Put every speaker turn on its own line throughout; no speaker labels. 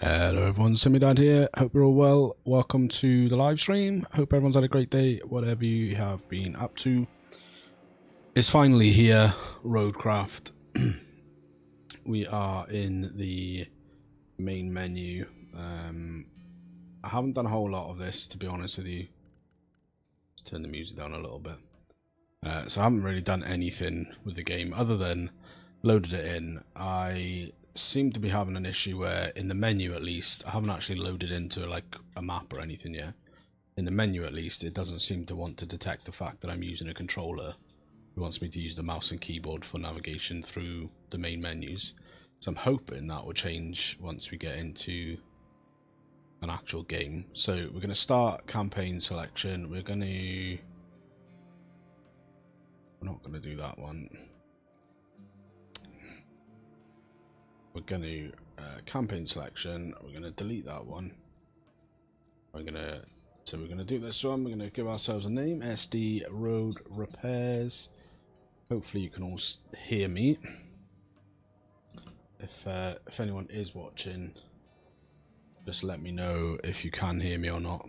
Hello everyone, Simudad here. Hope you're all well. Welcome to the live stream. Hope everyone's had a great day, whatever you have been up to. It's finally here, Roadcraft. We are in the main menu. I haven't done a whole lot of this, to be honest with you. Let's turn the music down a little bit. So I haven't really done anything with the game other than loaded it in. I seem to be having an issue where in the menu, at least, I haven't actually loaded into like a map or anything yet. In the menu, at least, it doesn't seem to want to detect the fact that I'm using a controller. It wants me to use the mouse and keyboard for navigation through the main menus. So I'm hoping that will change once we get into an actual game. So we're going to start campaign selection. We're not going to do that one. We're going to campaign selection. We're going to delete that one. So we're going to do this one. We're going to give ourselves a name, SD Road Repairs. Hopefully you can all hear me. If anyone is watching, just let me know if you can hear me or not.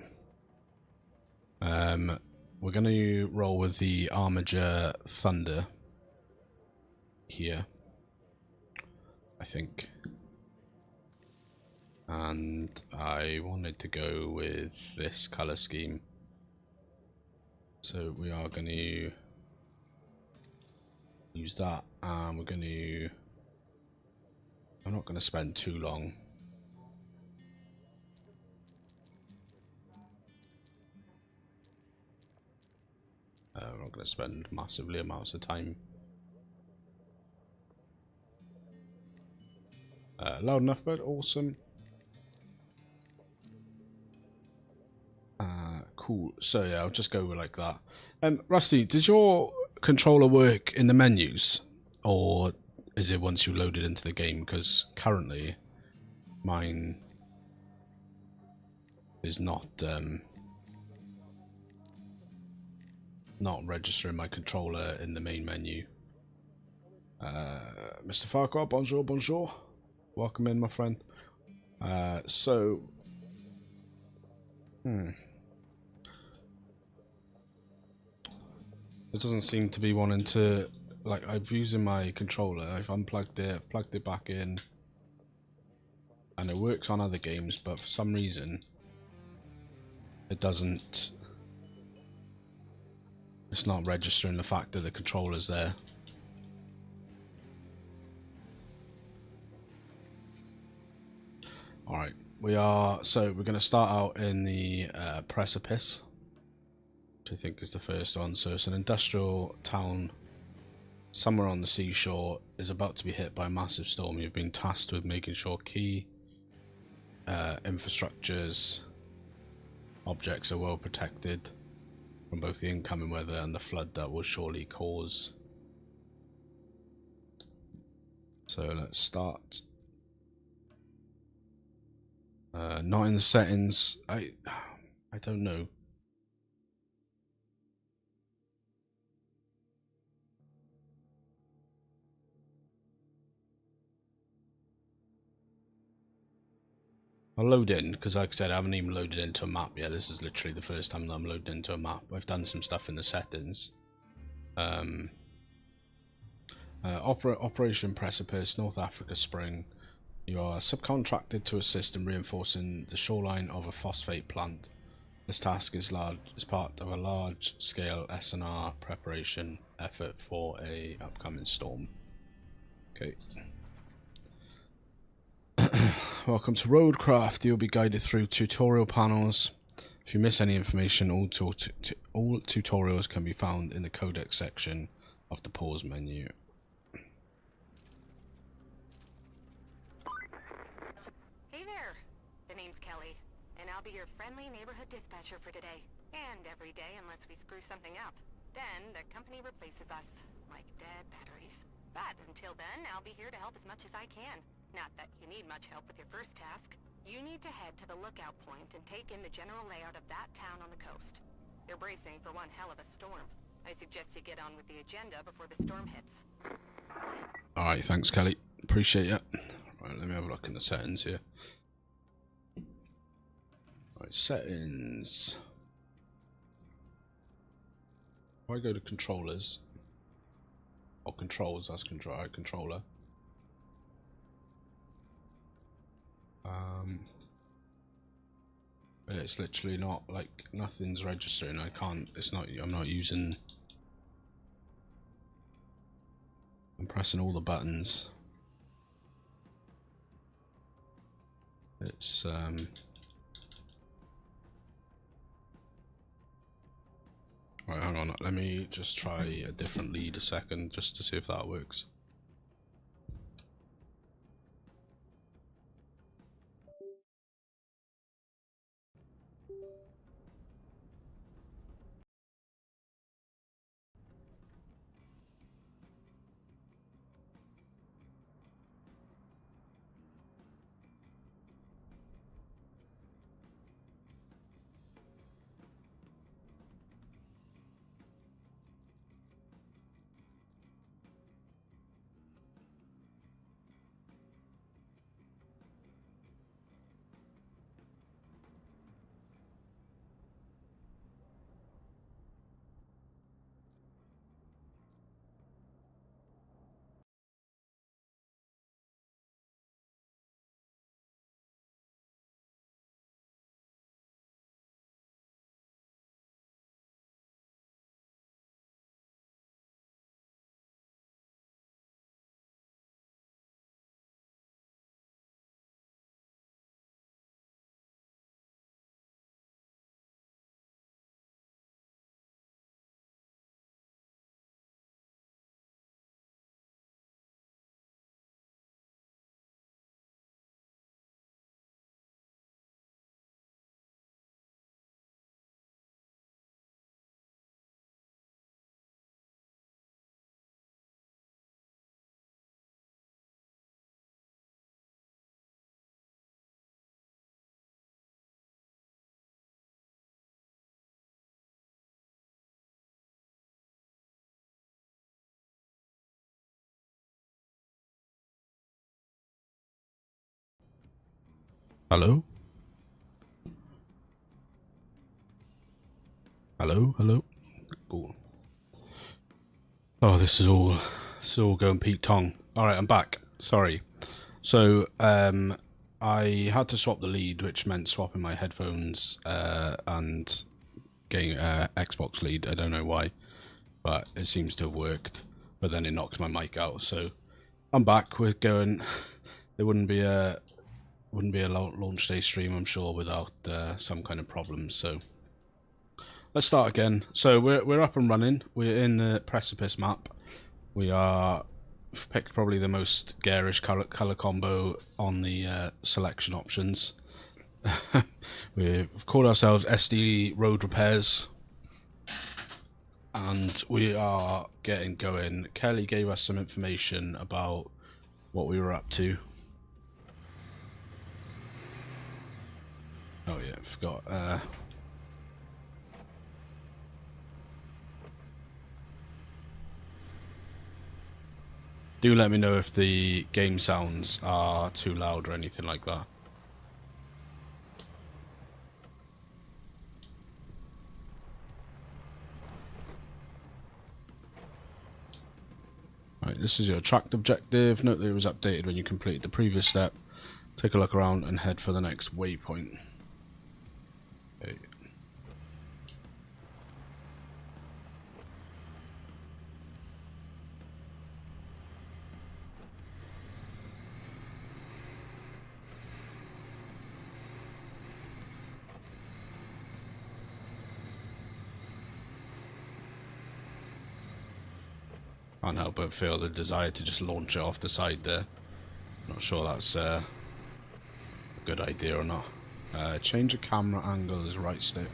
We're going to roll with the Armiger Thunder here, I think. And I wanted to go with this color scheme. So we are going to use that, and we're going to... I'm not going to spend too long. I'm not going to spend massively amounts of time. Loud enough, but awesome. Cool. So yeah, I'll just go with like that. Rusty, does your controller work in the menus, or is it once you load it into the game? Because currently, mine is not registering my controller in the main menu. Mr. Farquhar, bonjour, bonjour. Welcome in, my friend. It doesn't seem to be wanting to, like, I'm using my controller, I've unplugged it, plugged it back in, and it works on other games, but for some reason, it doesn't, it's not registering the fact that the controller's there. Alright, so we're going to start out in the Precipice, which I think is the first one. So it's an industrial town somewhere on the seashore, is about to be hit by a massive storm. You've been tasked with making sure key infrastructures, objects are well protected from both the incoming weather and the flood that will surely cause. So let's start. Not in the settings. I don't know. I'll load in, because like I said, I haven't even loaded into a map yet. This is literally the first time that I'm loading into a map. I've done some stuff in the settings. Operation Precipice, North Africa Spring. You are subcontracted to assist in reinforcing the shoreline of a phosphate plant. This task is part of a large-scale S&R preparation effort for a upcoming storm. Okay. Welcome to Roadcraft. You'll be guided through tutorial panels. If you miss any information, all tutorials can be found in the codex section of the pause menu.
Hey there, the name's Kelly, and I'll be your friendly neighborhood dispatcher for today, and every day unless we screw something up. Then the company replaces us, like dead batteries. But until then, I'll be here to help as much as I can. Not that you need much help with your first task. You need to head to the lookout point and take in the general layout of that town on the coast. They're bracing for one hell of a storm. I suggest you get on with the agenda before the storm hits.
Alright, thanks Kelly. Appreciate it. Right, let me have a look in the settings here. Settings. If I go to controllers, or controls, that's controller. It's literally not like nothing's registering. I can't. It's not. I'm not using. I'm pressing all the buttons. It's Right, hang on. Let me just try a different lead a second, just to see if that works. Hello? Hello? Hello? Cool. Oh, this is all going Pete Tong. Alright, I'm back. Sorry. So, I had to swap the lead, which meant swapping my headphones, and getting Xbox lead. I don't know why, but it seems to have worked. But then it knocked my mic out, so I'm back. We're going. There wouldn't be a launch day stream, I'm sure, without some kind of problems. So let's start again. So we're up and running. We're in the precipice map. We've picked probably the most garish color combo on the selection options. We've called ourselves SD Road Repairs, and we are getting going. Kelly gave us some information about what we were up to. Oh yeah, I forgot. Do let me know if the game sounds are too loud or anything like that. Right, this is your tracked objective. Note that it was updated when you completed the previous step. Take a look around and head for the next waypoint. Okay. Can't help but feel the desire to just launch it off the side there. Not sure that's a good idea or not. Change the camera angle as right stick.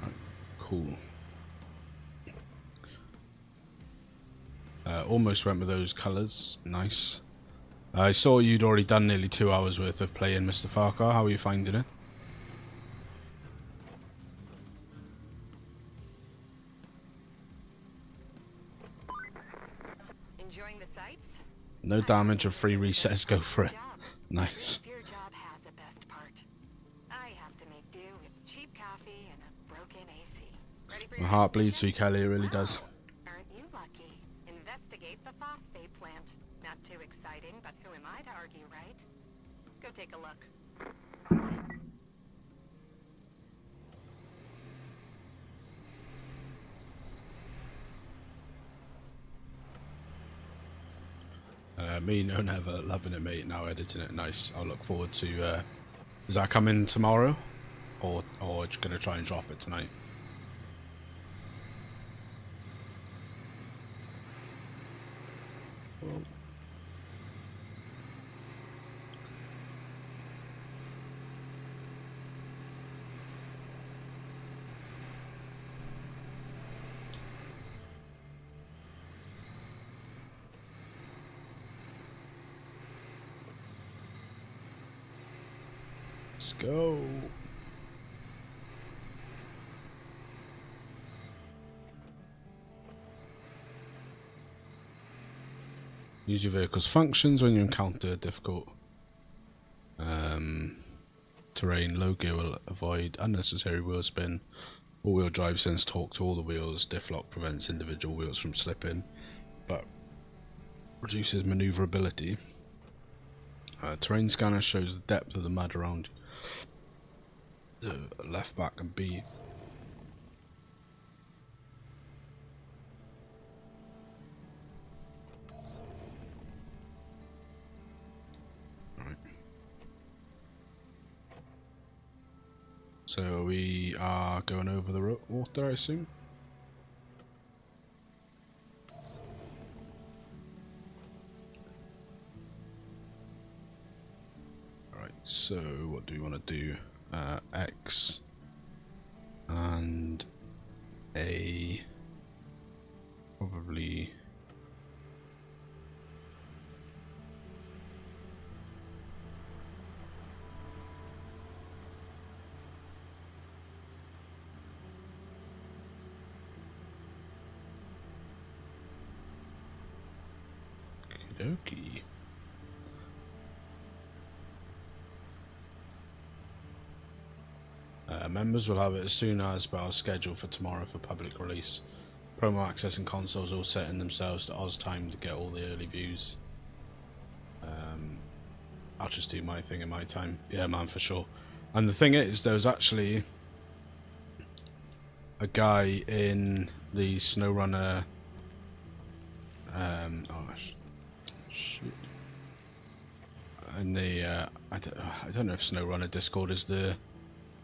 Right, cool. Almost went with those colours. Nice. I saw you'd already done nearly 2 hours worth of playing Mr. Farquhar. How are you finding it?
Enjoying the sights?
No damage or free resets, go for it. Nice.
Your job has a best part. I have to make do with cheap coffee and a broken AC. Ready for
My
your
heart
next
bleeds for
mission?
you, Kelly, it really does.
Aren't you lucky? Investigate the phosphate plant. Not too exciting, but who am I to argue, right? Go take a look.
Me, no, never. Loving it, mate. Now editing it. Nice. I'll look forward to... Does that come in tomorrow? Or just going to try and drop it tonight? Well, let's go. Use your vehicle's functions when you encounter difficult terrain. Low gear will avoid unnecessary wheel spin. All-wheel drive sends torque to all the wheels. Diff lock prevents individual wheels from slipping, but reduces maneuverability. Terrain scanner shows the depth of the mud around the left, back, and B. So we are going over the water, I assume. Alright, so what do we want to do? X and A, probably. Okey-dokey. Members will have it as soon as, but I'll schedule for tomorrow for public release. Promo access and consoles all setting themselves to Oz time to get all the early views. I'll just do my thing in my time. Yeah, man, for sure. And the thing is, there was actually a guy in the SnowRunner. Oh shoot! And the I don't know if SnowRunner Discord is the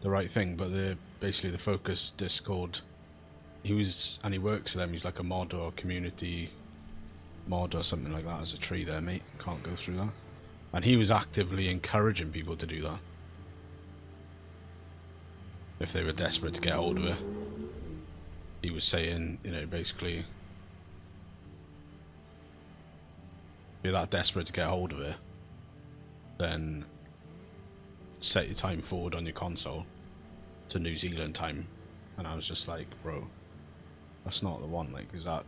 right thing, but basically the Focus Discord. He works for them. He's like a mod or community mod or something like that. As a tree there, mate. Can't go through that. And he was actively encouraging people to do that if they were desperate to get hold of it. He was saying, you know, basically, if you're that desperate to get hold of it, then set your time forward on your console to New Zealand time. And I was just like, bro, that's not the one. Like, is that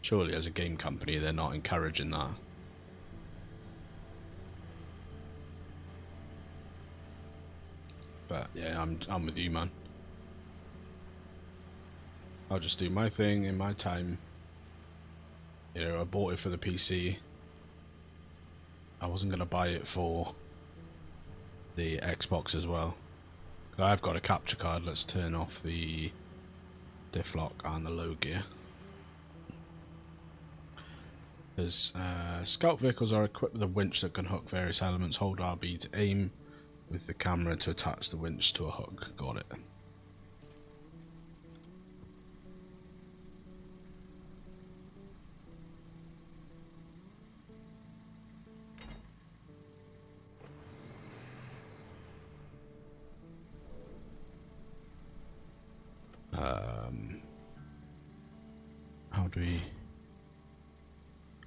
surely as a game company they're not encouraging that? But yeah, I'm with you, man. I'll just do my thing in my time. You know, I bought it for the PC. I wasn't gonna buy it for the Xbox as well. I've got a capture card. Let's turn off the diff lock and the low gear. There's scout vehicles are equipped with a winch that can hook various elements. Hold RB to aim with the camera to attach the winch to a hook. Got it.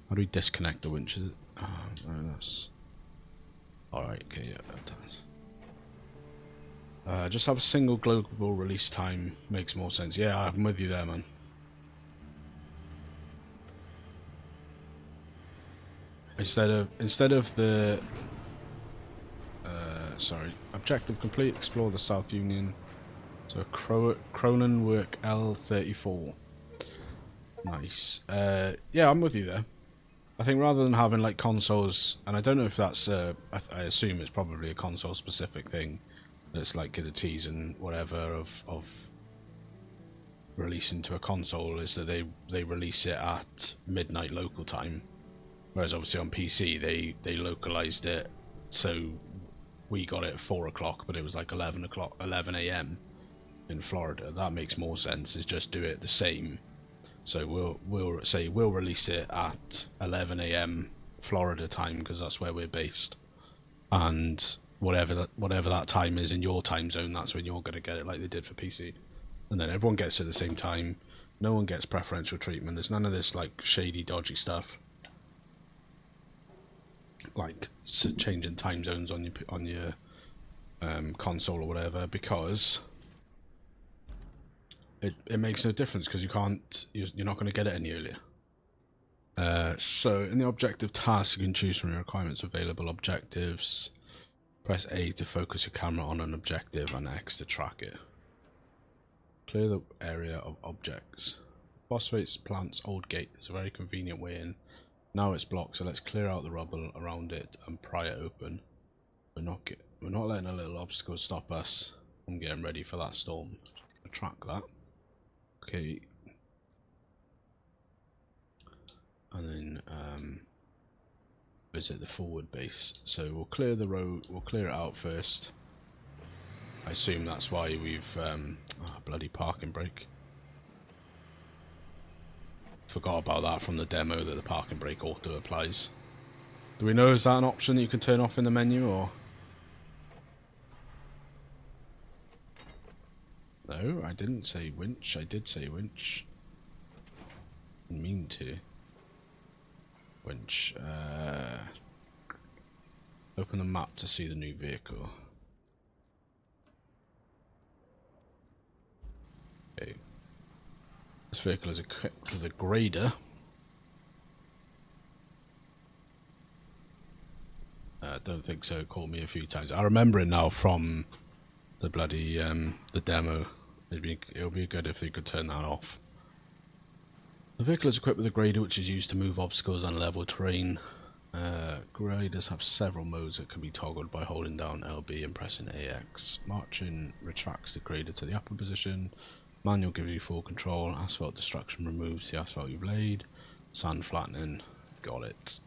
How do we disconnect the winches? Oh, no, that's alright. Okay, yeah, that does. Just have a single global release time makes more sense. Yeah, I'm with you there, man. instead of the sorry, objective complete, explore the South Union. So Cronin work L34. Nice. Yeah, I'm with you there. I think rather than having like consoles, and I don't know if that's I assume it's probably a console specific thing. That's like the tease and whatever of releasing to a console is that they release it at midnight local time, whereas obviously on PC they localized it, so we got it at 4 o'clock, but it was like 11 a.m. in Florida. That makes more sense. Is just do it the same. So we'll release it at 11 a.m. Florida time because that's where we're based, and whatever that time is in your time zone, that's when you're going to get it, like they did for PC. And then everyone gets it at the same time. No one gets preferential treatment. There's none of this like shady, dodgy stuff, like changing time zones on your console or whatever, because it makes no difference because you're not going to get it any earlier. So in the objective task, you can choose from your requirements available objectives. Press A to focus your camera on an objective and X to track it. Clear the area of objects. Phosphates plants old gate. It's a very convenient way in. Now it's blocked, so let's clear out the rubble around it and pry it open. We're not letting a little obstacle stop us from getting ready for that storm. Track that. Okay. And then visit the forward base. So we'll clear the road. We'll clear it out first. I assume that's why we've bloody parking brake. Forgot about that from the demo, that the parking brake auto applies. Do we know, is that an option that you can turn off in the menu, or? No, I didn't say winch. I did say winch. Didn't mean to. Winch. Open the map to see the new vehicle. Okay. This vehicle is equipped with a grader. I don't think so. It called me a few times. I remember it now from the bloody the demo. It'll be good if you could turn that off. The vehicle is equipped with a grader, which is used to move obstacles on level terrain. Graders have several modes that can be toggled by holding down LB and pressing AX. Marching retracts the grader to the upper position. Manual gives you full control. Asphalt destruction removes the asphalt you've laid. Sand flattening. Got it.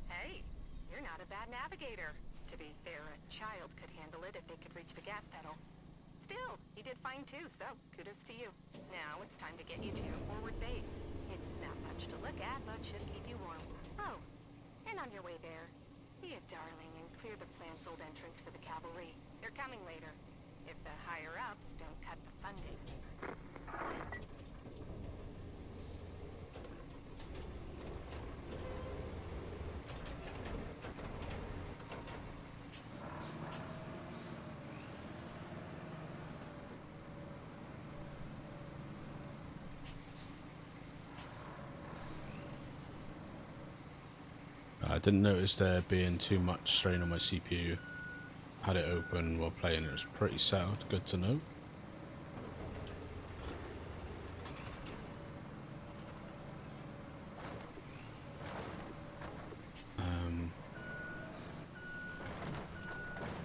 Hey, you're not a bad navigator. To be fair, a child could handle it if they could reach the gas pedal. Still, you did fine too, so kudos to you. Now it's time to get you to your forward base. It's not much to look at, but should keep you warm. Oh, and on your way there, be a darling and clear the plant's old entrance for the cavalry. They're coming later. If the higher-ups don't cut the funding.
I didn't notice there being too much strain on my CPU. Had it open while playing, it was pretty settled. Good to know.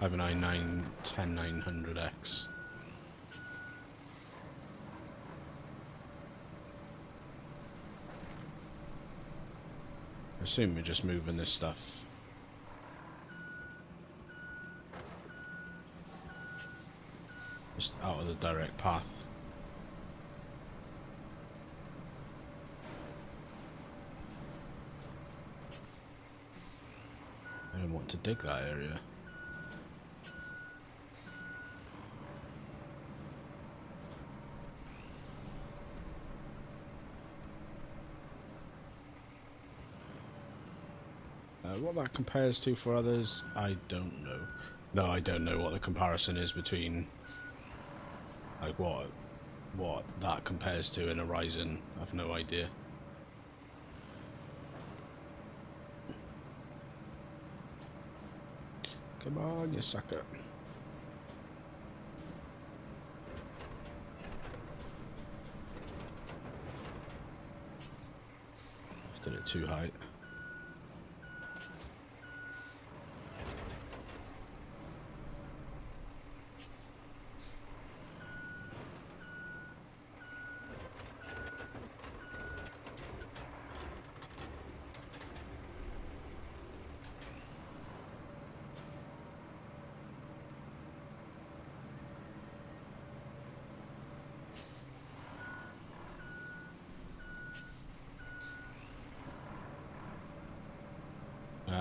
I have an i9 10900X. I assume we're just moving this stuff. Just out of the direct path. I don't want to dig that area. What that compares to for others, I don't know. No, I don't know what the comparison is between, like, what that compares to in Horizon. I've no idea. Come on, you sucker. Did it too high.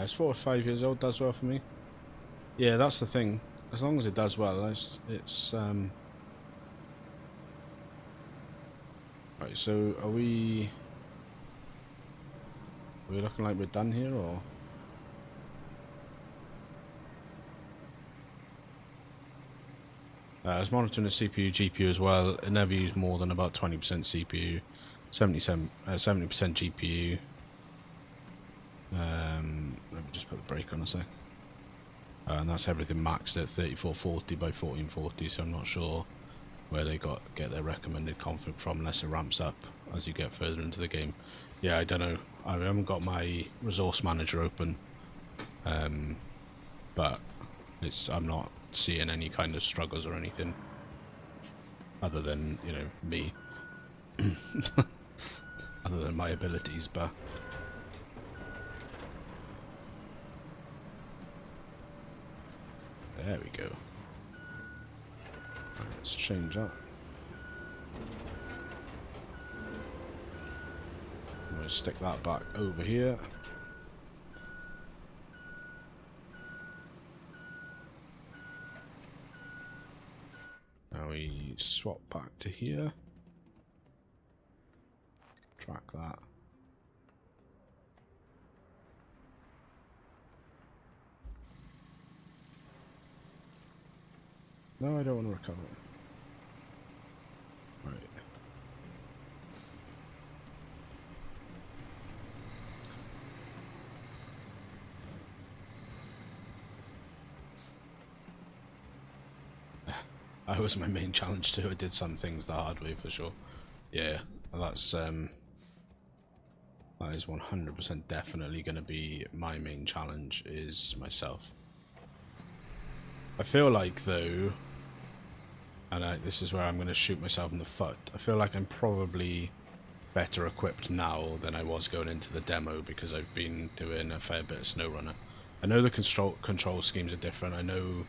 It's 4 or 5 years old, does well for me. Yeah, that's the thing. As long as it does well, it's right, so are we looking like we're done here, or? It's monitoring the CPU, GPU as well. It never used more than about 20% CPU, 70% GPU. Let me just put the brake on a sec. And that's everything maxed at 3440 by 1440, so I'm not sure where they get their recommended config from unless it ramps up as you get further into the game. Yeah, I don't know. I haven't got my resource manager open, but I'm not seeing any kind of struggles or anything other than, you know, me. Other than my abilities, but there we go. Right, let's change that. I'm going to stick that back over here. Now we swap back to here. Track that. No, I don't want to recover it. Right. That was my main challenge too. I did some things the hard way for sure. Yeah, that's that is 100% definitely going to be my main challenge, is myself. I feel like though, and this is where I'm going to shoot myself in the foot, I feel like I'm probably better equipped now than I was going into the demo because I've been doing a fair bit of SnowRunner. I know the control schemes are different. I know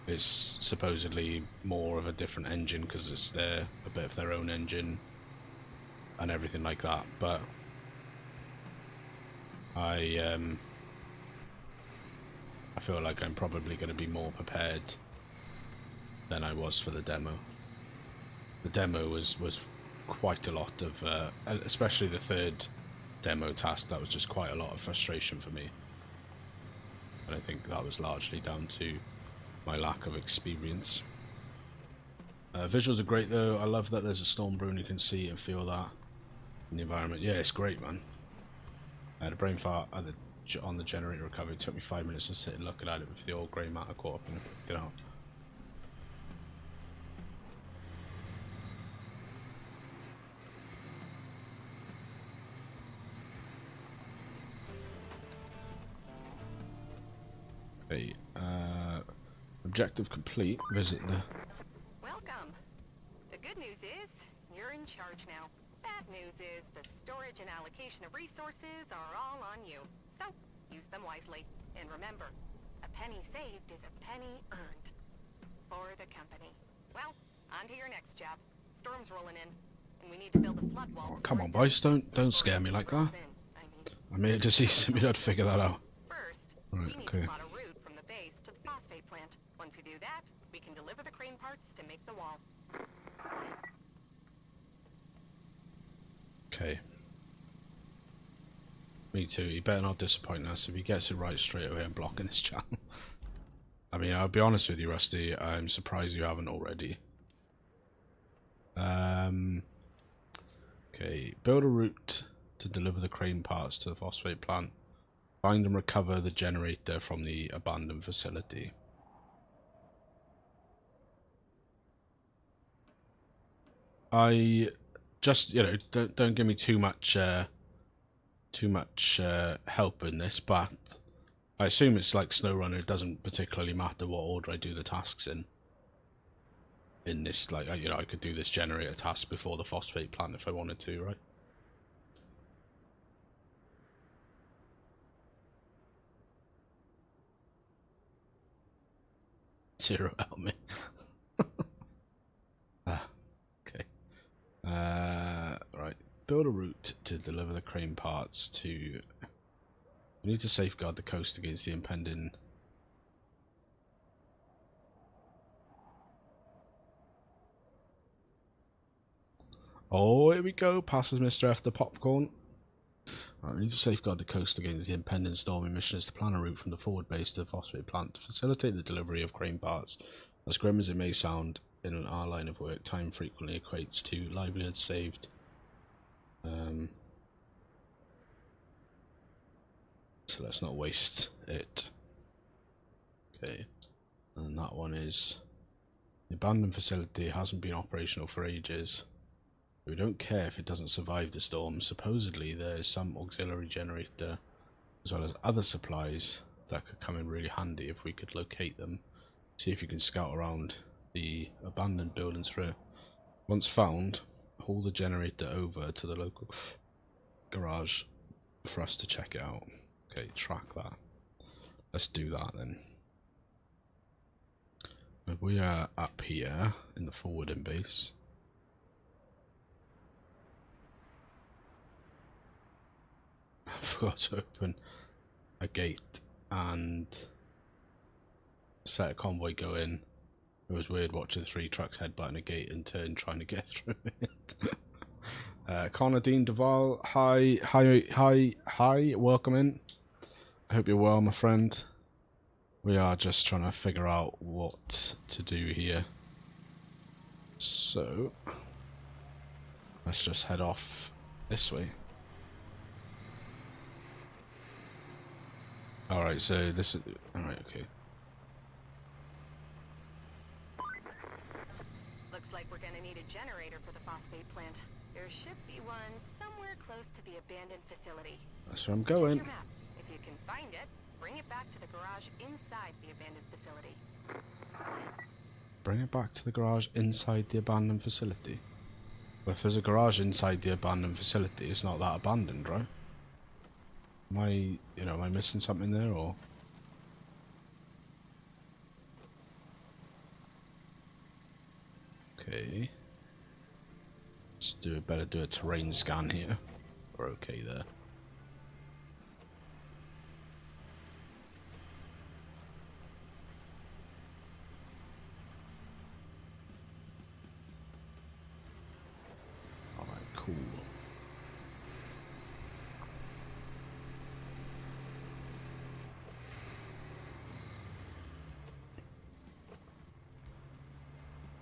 it's supposedly more of a different engine because it's a bit of their own engine and everything like that, but I feel like I'm probably going to be more prepared than I was for the demo. The demo was quite a lot of, especially the third demo task, that was just quite a lot of frustration for me. And I think that was largely down to my lack of experience. Visuals are great though. I love that there's a storm brewing, you can see and feel that in the environment. Yeah, it's great, man. I had a brain fart on the generator recovery. It took me 5 minutes to sit and look at it with the old grey matter caught up and picked it out. Okay, objective complete. Visit the...
Welcome. The good news is, you're in charge now. Bad news is, the storage and allocation of resources are all on you. So, use them wisely. And remember, a penny saved is a penny earned. For the company. Well, on to your next job. Storm's rolling in, and we need to build a flood wall.
Oh, come on, boys, don't scare me like that. I'm here to see Simudad figure that out.
First,
Right,
we need
okay.
to plot a route from the base to the phosphate plant. Once we do that, we can deliver the crane parts to make the wall.
Okay. Me too. He better not disappoint us. If he gets it right straight away, I'm blocking his channel. I mean, I'll be honest with you, Rusty. I'm surprised you haven't already. Okay. Build a route to deliver the crane parts to the phosphate plant. Find and recover the generator from the abandoned facility. I just, you know, don't give me too much help in this, but I assume it's like SnowRunner. It doesn't particularly matter what order I do the tasks in. In this, like, you know, I could do this generator task before the phosphate plant if I wanted to, right? Zero, help me. Okay. Right. Build a route to deliver the crane parts to... We need to safeguard the coast against the impending... Oh, here we go. Passes Mr. F the popcorn. Right, we need to safeguard the coast against the impending stormy mission is to plan a route from the forward base to the phosphate plant to facilitate the delivery of crane parts. As grim as it may sound, in our line of work, time frequently equates to livelihood saved. So let's not waste it. Okay. And that one is... The abandoned facility hasn't been operational for ages. We don't care if it doesn't survive the storm. Supposedly there is some auxiliary generator as well as other supplies that could come in really handy if we could locate them. See if you can scout around the abandoned buildings for it. Once found, haul the generator over to the local garage for us to check it out. Okay, track that. Let's do that then. We are up here in the forwarding base. I forgot to open a gate and set a convoy go in. It was weird watching 3 trucks headbutting a gate in turn trying to get through it. Connor Dean Duval, hi, welcome in. I hope you're well, my friend. We are just trying to figure out what to do here. So, let's just head off this way. Alright, so this is... Alright, okay.
Looks like we're gonna need a generator for the phosphate plant. There should be one somewhere close to the abandoned facility.
That's where I'm going.
Check your map. If you can find it, bring it back to the garage inside the abandoned facility.
Bring it back to the garage inside the abandoned facility. Well, if there's a garage inside the abandoned facility, it's not that abandoned, right? Am I, you know, am I missing something there, or? Okay. Let's better do a terrain scan here. We're okay there. Alright, cool.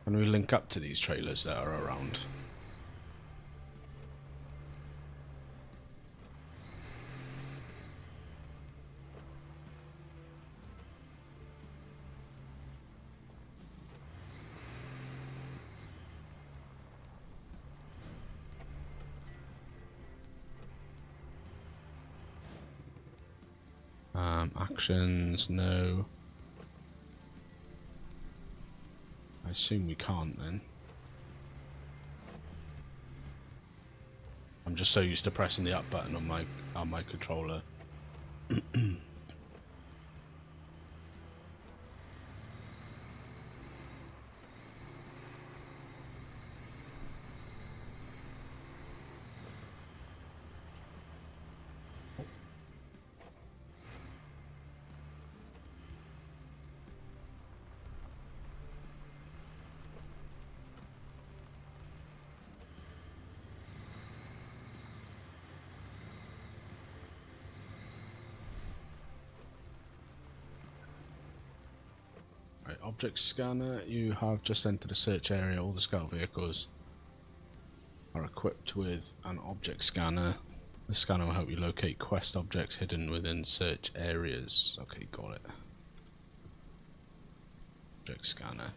Can we link up to these trailers that are around? Actions, no. I assume we can't then. I'm just so used to pressing the up button on my controller. Object scanner, you have just entered a search area. All the scout vehicles are equipped with an object scanner. The scanner will help you locate quest objects hidden within search areas. Okay, got it. Object scanner.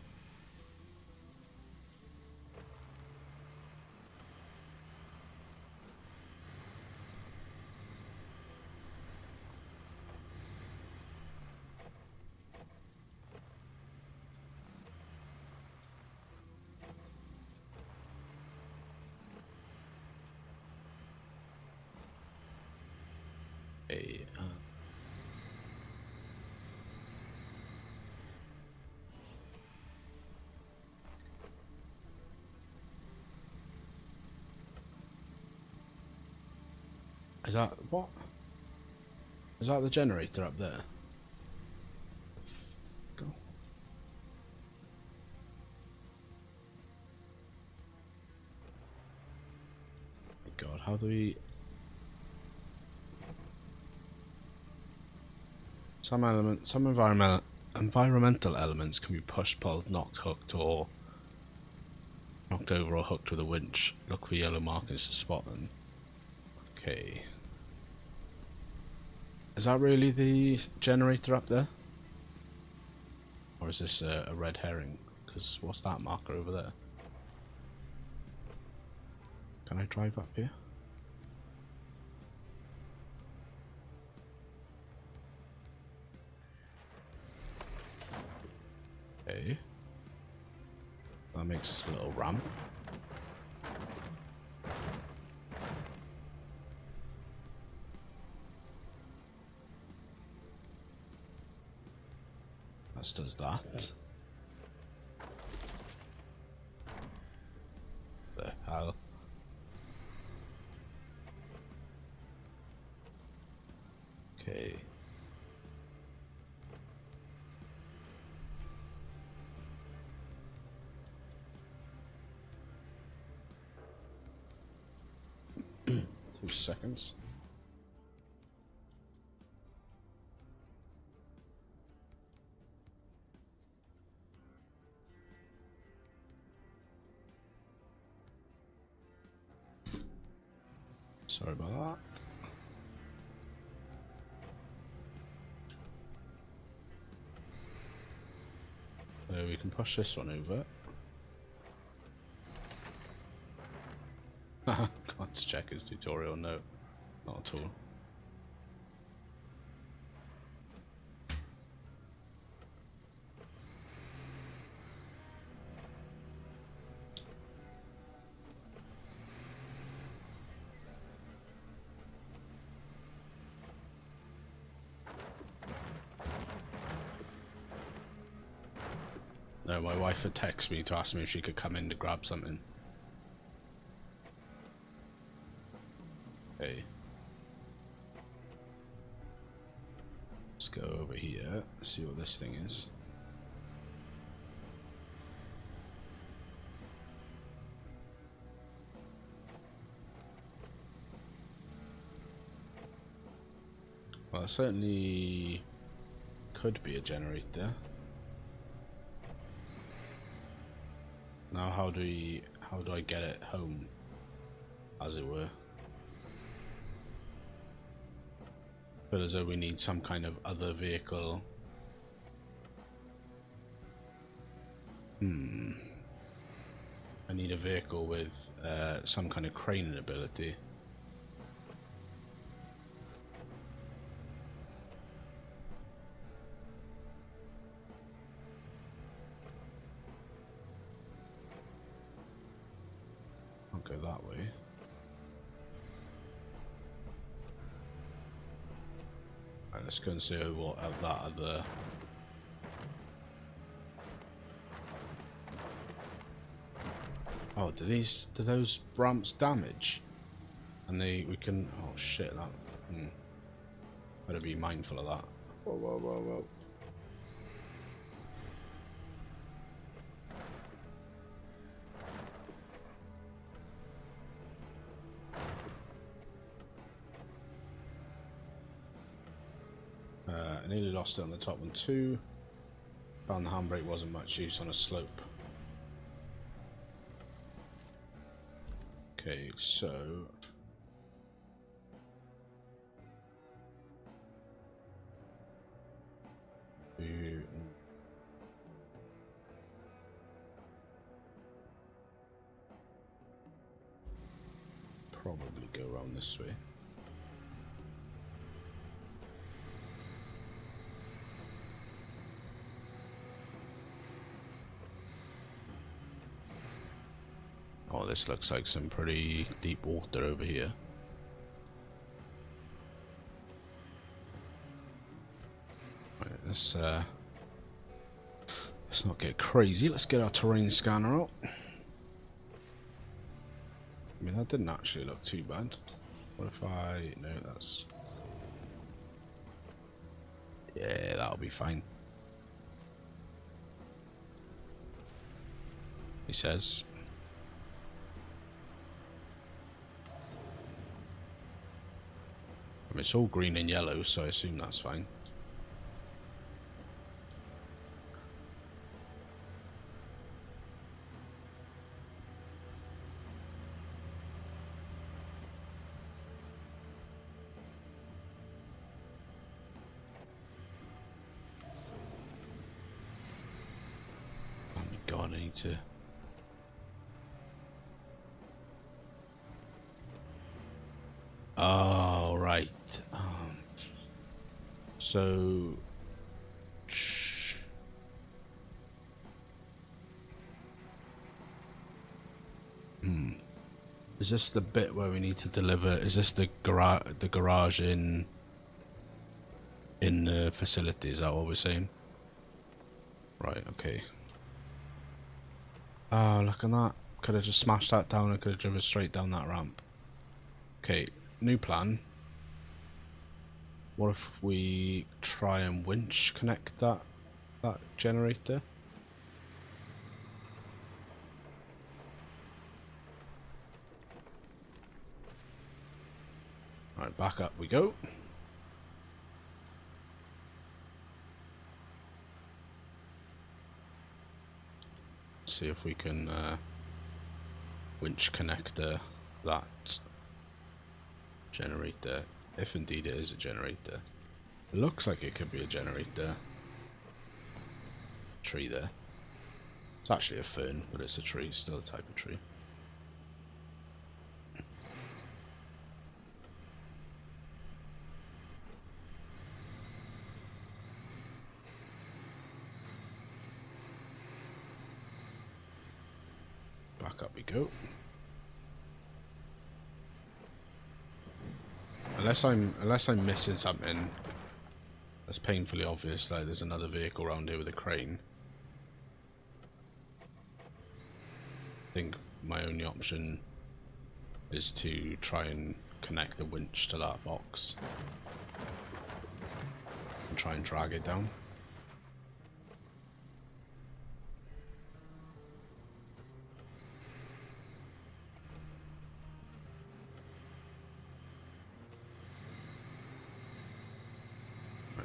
Okay, is that what? Is that the generator up there? Go. God, how do we? Some environmental elements can be pushed, pulled, knocked, hooked, or knocked over or hooked with a winch. Look for yellow markings to spot them. Okay. Is that really the generator up there? Or is this a red herring? Because what's that marker over there? Can I drive up here? Okay. That makes us a little ramp. That does that. The hell? Okay. Two seconds. Sorry about that. We can push this one over. Can't check his tutorial, no, not at all. No, my wife had texted me to ask me if she could come in to grab something. Okay. Let's go over here, see what this thing is. Well, it certainly could be a generator. Now how do I get it home, as it were? Feel as though we need some kind of other vehicle. I need a vehicle with some kind of craning ability. I'll go that way. Right, let's go and see what that other. Oh, do those ramps damage? And we can, oh shit, that, better be mindful of that. Whoa, whoa, whoa, whoa. I nearly lost it on the top one too. Found the handbrake wasn't much use on a slope. Okay, so around this way. Oh, this looks like some pretty deep water over here. Right, let's not get crazy. Let's get our terrain scanner out. I mean, that didn't actually look too bad. What if I... No, that's... Yeah, that'll be fine. He says. I mean, it's all green and yellow, so I assume that's fine. Oh my god, I need to... Oh, right. So... Is this the bit where we need to deliver? Is this the garage in the facility? Is that what we're saying? Right, okay. Oh, look at that. Could have just smashed that down and could have driven straight down that ramp. Okay, new plan. What if we try and winch connect that generator? Alright, back up we go. See if we can winch connect that generator, if indeed it is a generator. It looks like it could be a generator. Tree there. It's actually a fern, but it's a tree, still a type of tree. Back up we go. Unless I'm missing something that's painfully obvious, like there's another vehicle around here with a crane. I think my only option is to try and connect the winch to that box and try and drag it down.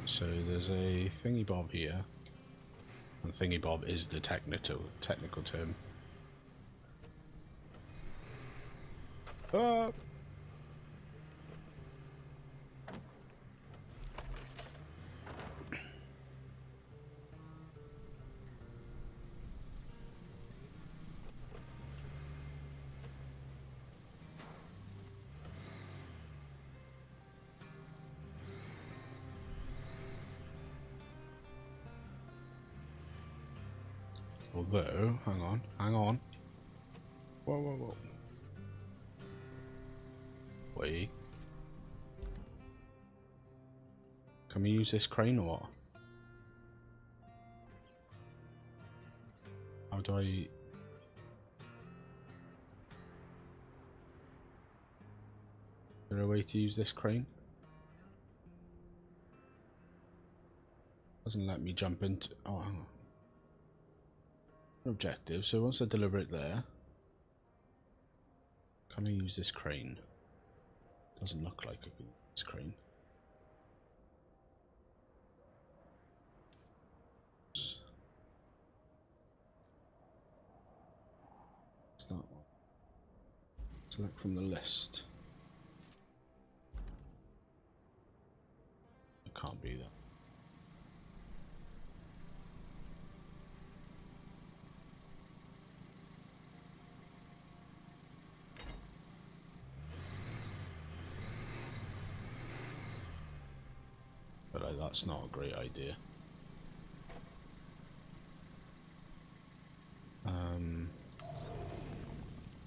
So there's a thingy bob here, and thingy bob is the technical term. Ah. Although, hang on. Whoa. Wait. Can we use this crane or what? How do I... Is there a way to use this crane? Doesn't let me jump into... Oh, hang on. Objective, so once I deliver it there, can I use this crane? Doesn't look like I can use this crane. What's that one? Select from the list. It can't be that. like that's not a great idea.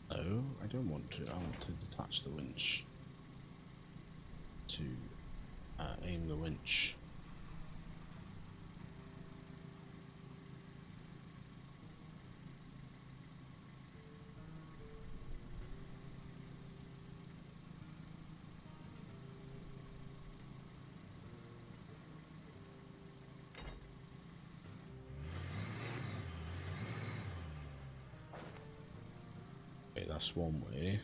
No, I don't want to. I want to detach the winch to aim the winch. Okay, that's one way.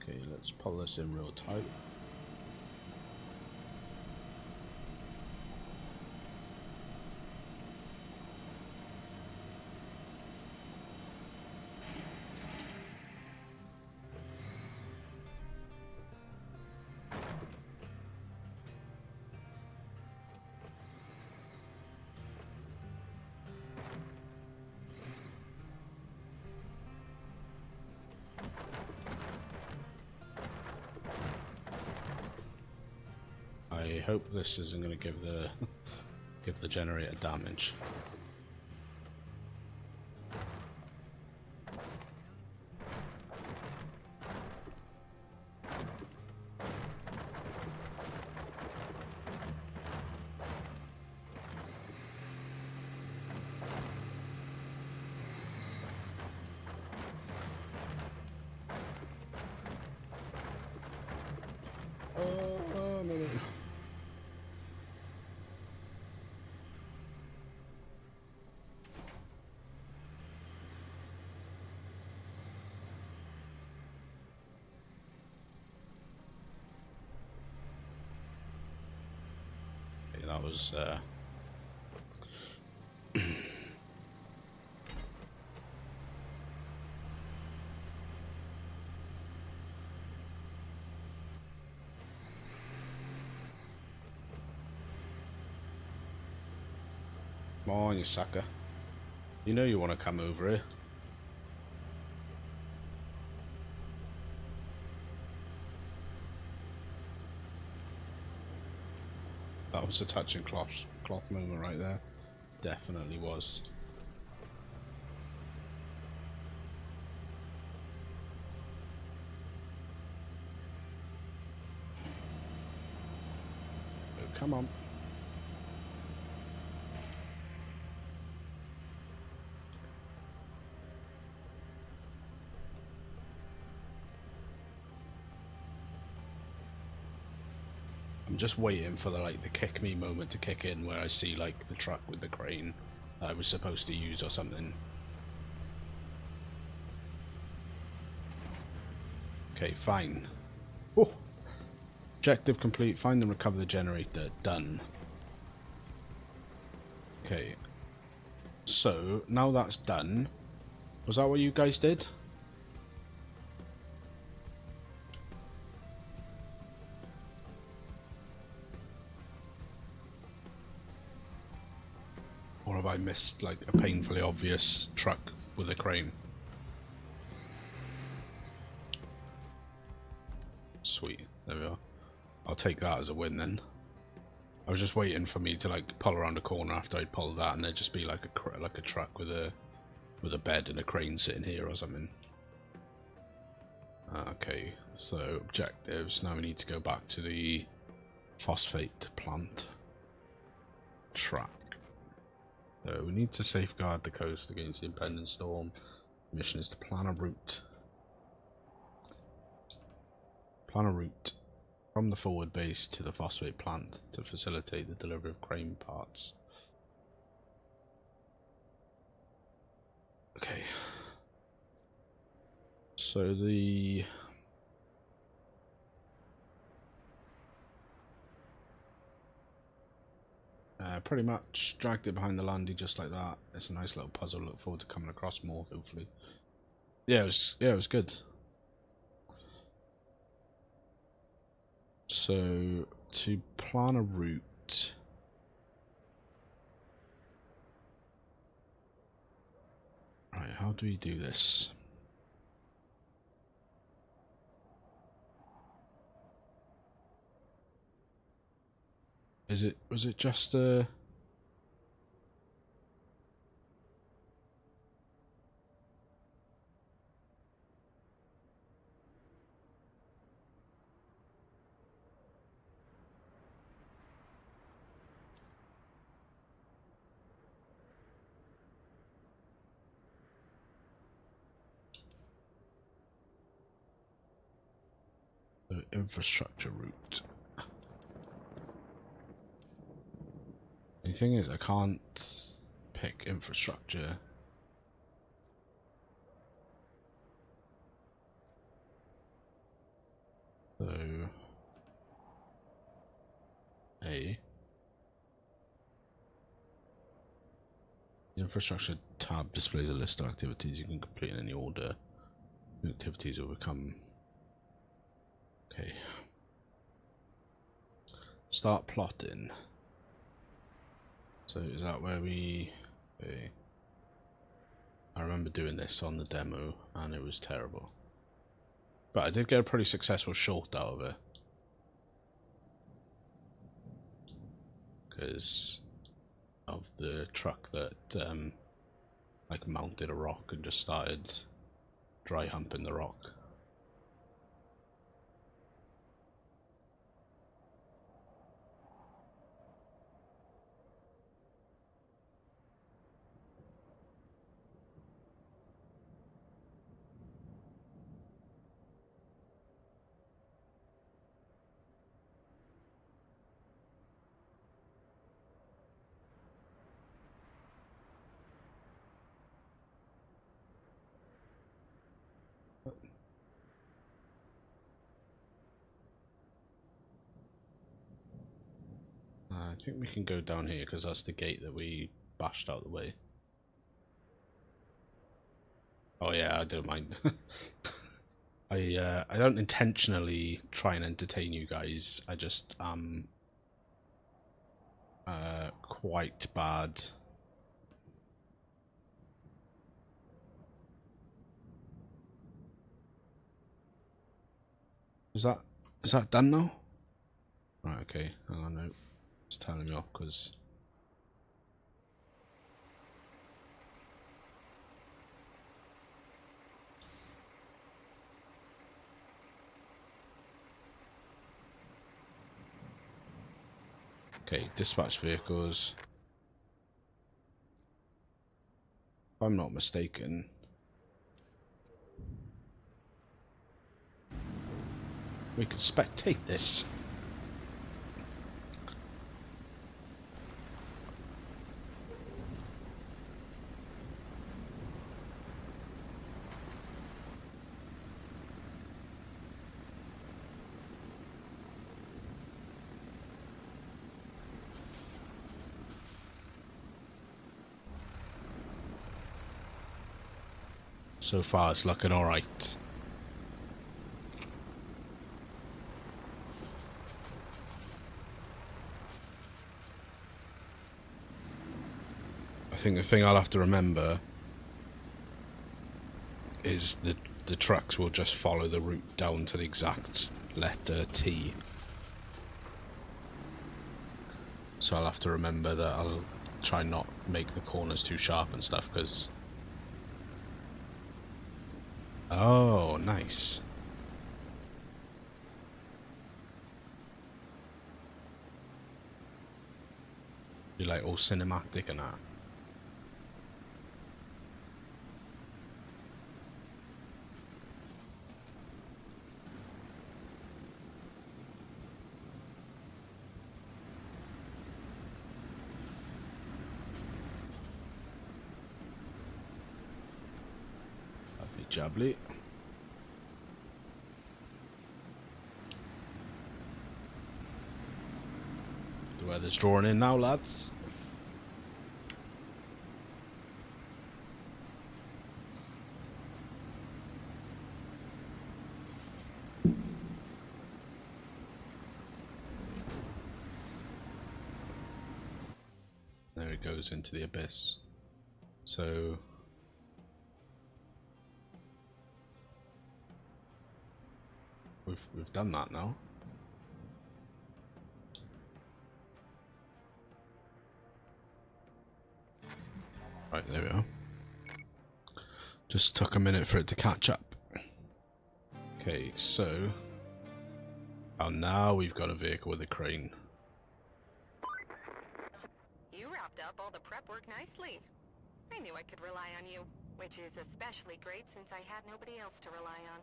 Okay, let's pull this in real tight. I hope this isn't going to give the give the generator damage. Oh, no. Okay, that was come on, you sucker. You know you want to come over here. That was a touching cloth moment right there. Definitely was. Oh, come on. I'm just waiting for the kick me moment to kick in where I see like the truck with the crane that I was supposed to use or something. Okay, fine. Oh. Objective complete. Find and recover the generator. Done. Okay. So, now that's done. Was that what you guys did? Or have I missed like a painfully obvious truck with a crane? Sweet. There we are. I'll take that as a win then. I was just waiting for me to like pull around a corner after I'd pulled that, and there'd just be like a truck with a bed and a crane sitting here or something. Okay, so objectives. Now we need to go back to the phosphate plant track. So we need to safeguard the coast against the impending storm. The mission is to plan a route. Plan a route from the forward base to the phosphate plant to facilitate the delivery of crane parts. Okay. So the pretty much dragged it behind the landy just like that. It's a nice little puzzle. Look forward to coming across more, hopefully. Yeah, it was good. So to plan a route, right? How how do we do this? Was it just a... the infrastructure route? The thing is, I can't pick infrastructure. So, A. The infrastructure tab displays a list of activities you can complete in any order. Activities will become... Okay. Start plotting. So is that where we... Okay. I remember doing this on the demo and it was terrible. But I did get a pretty successful shot out of it. Because of the truck that like mounted a rock and just started dry humping the rock. I think we can go down here because that's the gate that we bashed out the way. Oh yeah, I don't mind. I don't intentionally try and entertain you guys. I just am quite bad. Is that done now? Right, okay. Hang on, no. It's telling me off because... Okay, dispatch vehicles. If I'm not mistaken... we could spectate this. So far, it's looking alright. I think the thing I'll have to remember is the trucks will just follow the route down to the exact letter T. So I'll have to remember that I'll try not make the corners too sharp and stuff, because... Oh, nice. You like all cinematic and that. Jubbly. The weather's drawing in now, lads. There it goes into the abyss. So we've done that now. Right, there we are. Just took a minute for it to catch up. Okay, so now we've got a vehicle with a crane.
You wrapped up all the prep work nicely. I knew I could rely on you, which is especially great since I had nobody else to rely on.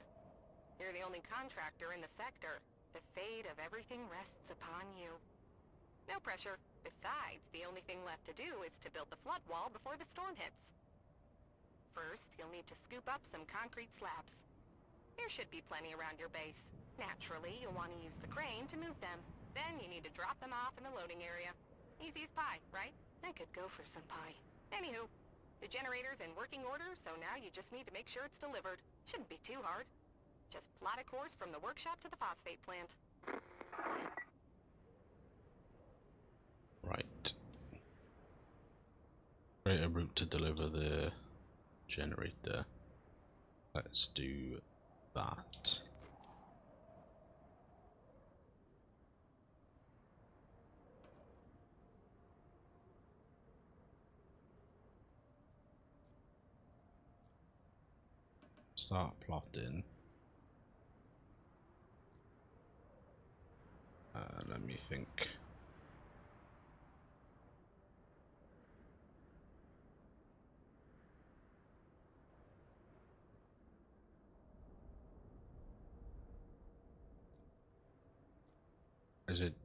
You're the only contractor in the sector. The fate of everything rests upon you. No pressure. Besides, the only thing left to do is to build the flood wall before the storm hits. First, you'll need to scoop up some concrete slabs. There should be plenty around your base. Naturally, you'll want to use the crane to move them. Then you need to drop them off in the loading area. Easy as pie, right? I could go for some pie. Anywho, the generator's in working order, so now you just need to make sure it's delivered. Shouldn't be too hard. Just plot a course from the workshop to the phosphate plant.
Right. Create a route to deliver the generator. Let's do that. Start plotting. Let me think.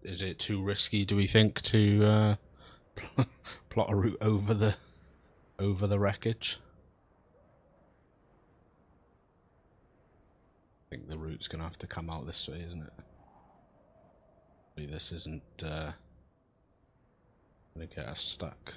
Is it too risky, do we think, to plot a route over the wreckage? I think the route's gonna have to come out this way, isn't it? Maybe this isn't gonna get us stuck.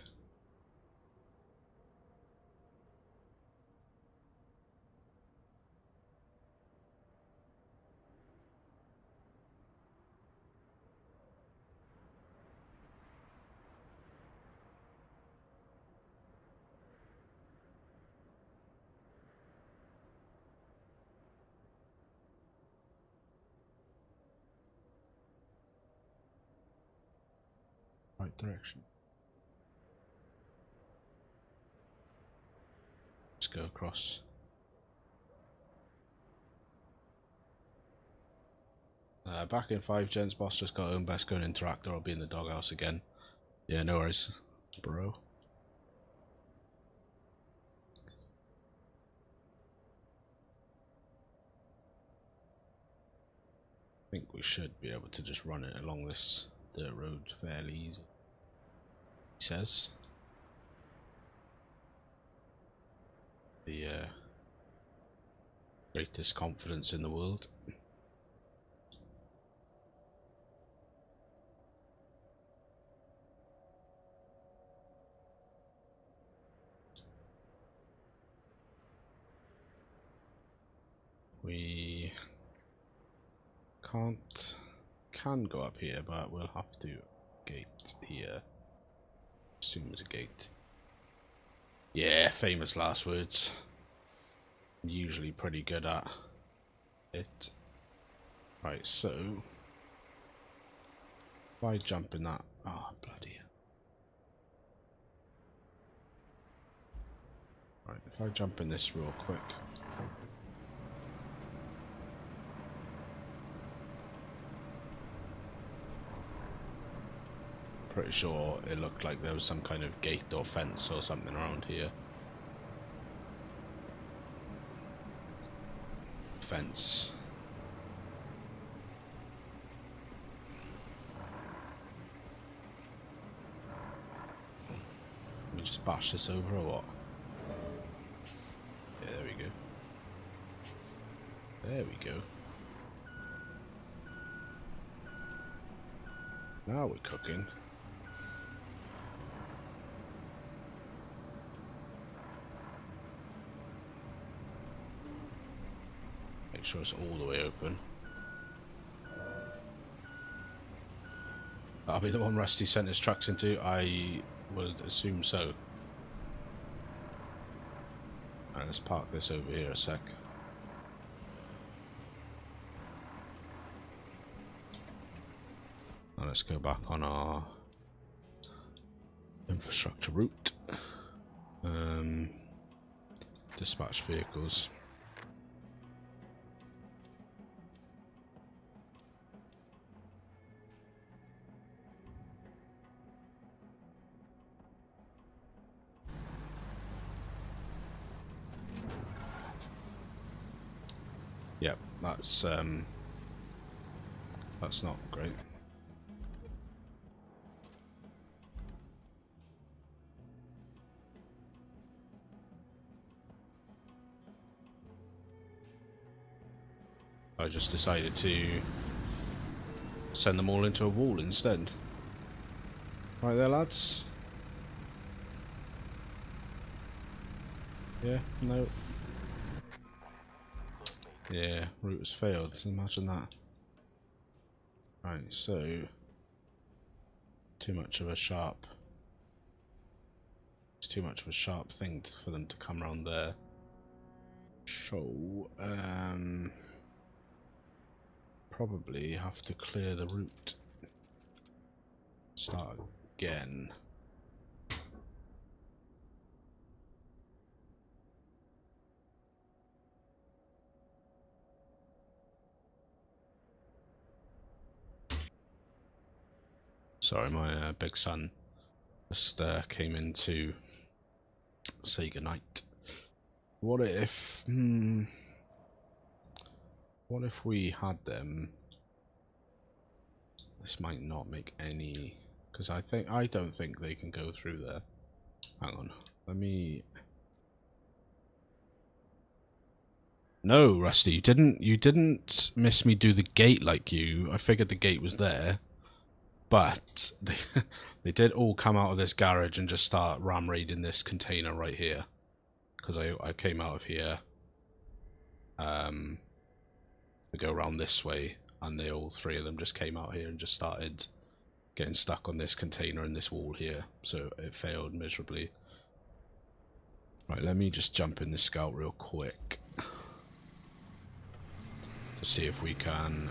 Right direction. Let's go across. Back in 5 gens, boss just got home. Best go and interact or I'll be in the doghouse again. Yeah, no worries, bro. I think we should be able to just run it along this dirt road fairly easy. He says. The greatest confidence in the world. We can go up here, but we'll have to gate here. Assume there's a gate. Yeah, famous last words. I'm usually pretty good at it. Right, so if I jump in that, oh bloody hell. Right, if I jump in this real quick. Pretty sure it looked like there was some kind of gate or fence or something around here. Fence. Let me just bash this over or what? Yeah, there we go. There we go. Now we're cooking. Make sure it's all the way open. That'll be the one Rusty sent his trucks into. I would assume so. Right, let's park this over here a sec. let's go back on our infrastructure route. Dispatch vehicles. Yep, that's not great. I just decided to send them all into a wall instead. Right there, lads. Yeah, no. Yeah, route has failed. Imagine that. Right, so too much of a sharp. It's too much of a sharp thing for them to come around there. So, probably have to clear the route. Start again. Sorry, my big son just came in to say goodnight. What if... what if we had them... This might not make any... Because I don't think they can go through there. Hang on. Let me... No, Rusty, you didn't miss me do the gate like you. I figured the gate was there. But they did all come out of this garage and just start ram raiding this container right here. Because I came out of here. To go around this way, and all three of them just came out here and just started getting stuck on this container and this wall here. So it failed miserably. Right, let me just jump in the scout real quick to see if we can...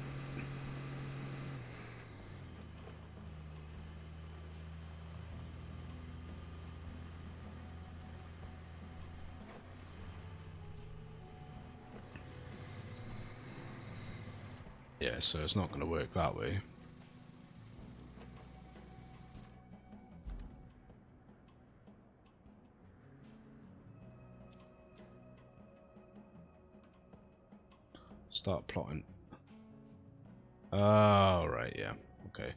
Yeah, so it's not going to work that way. Start plotting. Oh, right, yeah. Okay.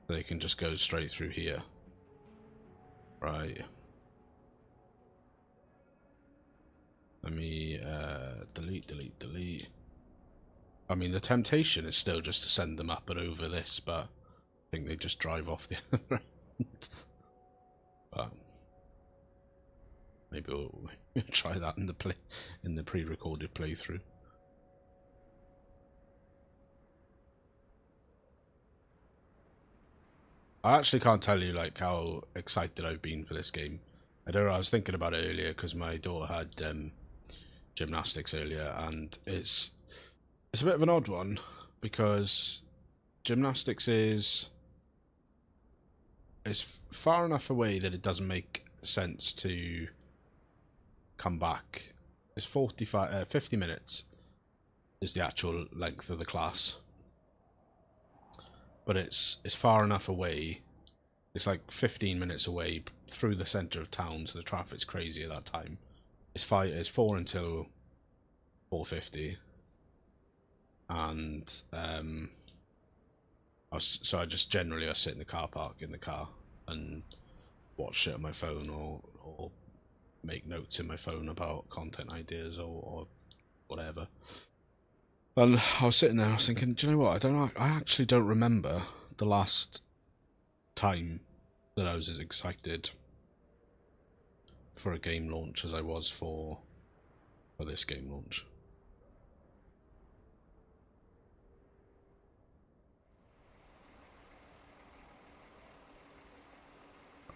They can just go straight through here. Right. Let me delete. I mean, the temptation is still just to send them up and over this, but I think they just drive off the other end. But maybe we'll try that in the pre-recorded playthrough. I actually can't tell you like how excited I've been for this game. I don't know. I was thinking about it earlier because my daughter had gymnastics earlier, and it's a bit of an odd one because gymnastics is far enough away that it doesn't make sense to come back. It's 50 minutes is the actual length of the class, but it's far enough away. It's like 15 minutes away through the centre of town, so the traffic's crazy at that time. It's 4 until 4:50, and I just generally sit in the car park in the car and watch shit on my phone or make notes in my phone about content ideas or whatever. And I was sitting there, I was thinking, do you know what? I actually don't remember the last time that I was as excited for a game launch as I was for this game launch.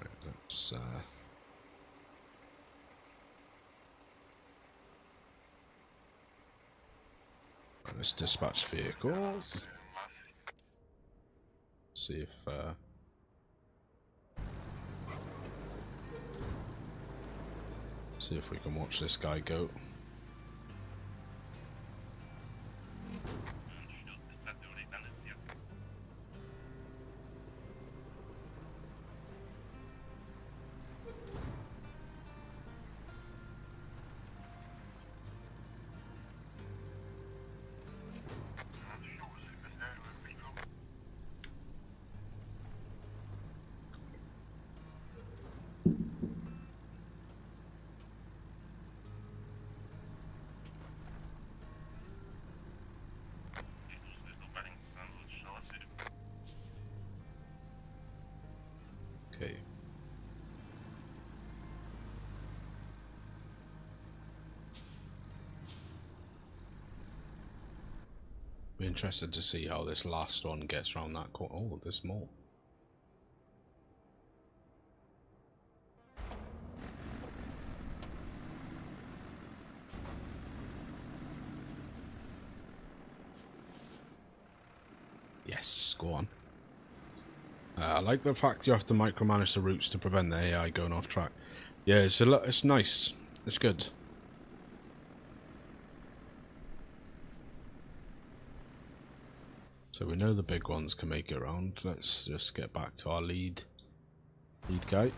Right, let's dispatch vehicles. see if we can watch this guy go. Okay. Be interested to see how this last one gets around that corner. Oh, there's more. Yes, go on. I like the fact you have to micromanage the routes to prevent the AI going off track. Yeah, it's nice. It's good. So we know the big ones can make it around. Let's just get back to our lead guy.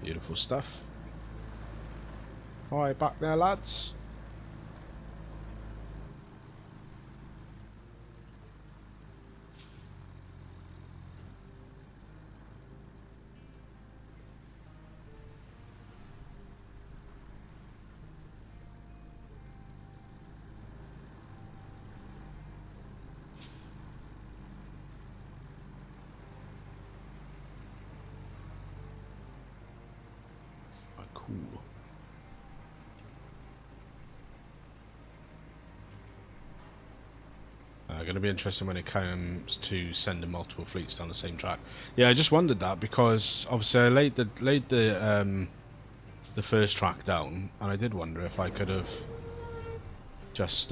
Beautiful stuff. Alright, back there, lads. Cool. Going to be interesting when it comes to sending multiple fleets down the same track. Yeah, I just wondered that because obviously I laid the first track down, and I did wonder if I could have just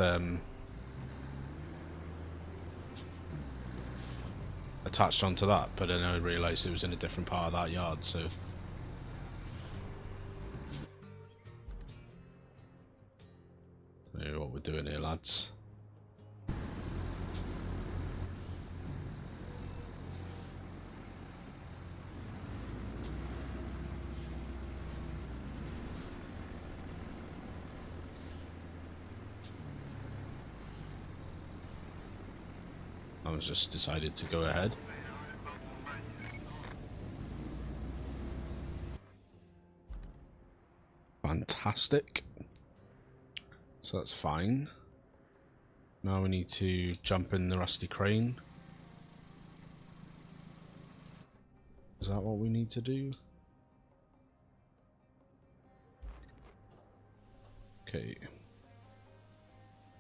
attached onto that, but then I realised it was in a different part of that yard. So. What we're doing here, lads. I was just decided to go ahead. Fantastic. So that's fine. Now we need to jump in the rusty crane. Is that what we need to do? Okay.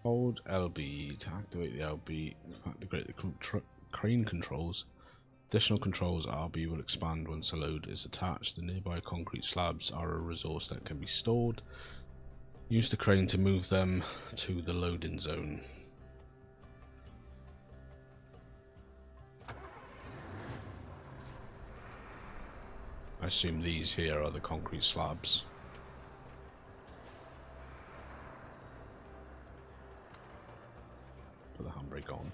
Hold LB to activate the LB. Activate the crane controls. Additional controls RB will expand once a load is attached. The nearby concrete slabs are a resource that can be stored. Use the crane to move them to the loading zone. I assume these here are the concrete slabs. Put the handbrake on.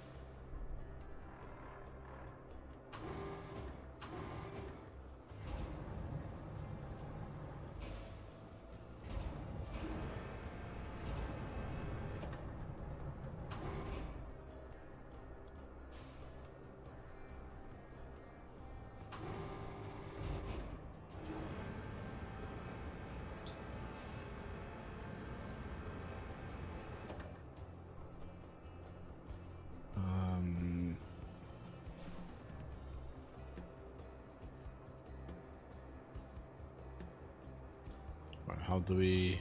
How do we...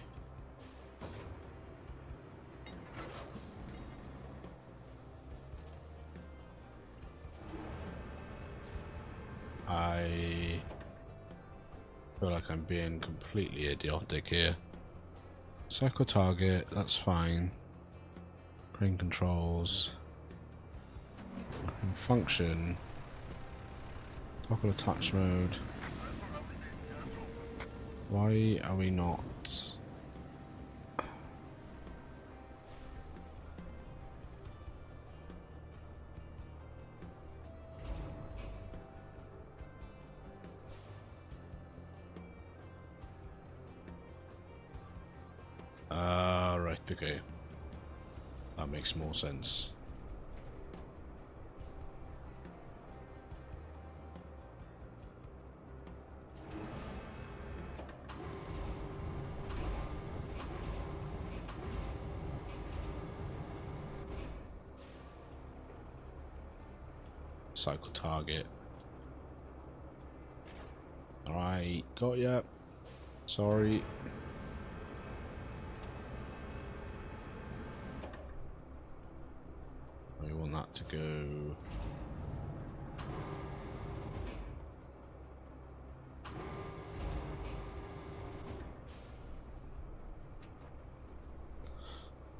I feel like I'm being completely idiotic here. Cycle target, that's fine. Crane controls. Crane function. Toggle attach mode. Why are we not... right, okay. That makes more sense. Cycle target. Alright, got ya. Sorry. We want that to go.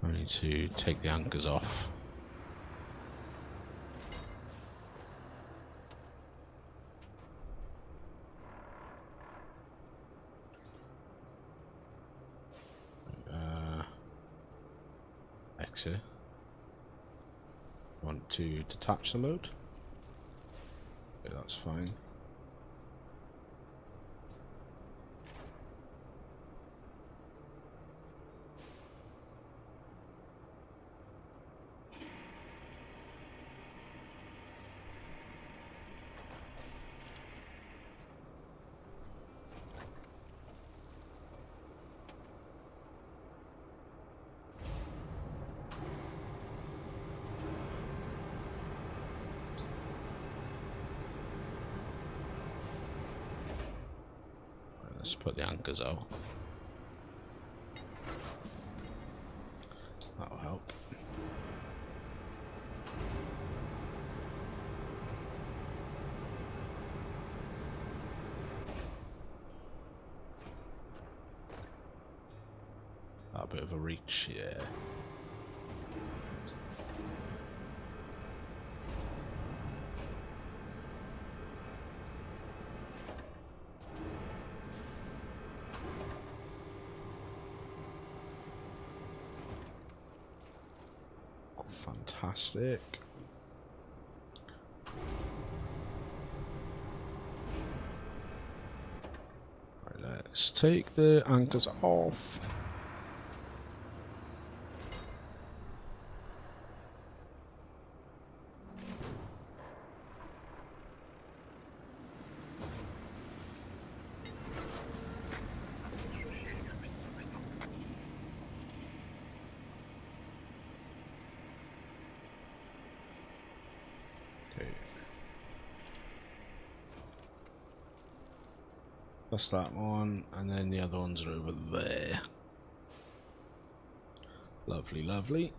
I need to take the anchors off. Exit. Want to detach the load? Okay, that's fine. Let's put the anchors out. That'll help. A bit of a reach, yeah. Fantastic. Right, let's take the anchors off. That's that one, and then the other ones are over there. Lovely, lovely.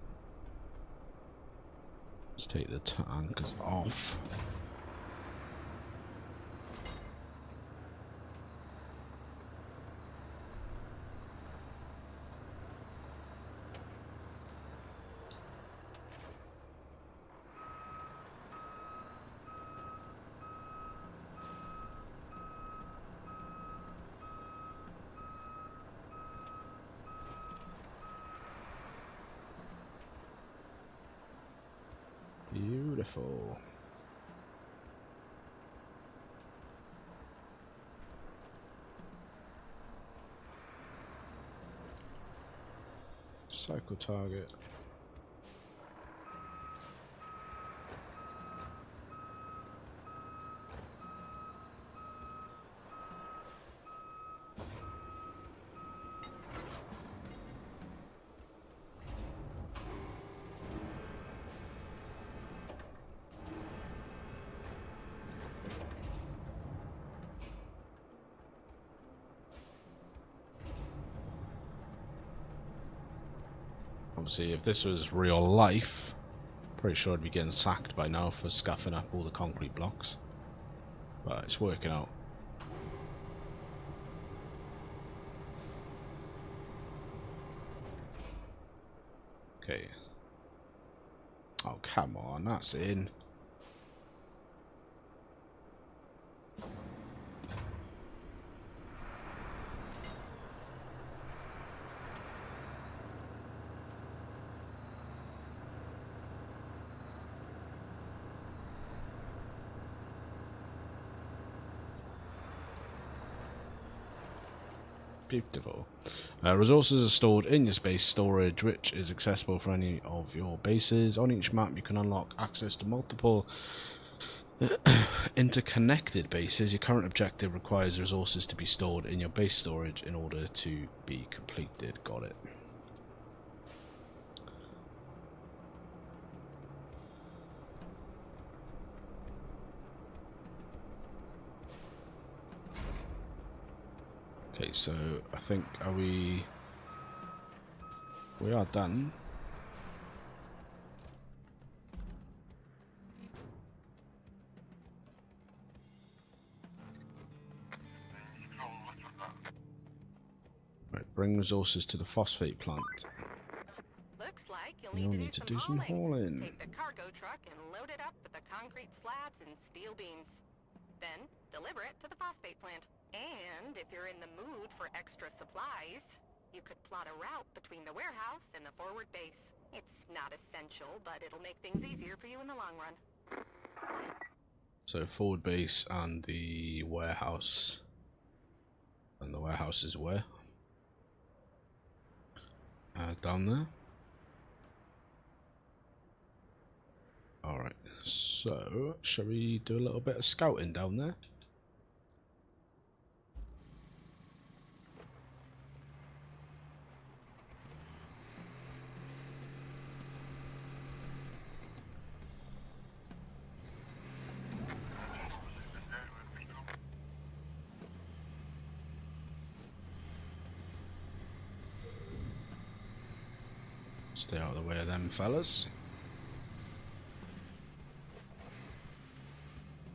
Let's take the anchors off. Beautiful. Cycle target. Obviously, if this was real life, pretty sure I'd be getting sacked by now for scuffing up all the concrete blocks. But it's working out. Okay. Oh, come on, that's in. Beautiful. Resources are stored in your space storage, which is accessible for any of your bases. On each map, you can unlock access to multiple interconnected bases. Your current objective requires resources to be stored in your base storage in order to be completed. Got it. Okay, so I think we are done. Right, bring resources to the phosphate plant.
Looks like you'll
You'll
need to do some hauling. Take the cargo truck and load it up with the concrete slabs and steel beams. Then deliver it to the phosphate plant. And if you're in the mood for extra supplies, you could plot a route between the warehouse and the forward base. It's not essential, but it'll make things easier for you in the long run.
So forward base and the warehouse. And the warehouse is where? Down there. Alright, so shall we do a little bit of scouting down there? Stay out of the way of them fellas.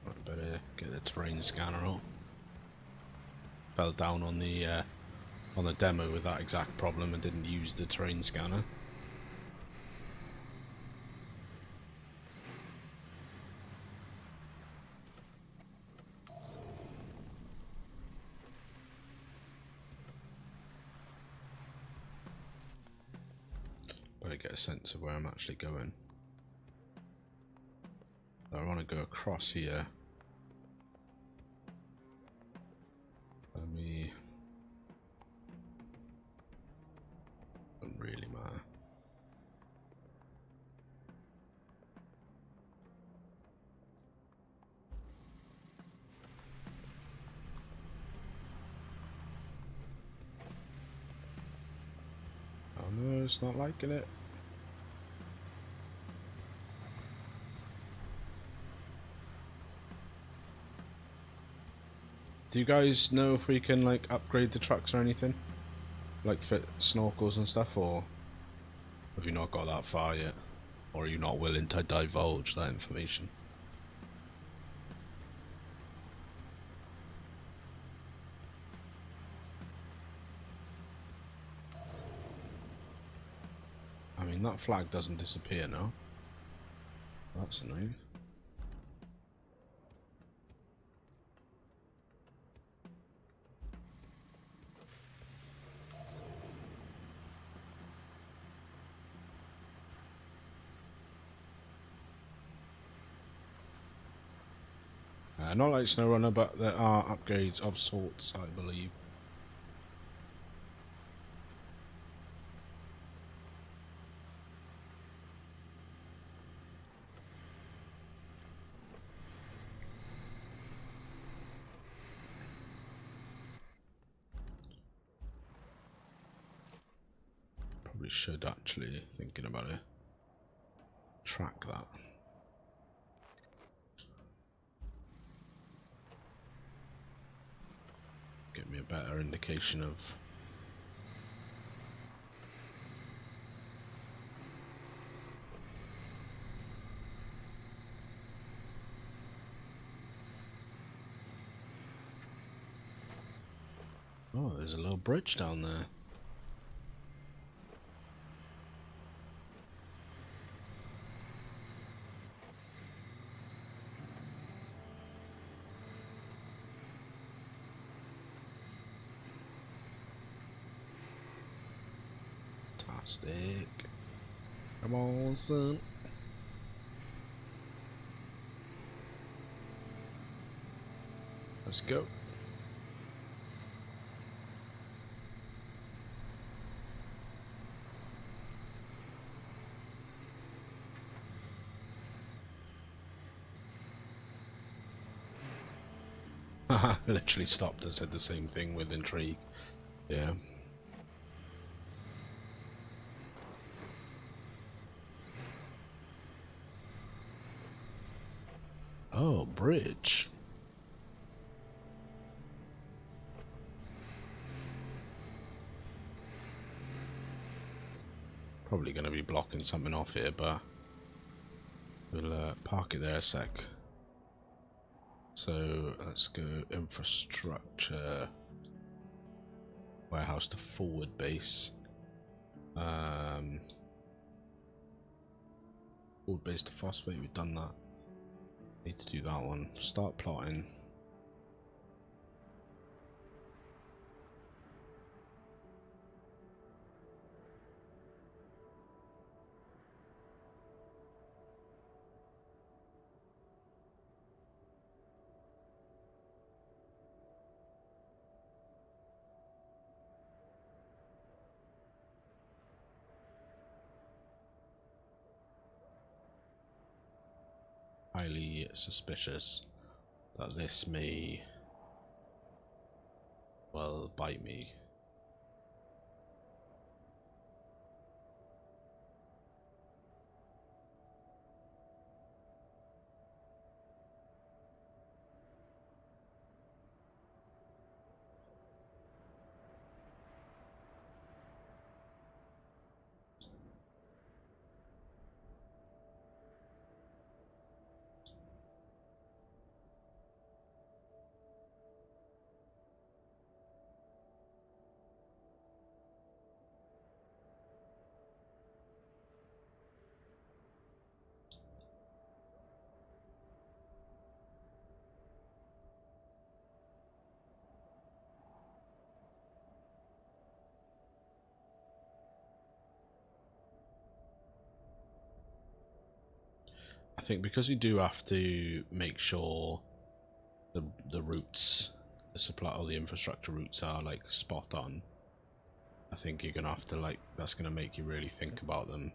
Right, better get the terrain scanner up. Fell down on the demo with that exact problem and didn't use the terrain scanner. Better get a sense of where I'm actually going. So I want to go across here. Let me... Doesn't really matter. Oh no, it's not liking it. Do you guys know if we can like upgrade the trucks or anything? Like fit snorkels and stuff, or have you not got that far yet? Or are you not willing to divulge that information? I mean, that flag doesn't disappear now. That's annoying. Not like SnowRunner, but there are upgrades of sorts, I believe. Probably should actually, thinking about it, track that. Get me a better indication of... Oh, there's a little bridge down there. Fantastic. Come on, son. Let's go. Haha, literally stopped and said the same thing with intrigue. Yeah. Oh, bridge. Probably going to be blocking something off here, but we'll park it there a sec. So let's go infrastructure, warehouse to forward base. Forward base to phosphate, we've done that. Need to do that one. Start plotting. Highly suspicious that this may, well, bite me. I think because you do have to make sure the routes, the supply or the infrastructure routes are like spot on, I think you're gonna have to like, that's gonna make you really think about them.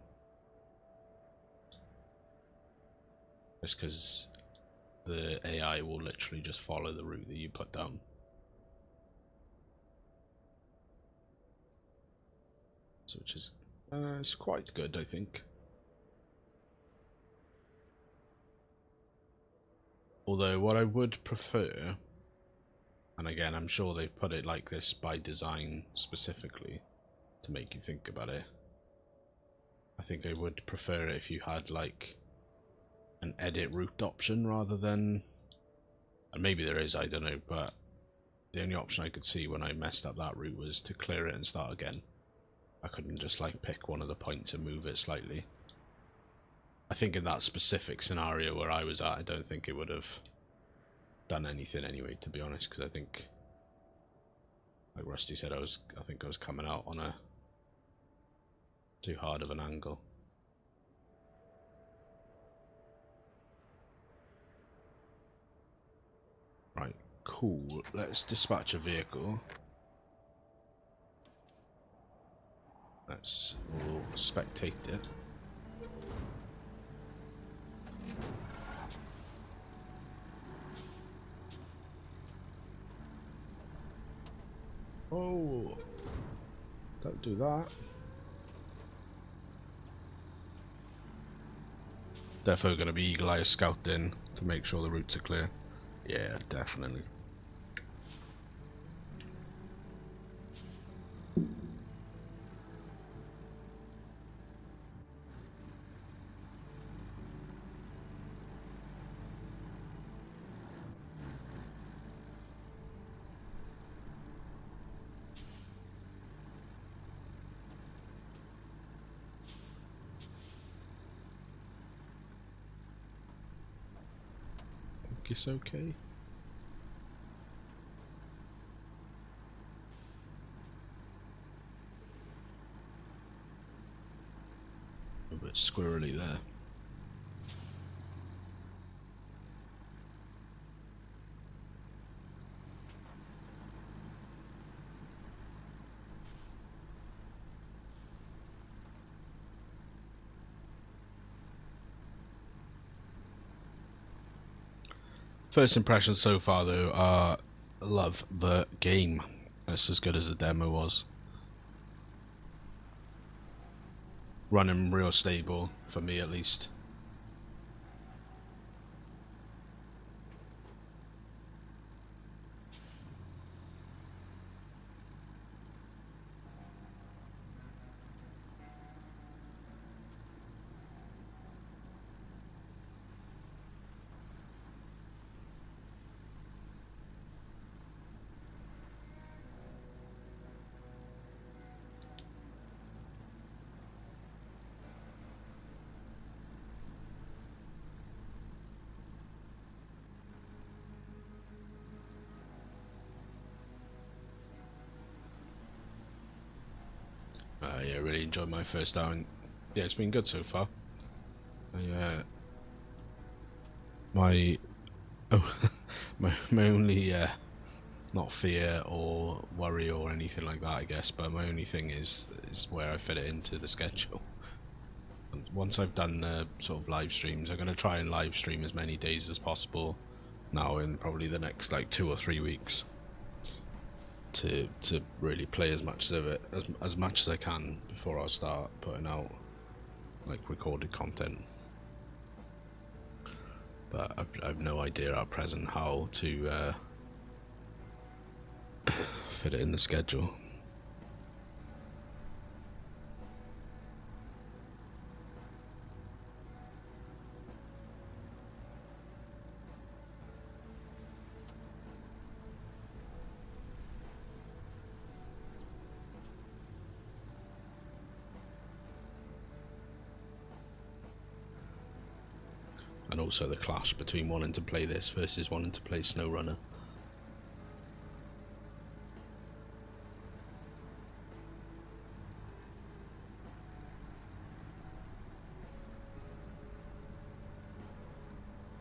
Just because the AI will literally just follow the route that you put down. So which is it's quite good, I think. Although what I would prefer, and again I'm sure they've put it like this by design specifically to make you think about it, I think I would prefer it if you had like an edit route option rather than, and maybe there is, I don't know, but the only option I could see when I messed up that route was to clear it and start again. I couldn't just like pick one of the points and move it slightly. I think in that specific scenario where I was at, I don't think it would have done anything anyway, to be honest, because I think, like Rusty said, I think I was coming out on a too hard of an angle. Right, cool. Let's dispatch a vehicle. We'll spectate it. Oh, don't do that. Defo going to be Eagle Eye scouting to make sure the routes are clear. Yeah, definitely. It's okay. squirrely there. First impressions so far though are love the game. It's as good as the demo was. Running real stable, for me at least. Yeah, really enjoyed my first outing. Yeah, it's been good so far. My only not fear or worry or anything like that, I guess, but my only thing is where I fit it into the schedule. And once I've done sort of live streams, I'm going to try and live stream as many days as possible now in probably the next like 2 or 3 weeks to really play as much of it as much as I can before I start putting out like recorded content. But I've no idea at present how to fit it in the schedule. And also the clash between wanting to play this versus wanting to play SnowRunner.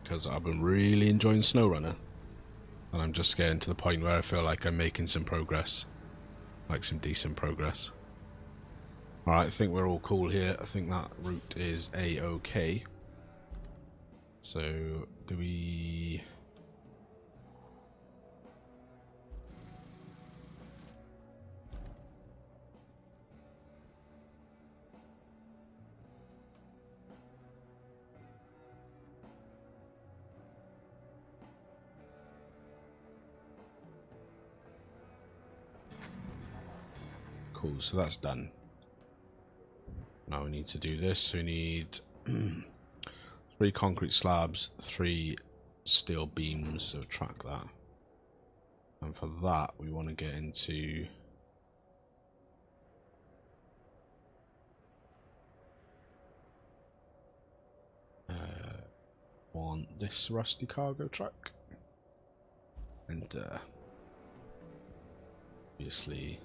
Because I've been really enjoying SnowRunner, and I'm just getting to the point where I feel like I'm making some progress, like some decent progress. Alright, I think we're all cool here. I think that route is A-OK. So, do we... Cool, so that's done. Now we need to do this. We need 3 concrete slabs, 3 steel beams, so track that. And for that, we want to get into want this rusty cargo truck, and obviously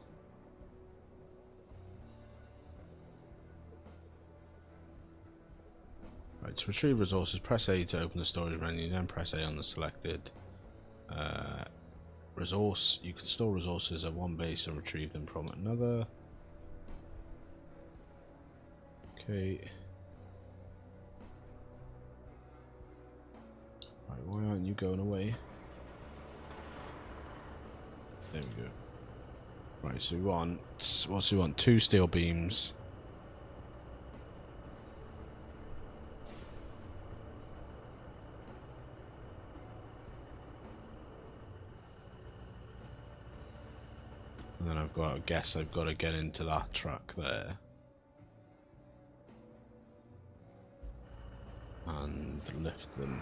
right, to retrieve resources, press A to open the storage menu, then press A on the selected resource. You can store resources at one base and retrieve them from another. Okay. Right, why aren't you going away? There we go. Right, so we want, what's we want? 2 steel beams. And then I guess I've got to get into that truck there. And lift them.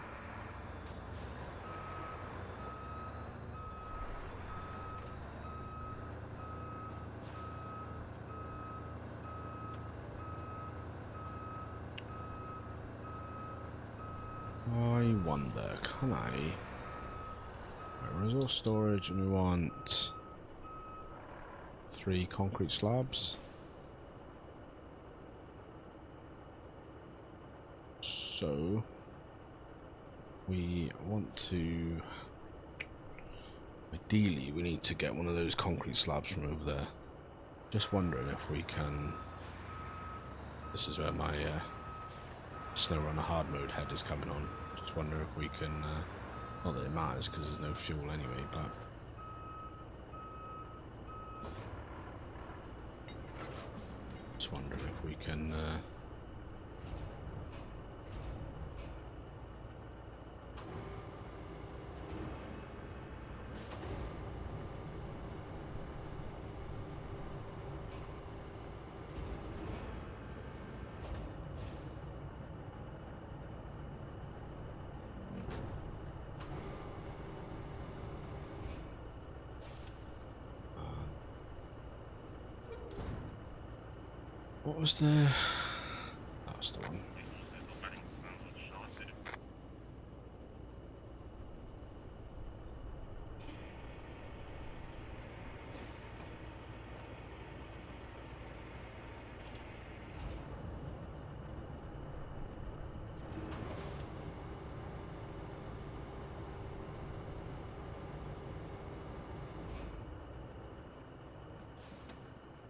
I wonder, can I? Right, resource storage, and we want 3 concrete slabs. So we want to, ideally we need to get one of those concrete slabs from over there. Just wondering if we can, this is where my snow runner hard mode head is coming on. Just wondering if we can, not that it matters because there's no fuel anyway, but just wondering if we can what was the... that was the one.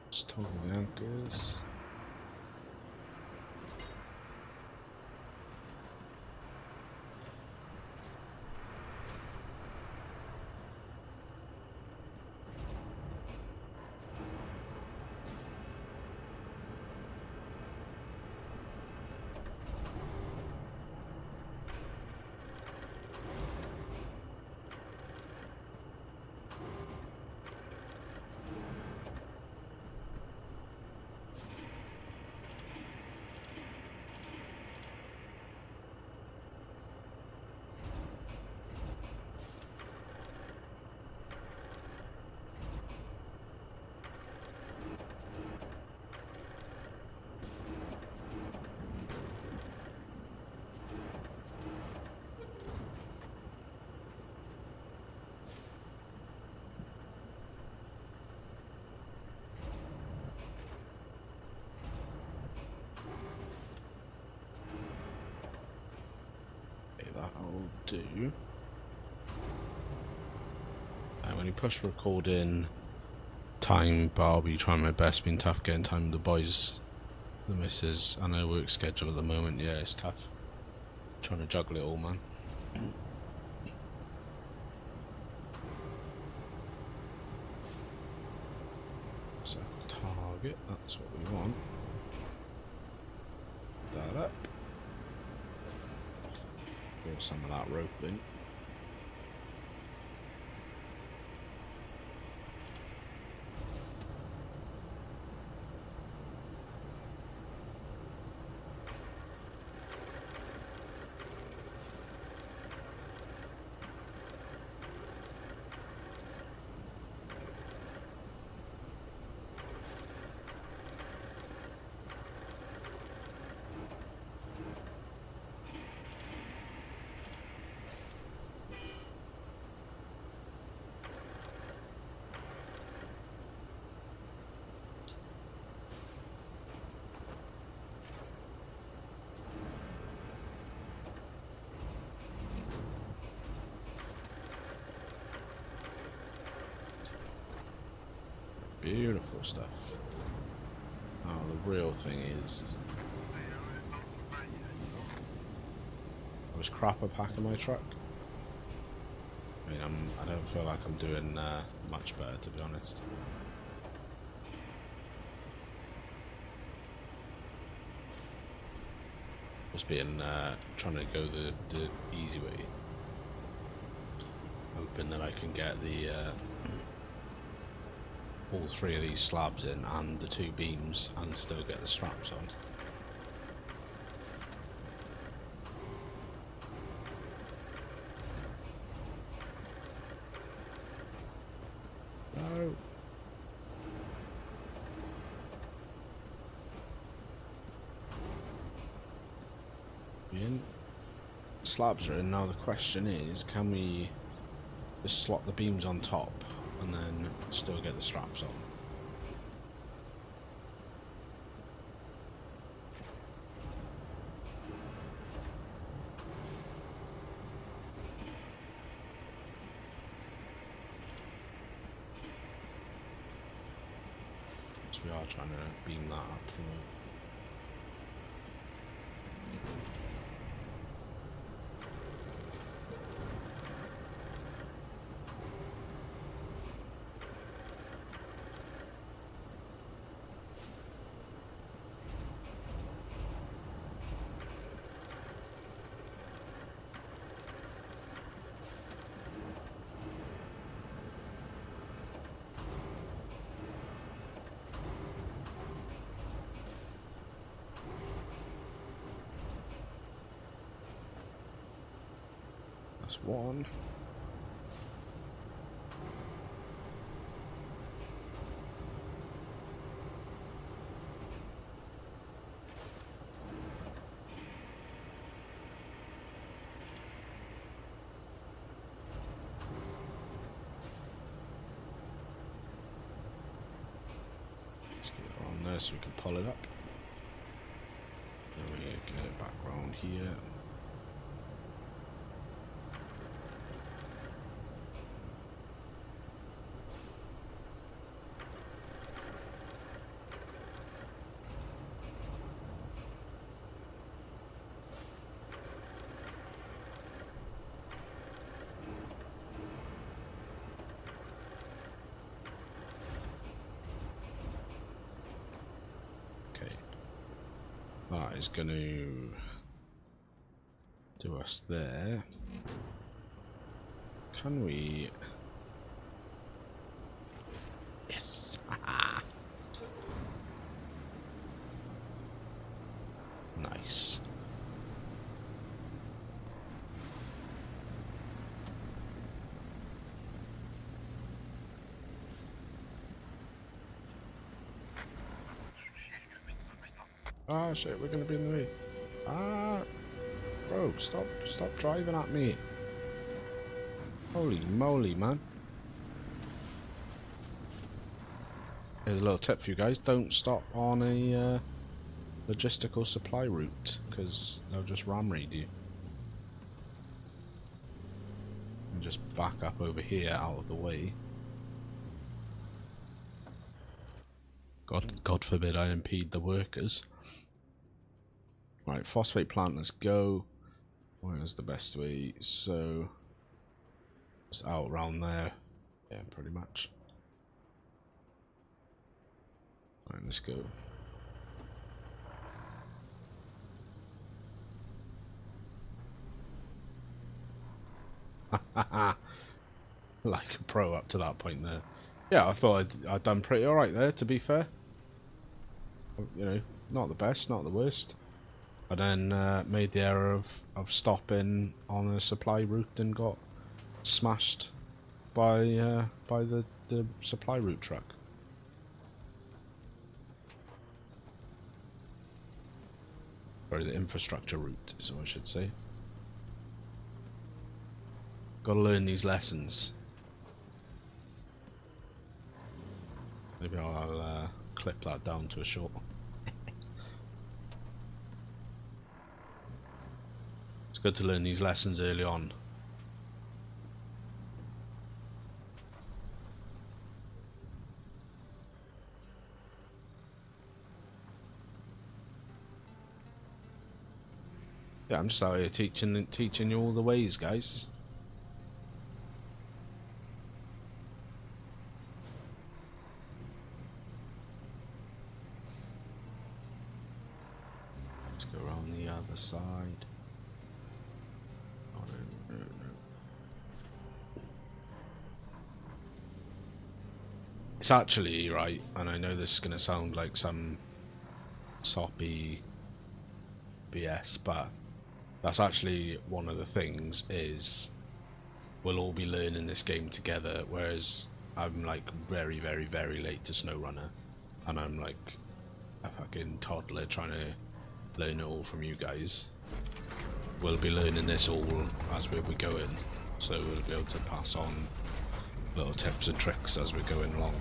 Let's toggle the anchors. That'll do. And when you push record in time, but I'll be trying my best, being tough getting time with the boys, the missus, and our work schedule at the moment. Yeah, it's tough trying to juggle it all, man. So target, that's what we want. That up. Or some of that rope in. Beautiful stuff. Now the real thing is, I was crapper packing my truck. I mean, I don't feel like I'm doing much better, to be honest. Just being trying to go the easy way, hoping that I can get the all three of these slabs in and the two beams and still get the straps on. No. In. Slabs are in. Now the question is, can we just slot the beams on top and then still get the straps on? we are trying to beam that up for me. That's one. Let's get it on there so we can pull it up. Then we get it back round here. That is going to do us there. Can we? Yes. Nice. Ah, shit, we're gonna be in the way. Ah, bro, stop driving at me. Holy moly, man. Here's a little tip for you guys. Don't stop on a logistical supply route, because they'll just ram raid you. And just back up over here out of the way. God forbid I impede the workers. Right, phosphate plant, let's go. Where's the best way? So, it's out around there. Yeah, pretty much. Right, let's go. Like a pro up to that point there. Yeah, I thought I'd done pretty alright there, to be fair. You know, not the best, not the worst. And then made the error of stopping on a supply route and got smashed by the supply route truck. Sorry, the infrastructure route is what I should say. Got to learn these lessons. Maybe I'll clip that down to a short one. It's good to learn these lessons early on. Yeah, I'm just out here teaching you all the ways, guys. Let's go around the other side. Oh, no. It's actually, right, and I know this is going to sound like some soppy BS, but that's actually one of the things, is we'll all be learning this game together, whereas I'm like very, very, very late to SnowRunner, and I'm like a fucking toddler trying to learn it all from you guys. We'll be learning this all as we're going, so we'll be able to pass on little tips and tricks as we're going along.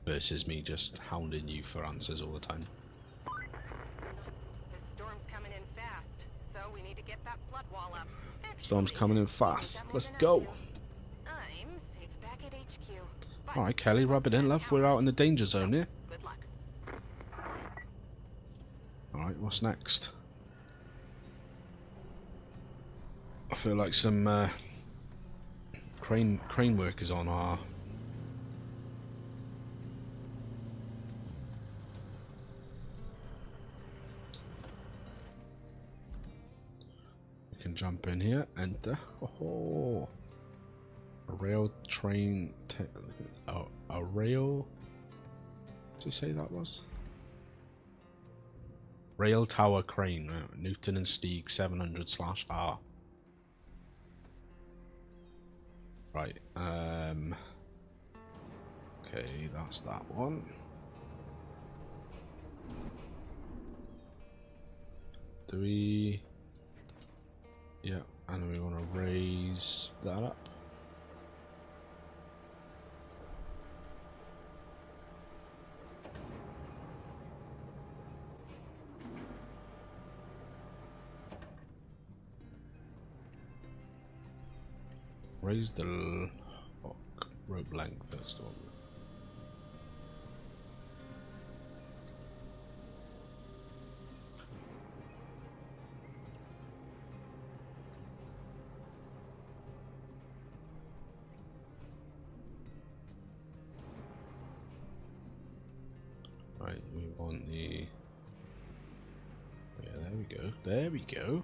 Versus me just hounding you for answers all the time.
The storm's coming in fast, so we need to get that flood wall up.
Storm's coming in fast. Let's go.
I'm safe back at HQ.
Alright, Kelly, rub it in, love. We're out in the danger zone here.
Good luck.
Alright, what's next? I feel like some crane work is on our... We can jump in here, enter. Oh, a rail train... a rail... What did you say that was? Rail tower crane, Newton and Stieg 700/R. Right, okay, that's that one. Do we... Yeah, and we want to raise that up. Raise the rope length first of all. Right, we want the... Yeah, there we go. There we go.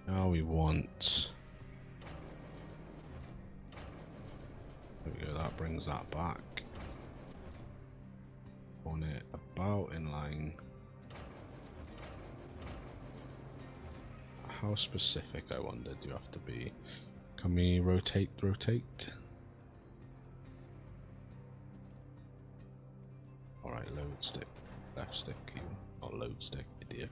Now we want... There we go, that brings that back. Want it about in line. How specific, I wonder, do you have to be? Can we rotate? Alright, load stick. Left stick, even. Not load stick, idiot.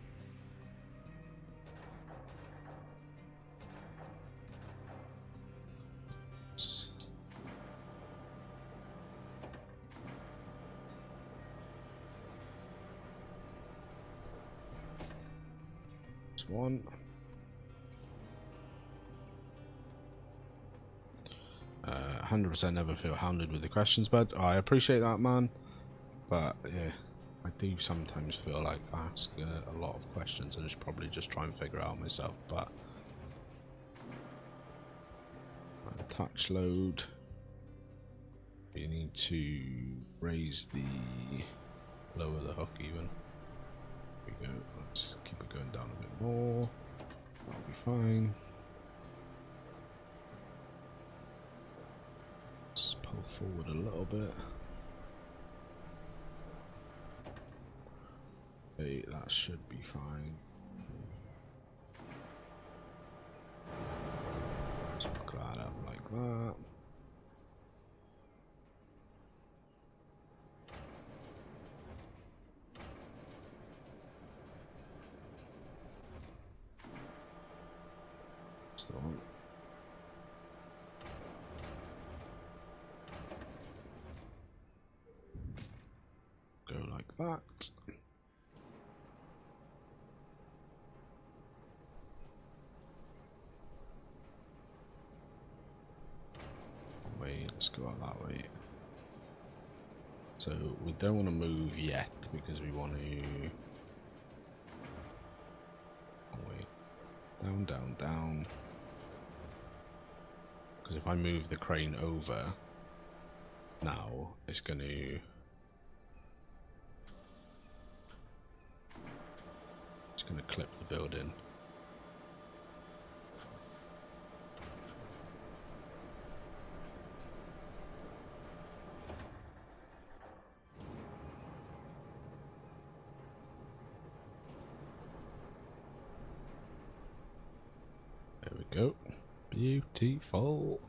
One. 100% never feel hounded with the questions, bud. I appreciate that, man. But yeah, I do sometimes feel like I ask a lot of questions and I should probably just try and figure out myself. But touch load. We need to raise the lower the hook even. There we go. Let's keep it going down a bit more. That'll be fine. Let's pull forward a little bit. Okay, that should be fine. Let's hook that up like that. Still on. Go like that. Wait, let's go out that way. So we don't want to move yet because we want to... Oh wait. Down, down, down. Because if I move the crane over now, it's going to... It's going to clip the building. There we go. Beautiful.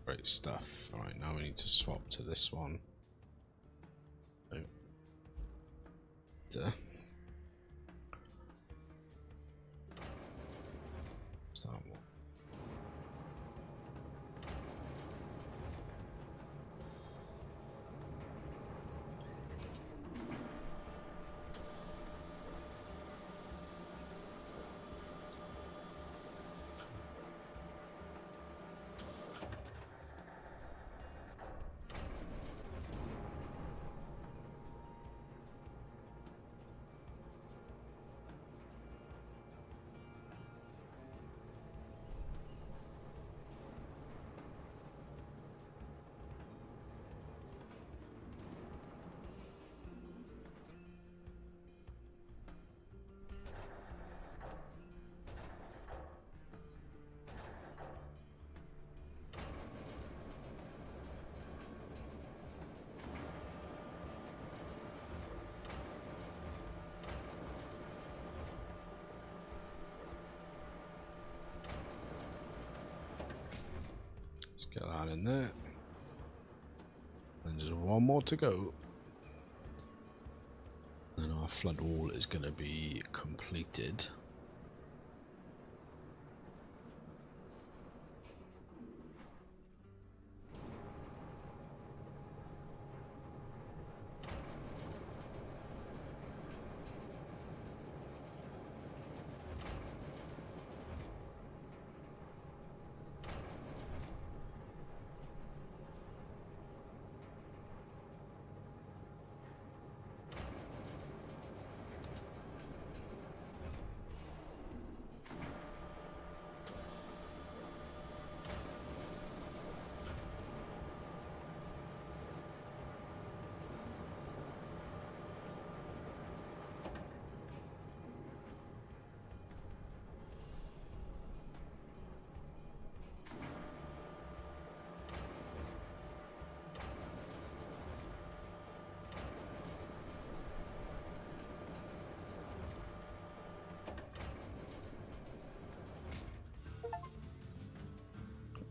Great stuff. Alright, now we need to swap to this one. So better. Start one. Get that in there. And just one more to go. Then our flood wall is going to be completed.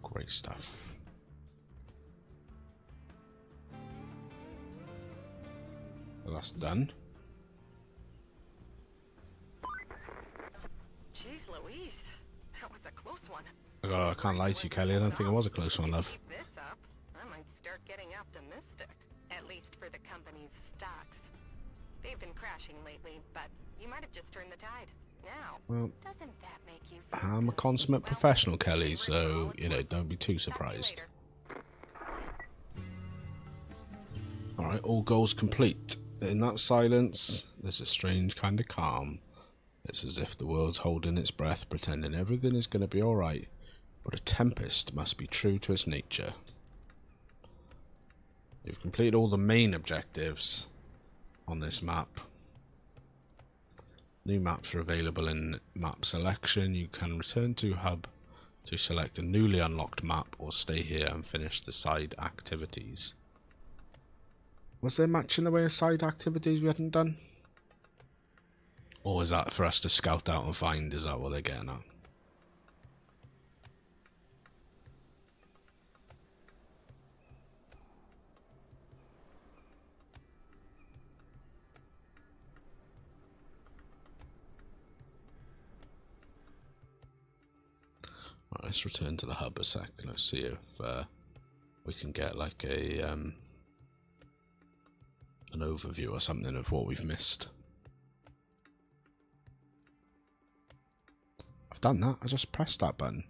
Great stuff. Well, that's done.
Jeez Louise, that was a close one.
I can't lie to you, Kelly. I don't think it was a close one, love.
Keep this up, I might start getting optimistic. At least for the company's stocks. They've been crashing lately, but you might have just turned the tide. Now,
well,
doesn't that make you?
I'm a consummate professional, Kelly, so, you know, don't be too surprised. Alright, all goals complete. In that silence, there's a strange kind of calm. It's as if the world's holding its breath, pretending everything is going to be alright. But a tempest must be true to its nature. You've completed all the main objectives on this map. New maps are available in map selection. You can return to hub to select a newly unlocked map or stay here and finish the side activities. Was there much in the way of side activities we hadn't done? Or is that for us to scout out and find? Is that what they're getting at? Right, let's return to the hub a sec. Let's see if we can get like a an overview or something of what we've missed. I've done that. I just pressed that button.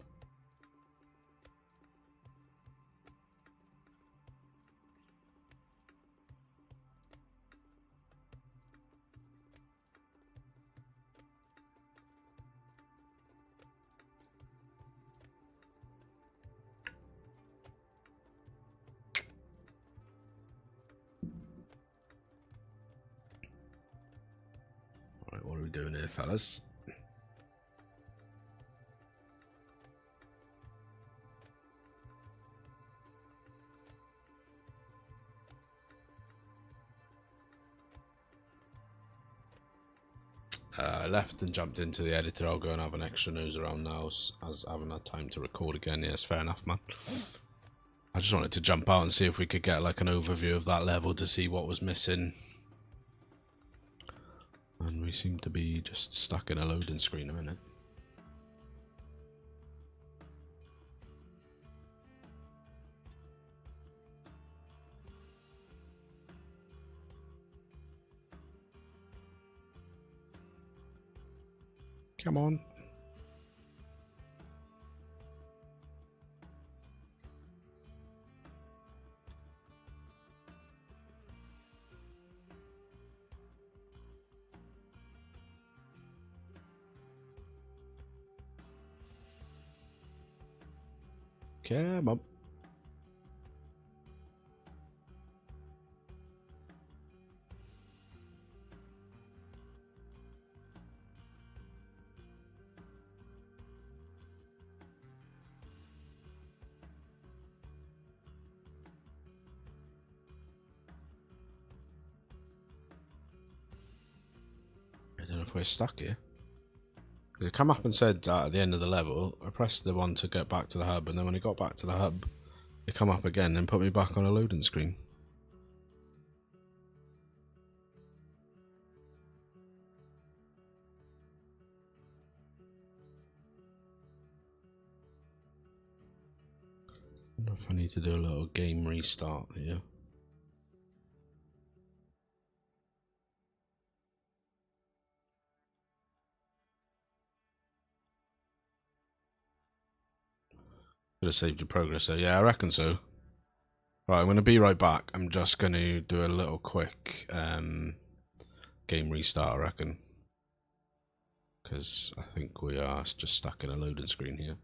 Alright, what are we doing here, fellas? I left and jumped into the editor. I'll go and have an extra nose around now, as I haven't had time to record again. Yes, fair enough, man. I just wanted to jump out and see if we could get like an overview of that level to see what was missing. we seem to be just stuck in a loading screen a minute. Come on. Come on. I don't know if we're stuck here. Because it come up and said that at the end of the level, I pressed the one to get back to the hub, and then when I got back to the hub, it come up again and put me back on a loading screen. I wonder if I need to do a little game restart here. Could have saved your progress there. Yeah, I reckon so. Right, I'm going to be right back. I'm just going to do a little quick game restart, I reckon. Because I think we are just stuck in a loading screen here.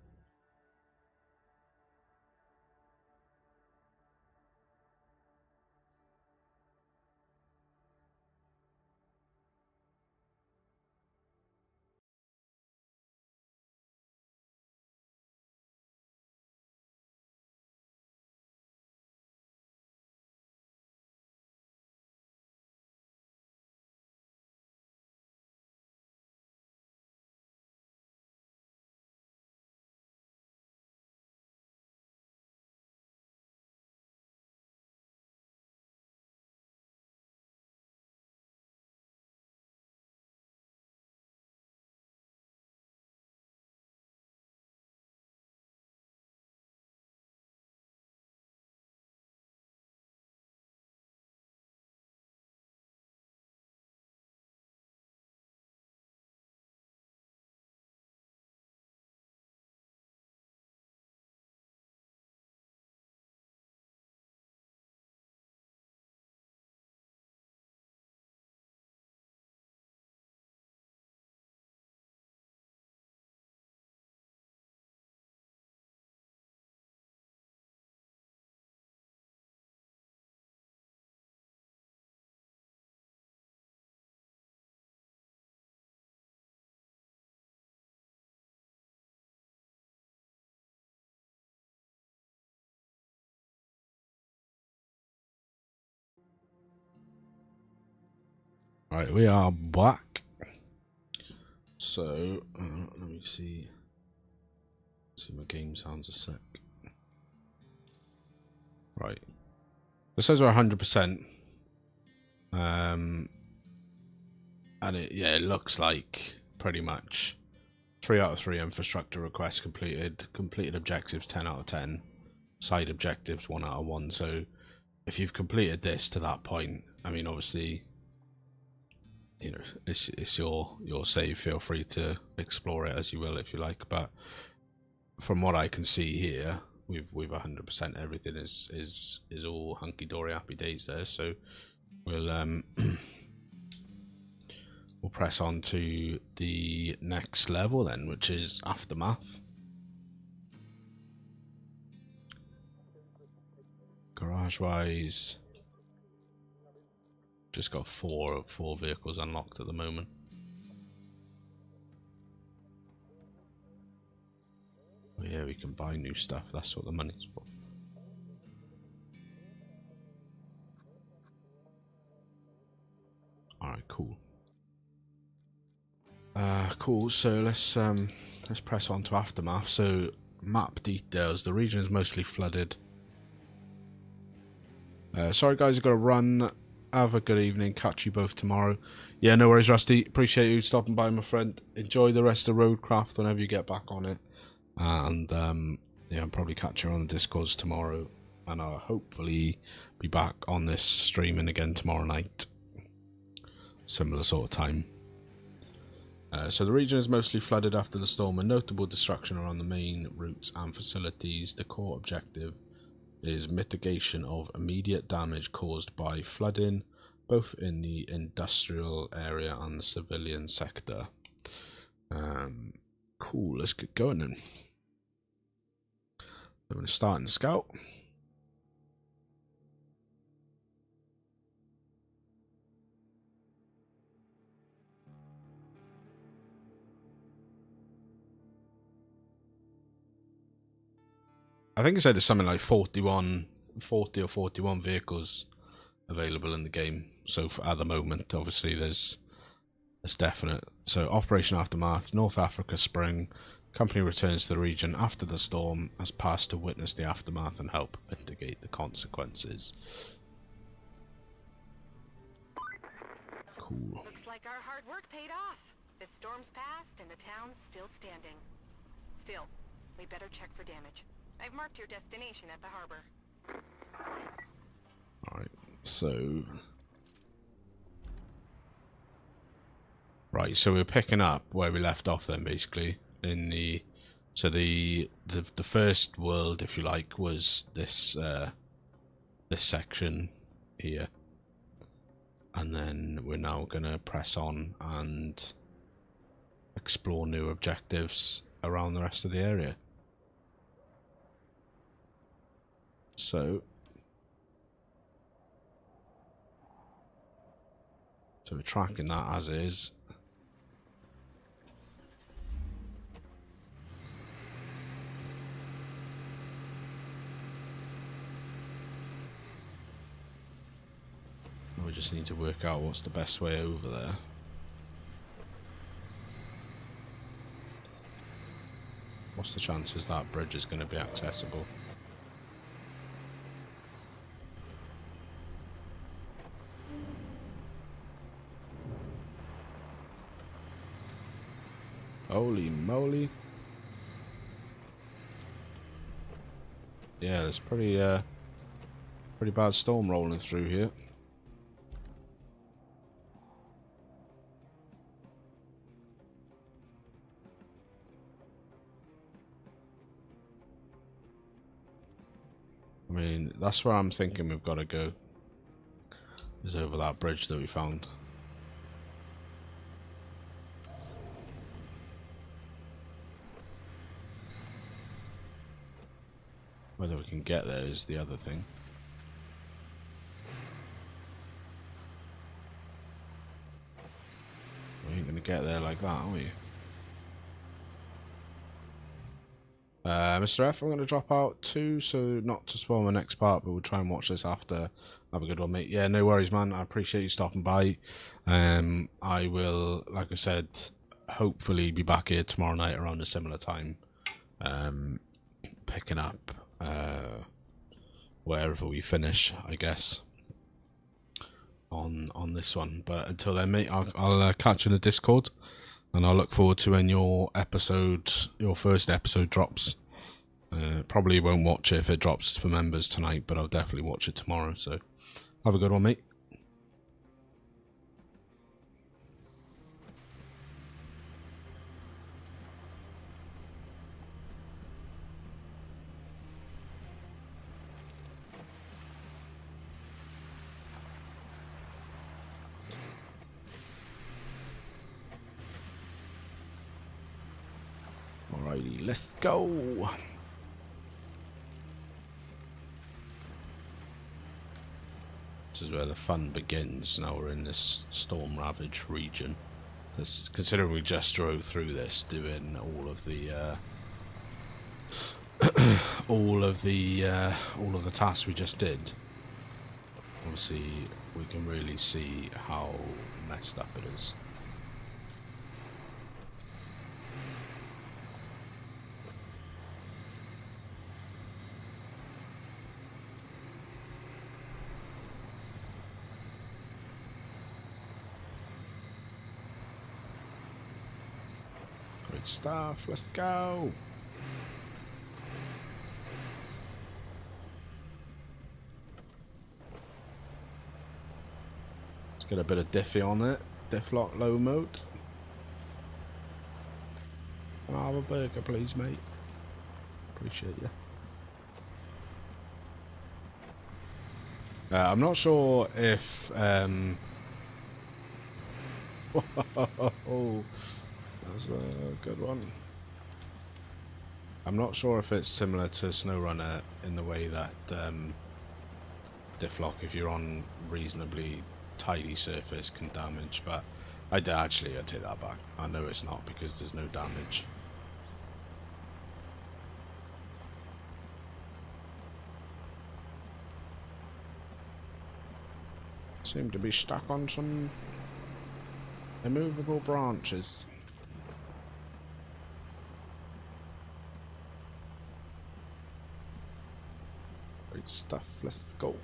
Right, we are back. So, let me see. See my game sounds a sec. Right. It says we're 100%. And it looks like pretty much 3 out of 3 infrastructure requests completed. Completed objectives 10 out of 10. Side objectives 1 out of 1. So if you've completed this to that point, I mean, obviously, you know, it's your save. Feel free to explore it as you will if you like. But from what I can see here, we've 100% everything is all hunky dory, happy days there. So we'll we'll press on to the next level then, which is Aftermath. Garage wise, just got four vehicles unlocked at the moment. Oh yeah, we can buy new stuff. That's what the money's for. All right, cool. Cool. So let's press on to Aftermath. So map details. The region is mostly flooded. Sorry guys, I've got to run. Have a good evening. Catch you both tomorrow. Yeah, no worries, Rusty. Appreciate you stopping by, my friend. Enjoy the rest of Roadcraft whenever you get back on it. And yeah, I'll probably catch you on the Discords tomorrow. And I'll hopefully be back on this streaming again tomorrow night. Similar sort of time. So the region is mostly flooded after the storm, and notable destruction around the main routes and facilities. The core objective is mitigation of immediate damage caused by flooding, both in the industrial area and the civilian sector. Cool, let's get going then. I'm going to start in the scout. I think it said there's something like 40 or 41 vehicles available in the game. So at the moment, obviously there's definite. So Operation Aftermath, North Africa Spring. Company returns to the region after the storm has passed to witness the aftermath and help mitigate the consequences. Cool.
Looks like our hard work paid off. The storm's passed and the town's still standing. Still, we better check for damage. I've marked your destination at the harbor.
Alright, so... Right, so we're picking up where we left off then, basically. In the... So the first world, if you like, was this this section here. And then we're now going to press on and explore new objectives around the rest of the area. So we're tracking that as is. We just need to work out what's the best way over there. What's the chances that bridge is going to be accessible? Holy moly. Yeah, there's pretty bad storm rolling through here. I mean, that's where I'm thinking we've got to go. Is over that bridge that we found. Whether we can get there is the other thing. We ain't gonna get there like that, are we? Mr. F, I'm going to drop out too, so not to spoil my next part, but we'll try and watch this after. Have a good one, mate. Yeah, no worries, man. I appreciate you stopping by. I will, like I said, hopefully be back here tomorrow night around a similar time, picking up wherever we finish, I guess, on this one. But until then, mate, I'll catch you in the Discord. And I look forward to when your first episode drops. Probably won't watch it if it drops for members tonight, but I'll definitely watch it tomorrow. So, have a good one, mate. Alrighty, let's go. This is where the fun begins. Now we're in this storm-ravaged region. Considering we just drove through this, doing all of the tasks we just did. Obviously, we can really see how messed up it is. stuff. Let's go. Let's get a bit of diffy on it. Diff lock low mode. Can I have a burger, please, mate? Appreciate you. I'm not sure if oh, that's a good one. I'm not sure if it's similar to SnowRunner in the way that diff lock, if you're on reasonably tidy surface, can damage, but I take that back. I know it's not because there's no damage. Seem to be stuck on some immovable branches. Great stuff, let's go.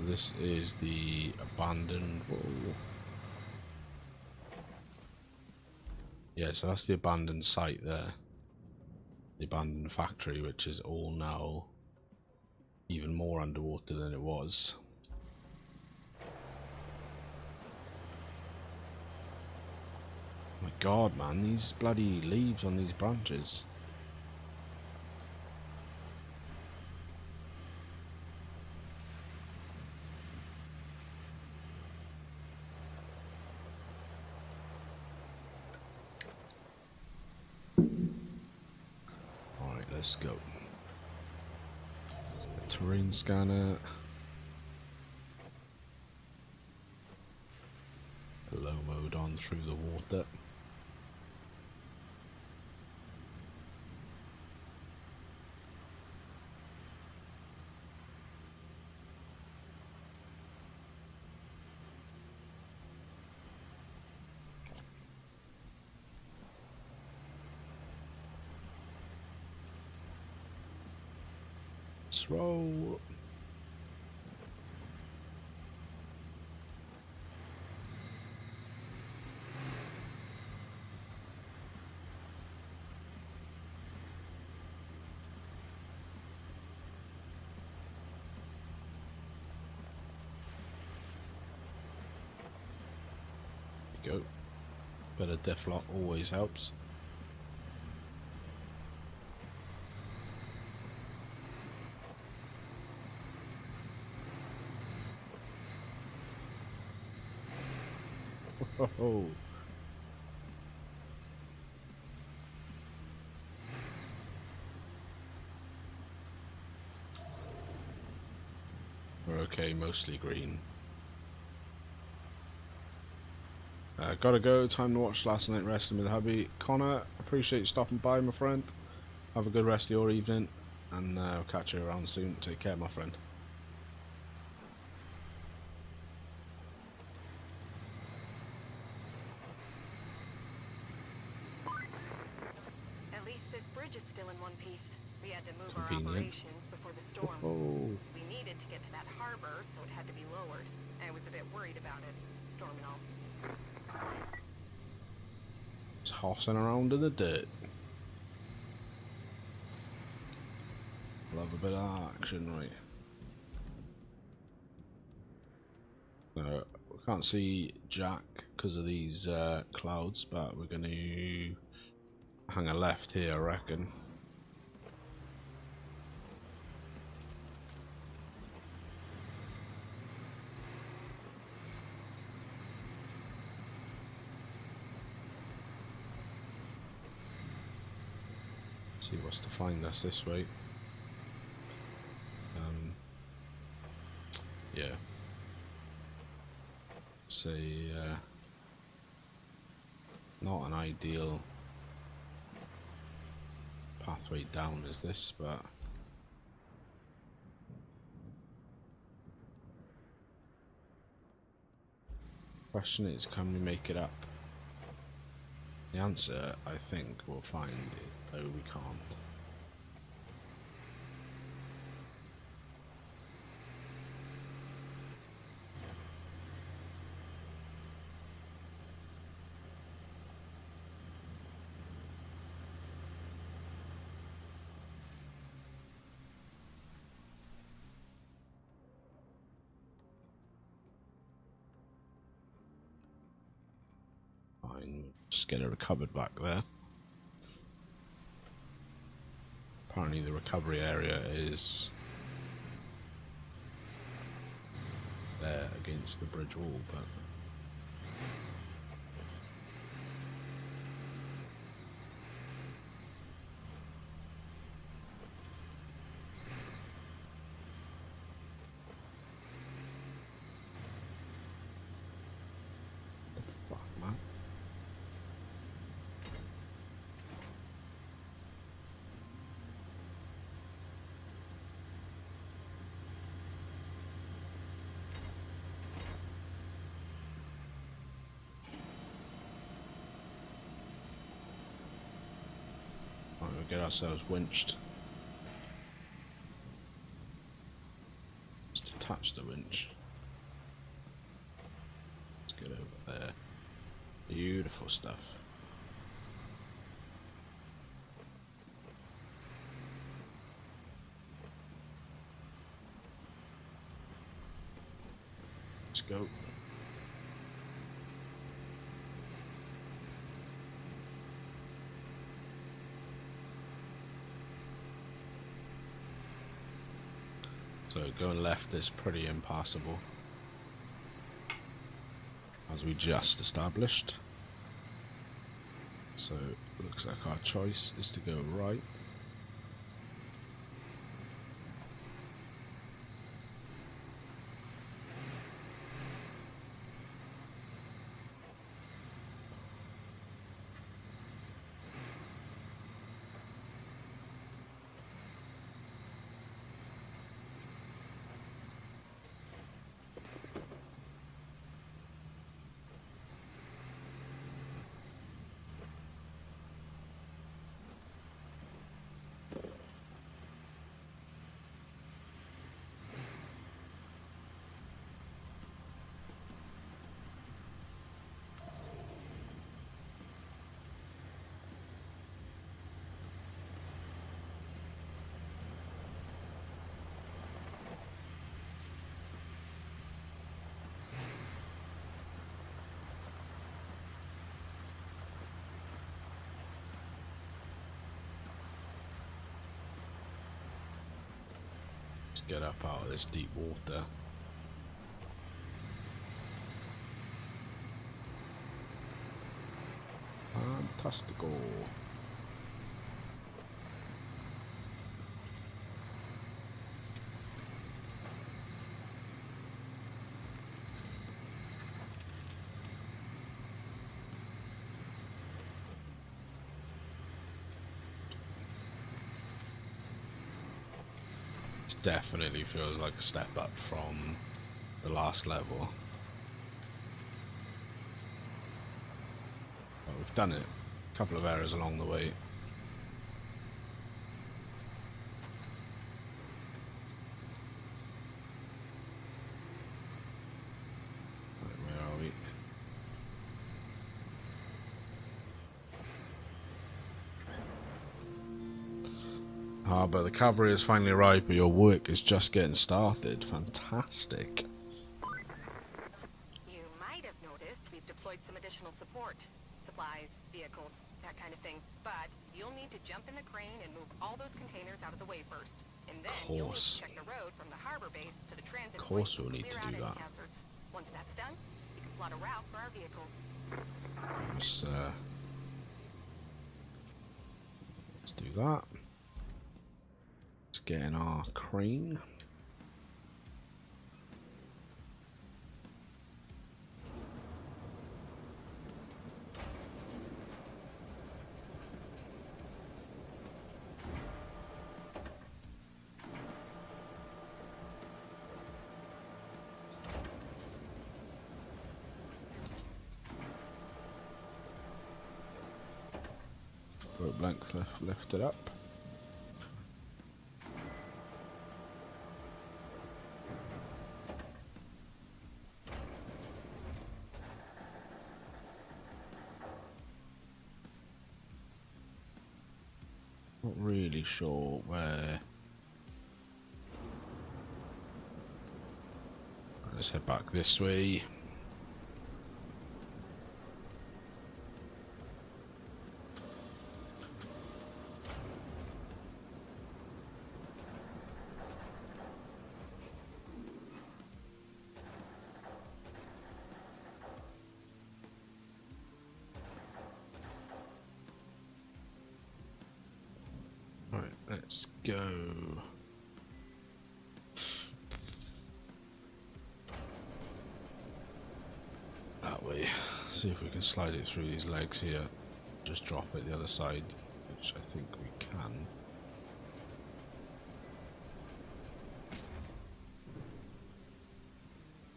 This is the abandoned wall. Yeah, so that's the abandoned site there. The abandoned factory, which is all now even more underwater than it was. Oh my god, man, these bloody leaves on these branches. Let's go. Terrain scanner. Low mode on through the water. Let's roll. There we go. Bit of diff lock always helps. Oh. We're okay, mostly green. Gotta go, time to watch Last Night Resting with hubby. Connor, appreciate you stopping by, my friend. Have a good rest of your evening, and I'll catch you around soon. Take care, my friend.
At least this bridge is still in one piece. We had to move our
Convenient.
operations before the storm.
Oh.
We needed to get to that harbor, so it had to be lowered. I was a bit worried about it, storm and all.
Just horsing around in the dirt. Love a bit of action, right? No, we can't see Jack because of these clouds, but we're going to hang a left here, I reckon. See what's to find us this way. Yeah. Say not an ideal pathway down is this, but Question is, can we make it up? The answer, I think, we'll find it, though we can't. Fine, just get it recovered back there. Apparently the recovery area is there against the bridge wall, but fuck, man. Right, we'll get ourselves winched. Just attach the winch. Let's get over there. Beautiful stuff. Let's go. So going left is pretty impassable, as we just established. So it looks like our choice is to go right. Let's get up out of this deep water. Fantastical. This definitely feels like a step up from the last level. But we've done it. A couple of errors along the way. Right, where are we? Ah, but the cavalry has finally arrived, but your work is just getting started. Fantastic.
You might have noticed we've deployed some additional support. Supplies, vehicles, that kind of thing. But you'll need to jump in the crane and move all those containers out of the way first. And then you'll need to check the road from the harbor base to the transit point.
Of course we'll need to do that.
Hazards. Once that's done, we can plot a route for our vehicles.
Let's do that. Let's get in our crane. length lifted up. Not really sure where. Let's head back this way. Right, let's go. That way. See if we can slide it through these legs here. Just drop it the other side, which I think we can.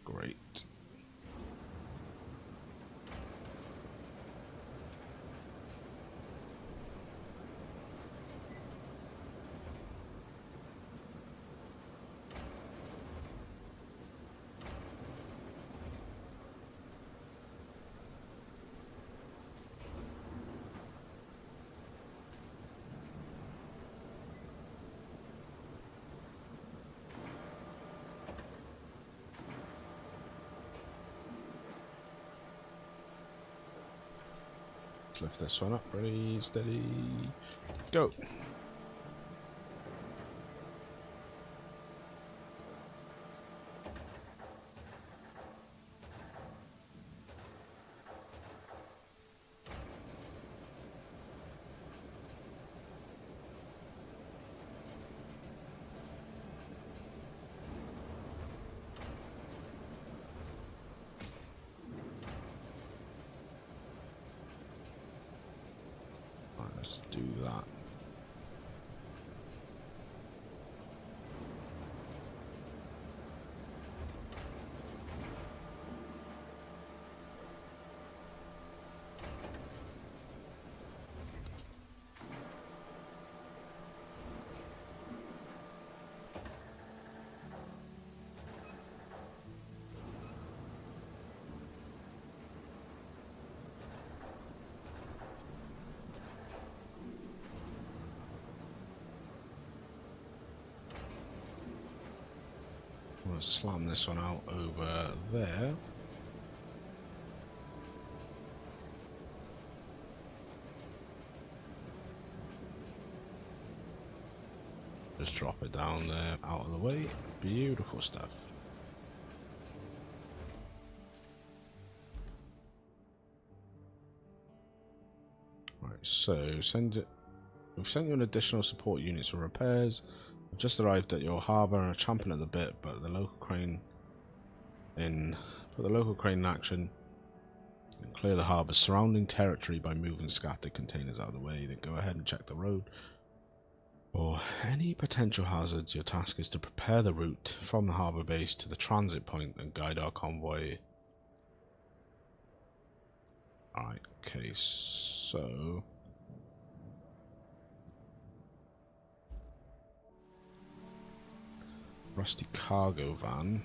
Great. Lift this one up, ready, steady, go. Let's do that. We'll slam this one out over there. Just drop it down there, out of the way. Beautiful stuff. Right, so we've sent you an additional support units for repairs. I've just arrived at your harbour and are champing at the bit, but the local crane in action and clear the harbour's surrounding territory by moving scattered containers out of the way. Then go ahead and check the road for any potential hazards. Your task is to prepare the route from the harbour base to the transit point and guide our convoy. Alright, okay, so rusty cargo van.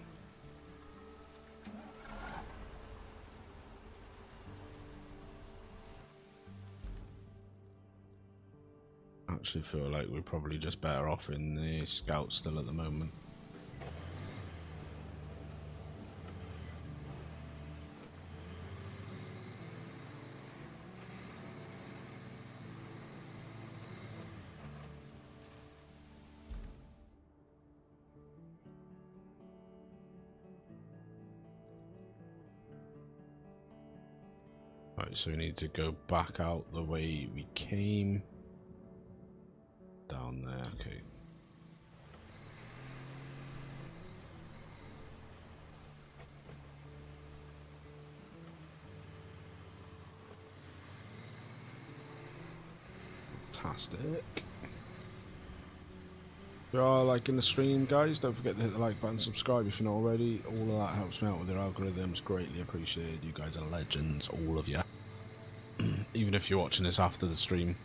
Actually feel like we're probably just better off in the scout still at the moment. Right, so we need to go back out the way we came. Down there, okay. Fantastic. If you are liking the stream, guys, don't forget to hit the like button, subscribe if you're not already. All of that helps me out with their algorithms. Greatly appreciated. You guys are legends, all of you. Even if you're watching this after the stream,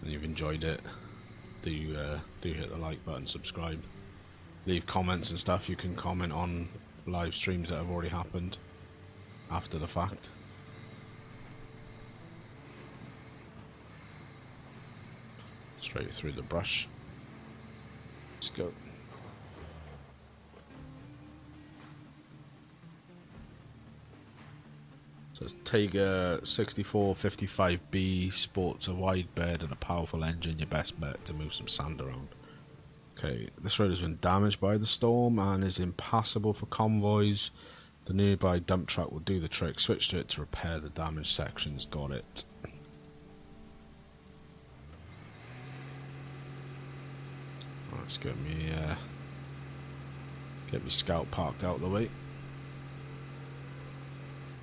and you've enjoyed it, do hit the like button, subscribe, leave comments and stuff. You can comment on live streams that have already happened after the fact. Straight through the brush. Let's go. So it's Tiger 6455B, sports a wide bed and a powerful engine, your best bet to move some sand around. Okay, this road has been damaged by the storm and is impassable for convoys. The nearby dump truck will do the trick. Switch to it to repair the damaged sections. Got it. Let's get me scout parked out of the way.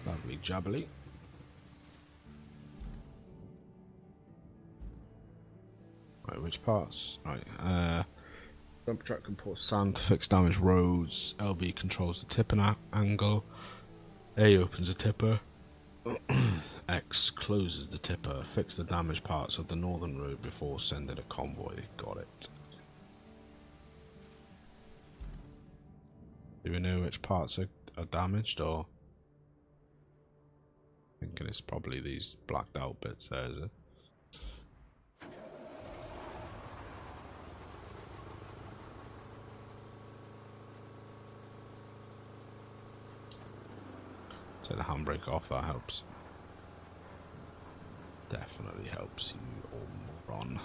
Lovely jubbly. Right, which parts? Right, dump truck can pour sand to fix damaged roads. LB controls the tipping angle. A opens the tipper. X closes the tipper. Fix the damaged parts of the northern road before sending a convoy. Got it. Do we know which parts are damaged, or? Thinking it's probably these blacked out bits there, is it? Take the handbrake off, that helps. Definitely helps, you old moron.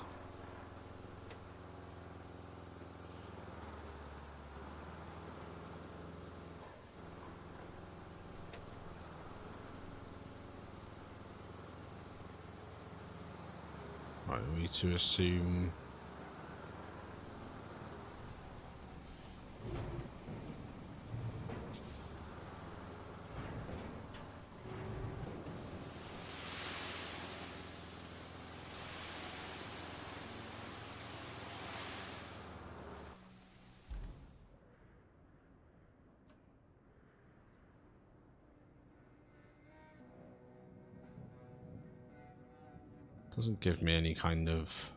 Right, we need to assume doesn't give me any kind of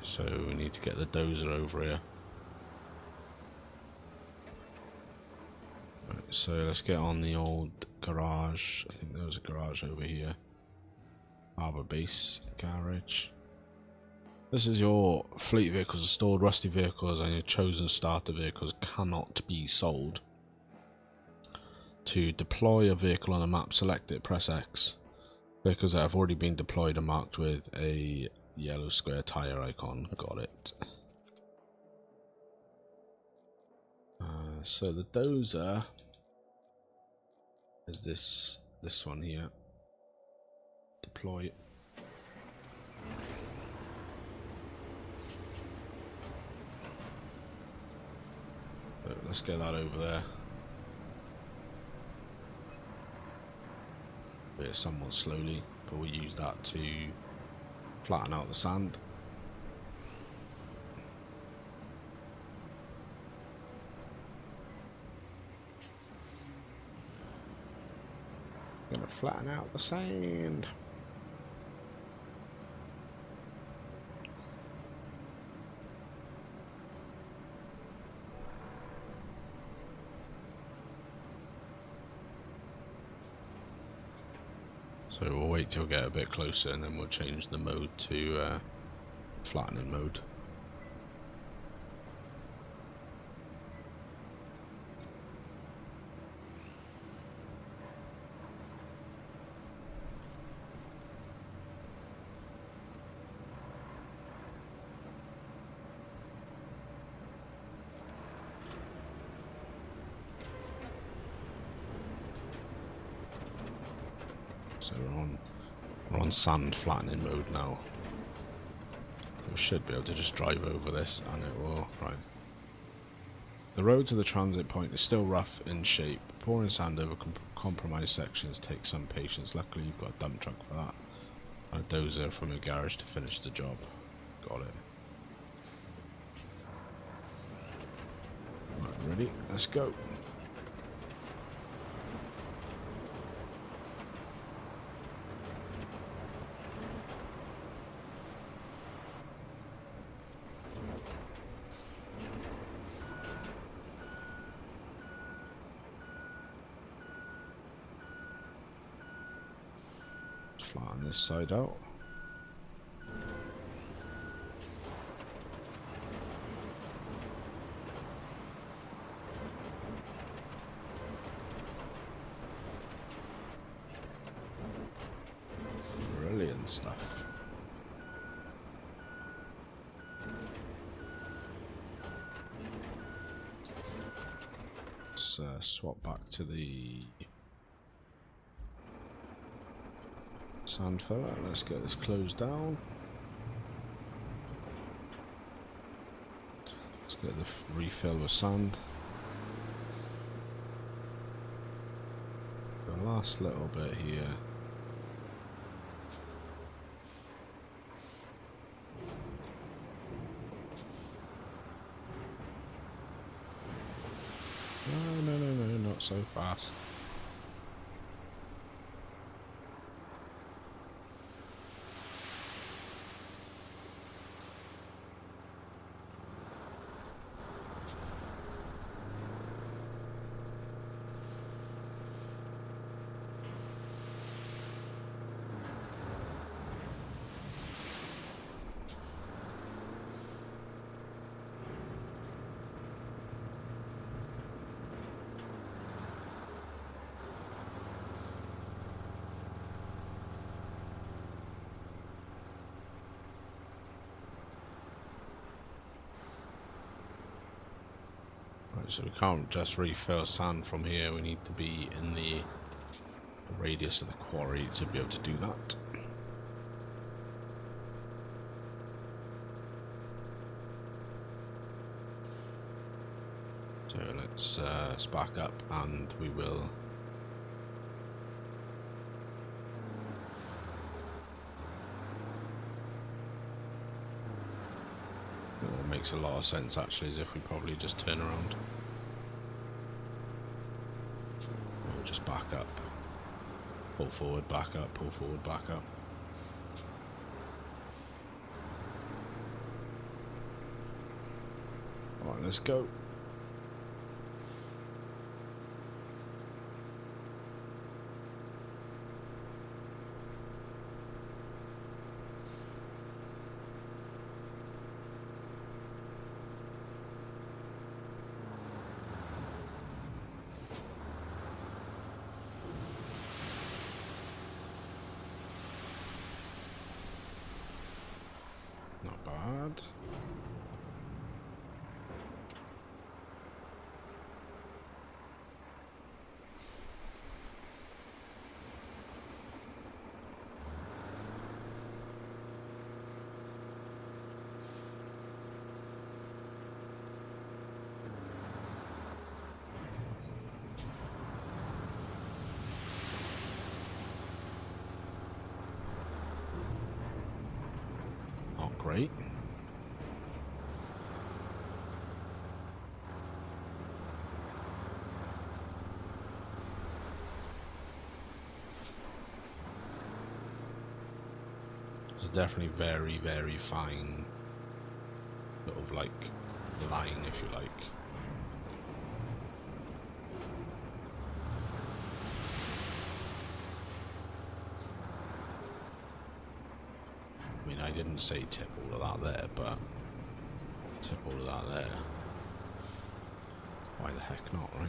so we need to get the dozer over here. Right, so let's get on the old garage. I think there was a garage over here. Harbour base, garage. This is your fleet vehicles are stored. Rusty vehicles and your chosen starter vehicles cannot be sold. To deploy a vehicle on a map, select it, press X. Vehicles that have already been deployed are marked with a yellow square tire icon. Got it. So the dozer is this one here. Deploy. So let's get that over there. Bit somewhat slowly, but we'll use that to flatten out the sand. Gonna flatten out the sand. So we'll wait till we get a bit closer and then we'll change the mode to flattening mode. So we're on sand flattening mode now. We should be able to just drive over this and it will. Right. The road to the transit point is still rough in shape. Pouring sand over compromised sections takes some patience. Luckily you've got a dump truck for that. And a dozer from a garage to finish the job. Got it. Right, ready? Let's go. Flatten this side out. Brilliant stuff. Let's swap back to the sand filler. Let's get this closed down. Let's get the refill with sand. The last little bit here. No, not so fast. So we can't just refill sand from here, we need to be in the radius of the quarry to be able to do that. So let's back up and we will it makes a lot of sense actually, as if we probably just turn around. We'll just back up. Pull forward, back up, pull forward, back up. Alright, let's go. Not bad. Not great. There's definitely very, very fine sort of like line, if you like. I mean, I didn't say tip all of that there, but tip all of that there. Why the heck not, right?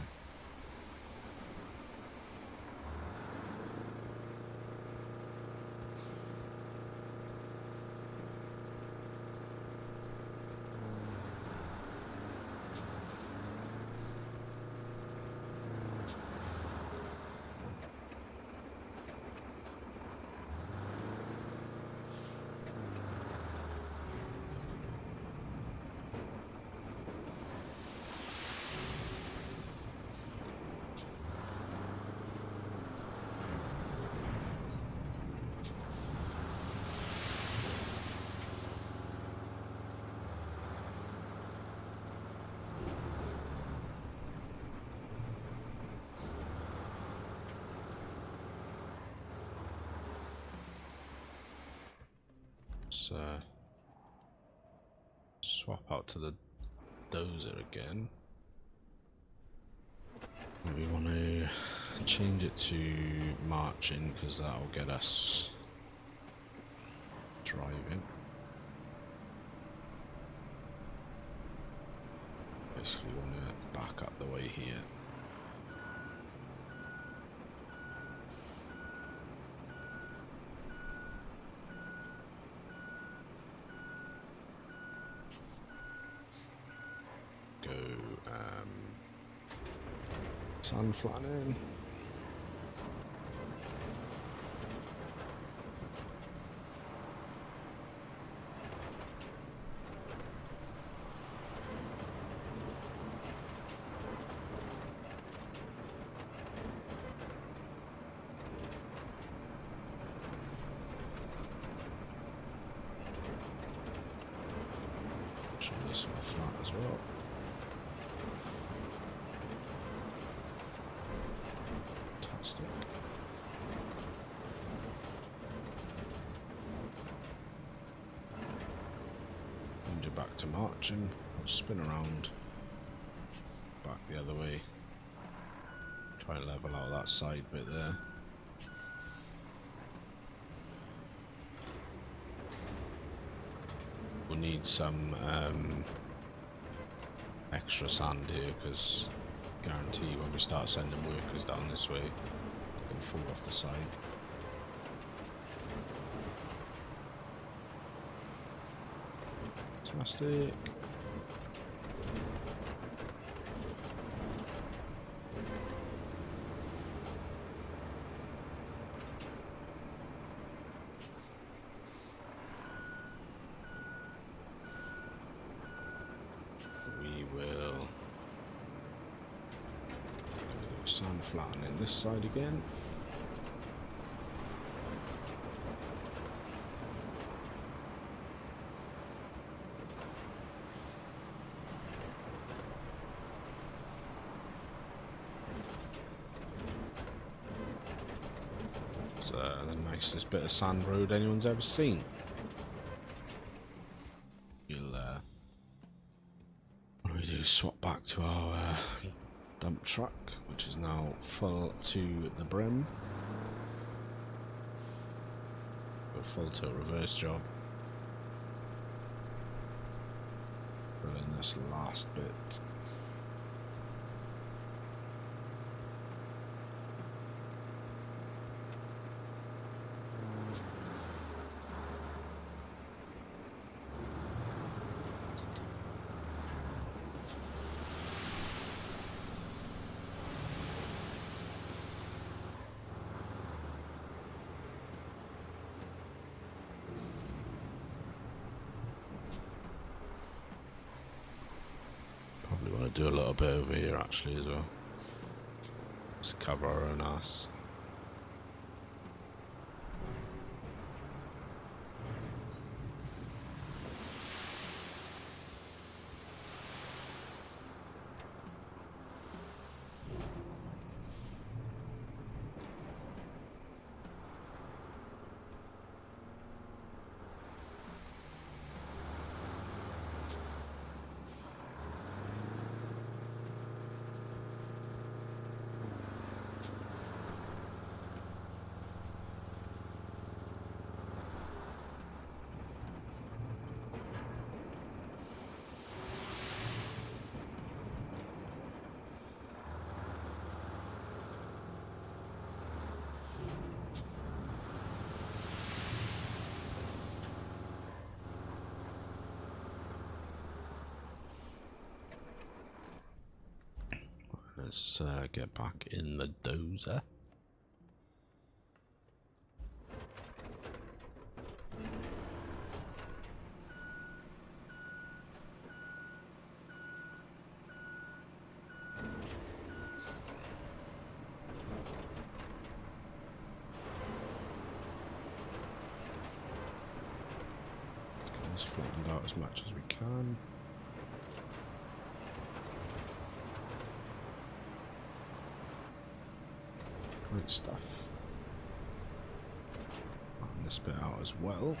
Let's swap out to the dozer again. We want to change it to marching because that'll get us driving. Basically want to back up the way here. Go sun flattening. Should this one flat as well. Fantastic. And you're back to marching. We'll spin around. Back the other way. Try and level out that side bit there. We'll need some extra sand here because guarantee when we start sending workers down this way, they can fall off the side. Fantastic. We will sand flattening this side again. It's the nicest bit of sand road anyone's ever seen. What do we do? Swap back to our dump truck, which is now full to the brim. Go full tilt reverse job. Fill in this last bit. Probably want to do a little bit over here actually as well. Let's cover our own ass. Let's get back in the dozer. Get this flattened out as much as we can. Great stuff. Flatten this bit out as well.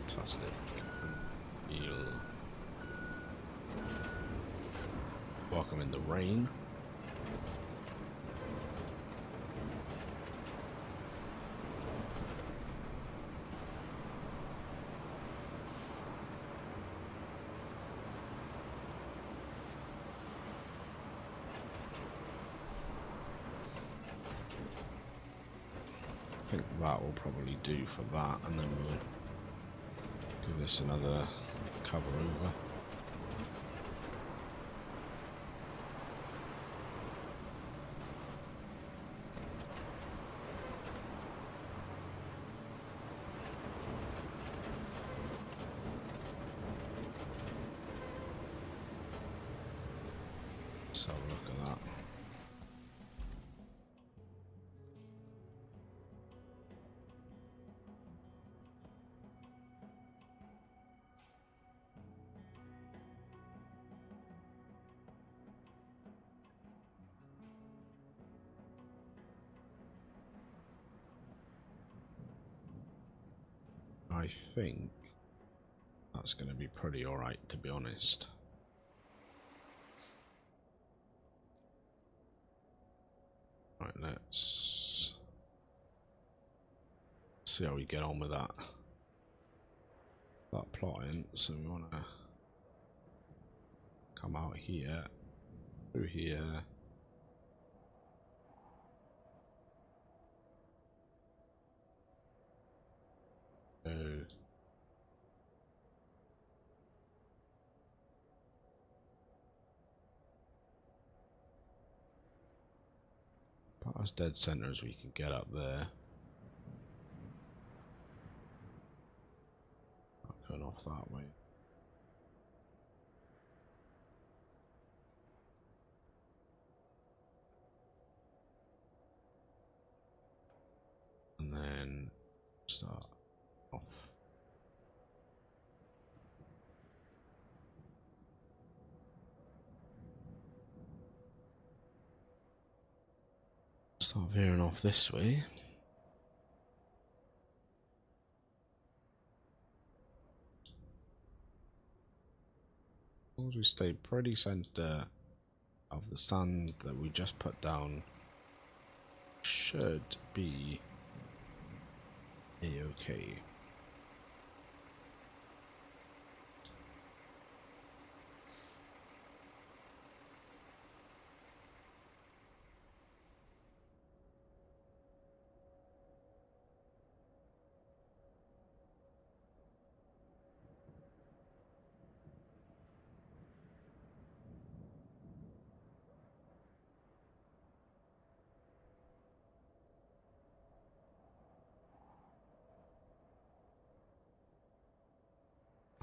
Fantastic. Welcome in the rain. I think that will probably do for that, and then we'll give this another cover over. Let's have a look at that. I think that's going to be pretty alright, to be honest. Right, let's see how we get on with that. That plotting, so we want to come out here, through here. About as dead center as we can get up there. Not going off that way. And then start off. Start veering off this way. As long as we stay pretty center of the sand that we just put down, should be a-okay.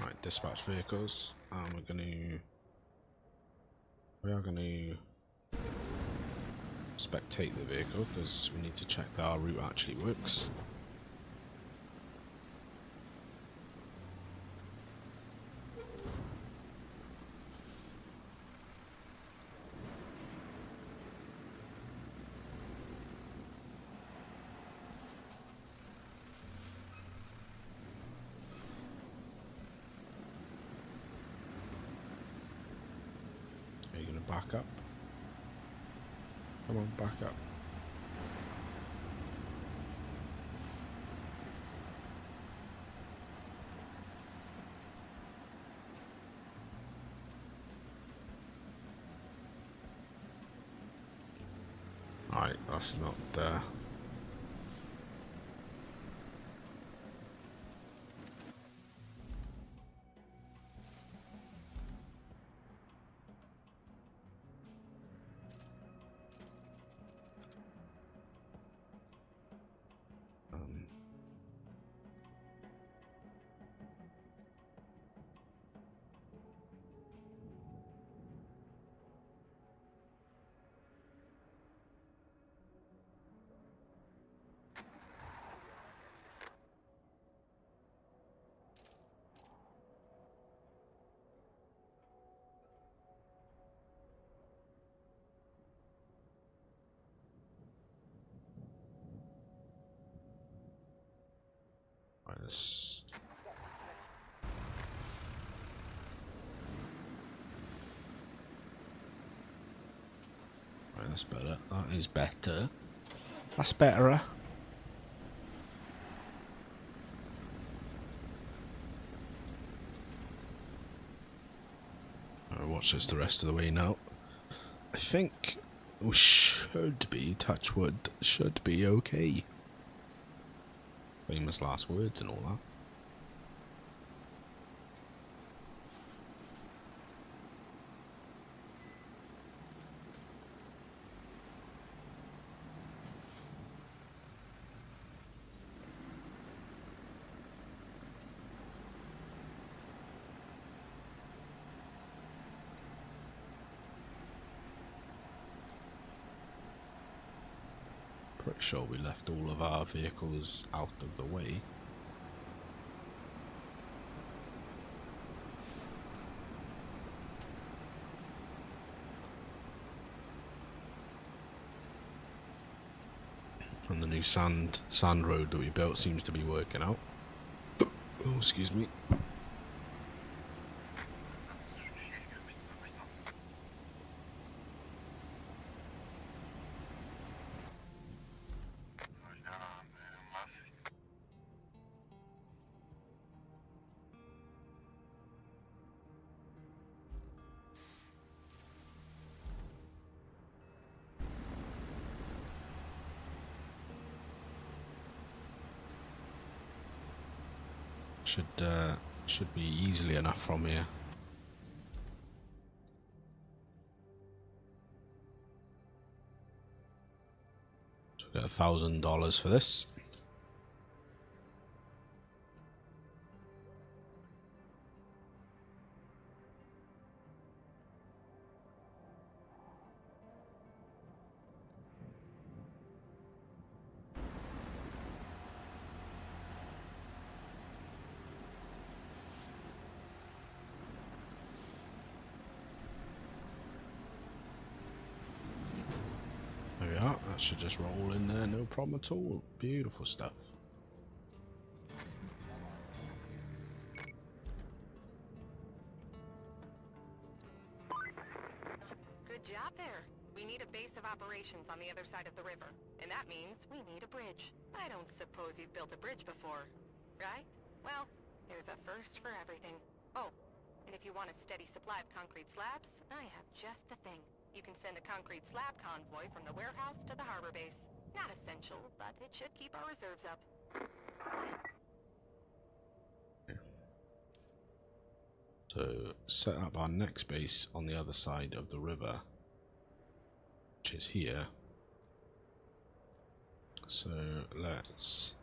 Right, dispatch vehicles, and we are going to spectate the vehicle because we need to check that our route actually works. Are you going to back up? Come on, back up. Right, that's not there. Right, that's better. That is better. That's better. I'll watch this the rest of the way now. I think we should be, touch wood, should be okay. Famous last words and all that. Pretty sure we left all of our vehicles out of the way. And the new sand road that we built seems to be working out. Oh, excuse me. Should be easily enough from here. So we get $1,000 for this. There we are. That should just roll in there, no problem at all. Beautiful stuff.
Good job there. We need a base of operations on the other side of the river, and that means we need a bridge. I don't suppose you've built a bridge before, right? Well, there's a first for everything. Oh, and if you want a steady supply of concrete slabs, I have just the thing. You can send a concrete slab convoy from the warehouse to the harbor base. Not essential, but it should keep our reserves up.
So set up our next base on the other side of the river, which is here. So let's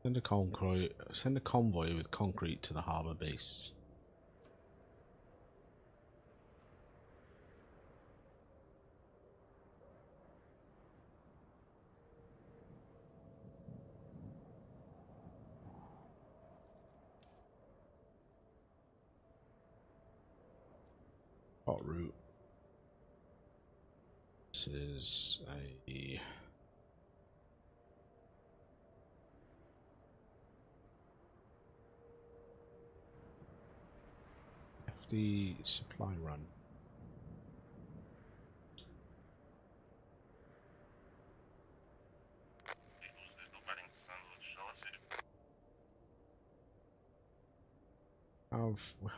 send a convoy with concrete to the harbor base. Hot route. This is a hefty supply run.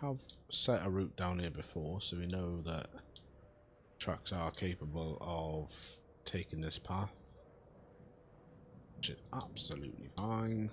have set a route down here before, so we know that trucks are capable of taking this path, which is absolutely fine.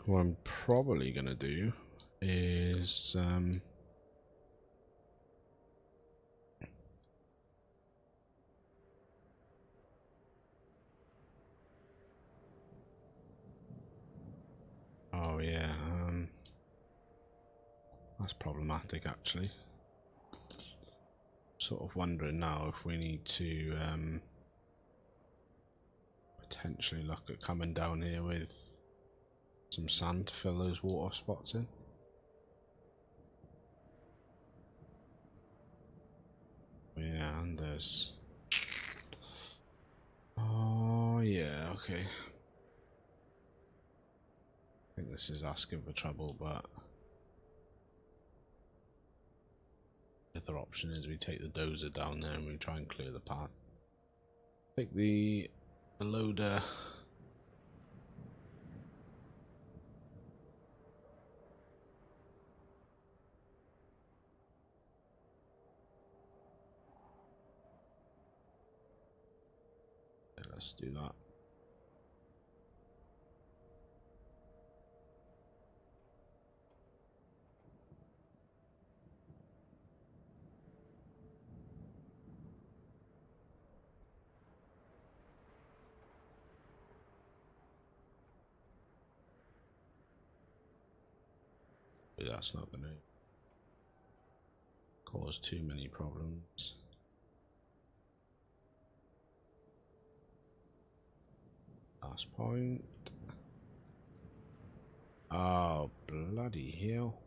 What I'm probably going to do is oh yeah, that's problematic actually. Sort of wondering now if we need to potentially look at coming down here with some sand to fill those water spots in. Yeah, and there's... oh yeah, okay. I think this is asking for trouble, but the other option is we take the dozer down there and we try and clear the path. Take the loader. Yeah, let's do that. But that's not going to cause too many problems. Last point. Oh, bloody hell.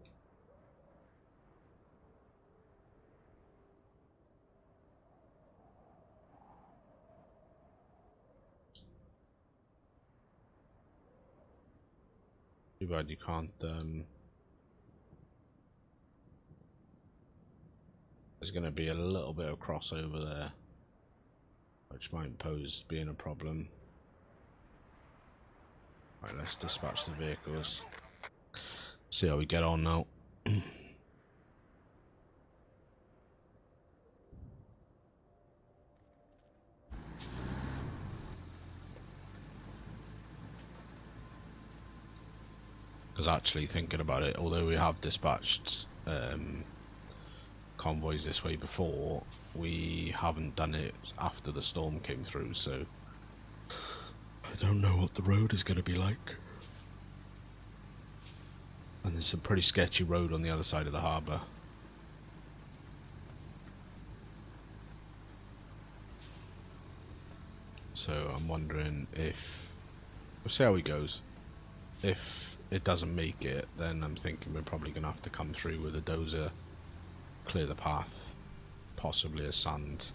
Too bad you can't, there's going to be a little bit of crossover there, which might pose being a problem. Right, let's dispatch the vehicles. See how we get on now. Because actually thinking about it, although we have dispatched convoys this way before, we haven't done it after the storm came through, so I don't know what the road is going to be like. And there's some pretty sketchy road on the other side of the harbour. So I'm wondering if... we'll see how it goes. If it doesn't make it, then I'm thinking we're probably going to have to come through with a dozer, clear the path, possibly a sand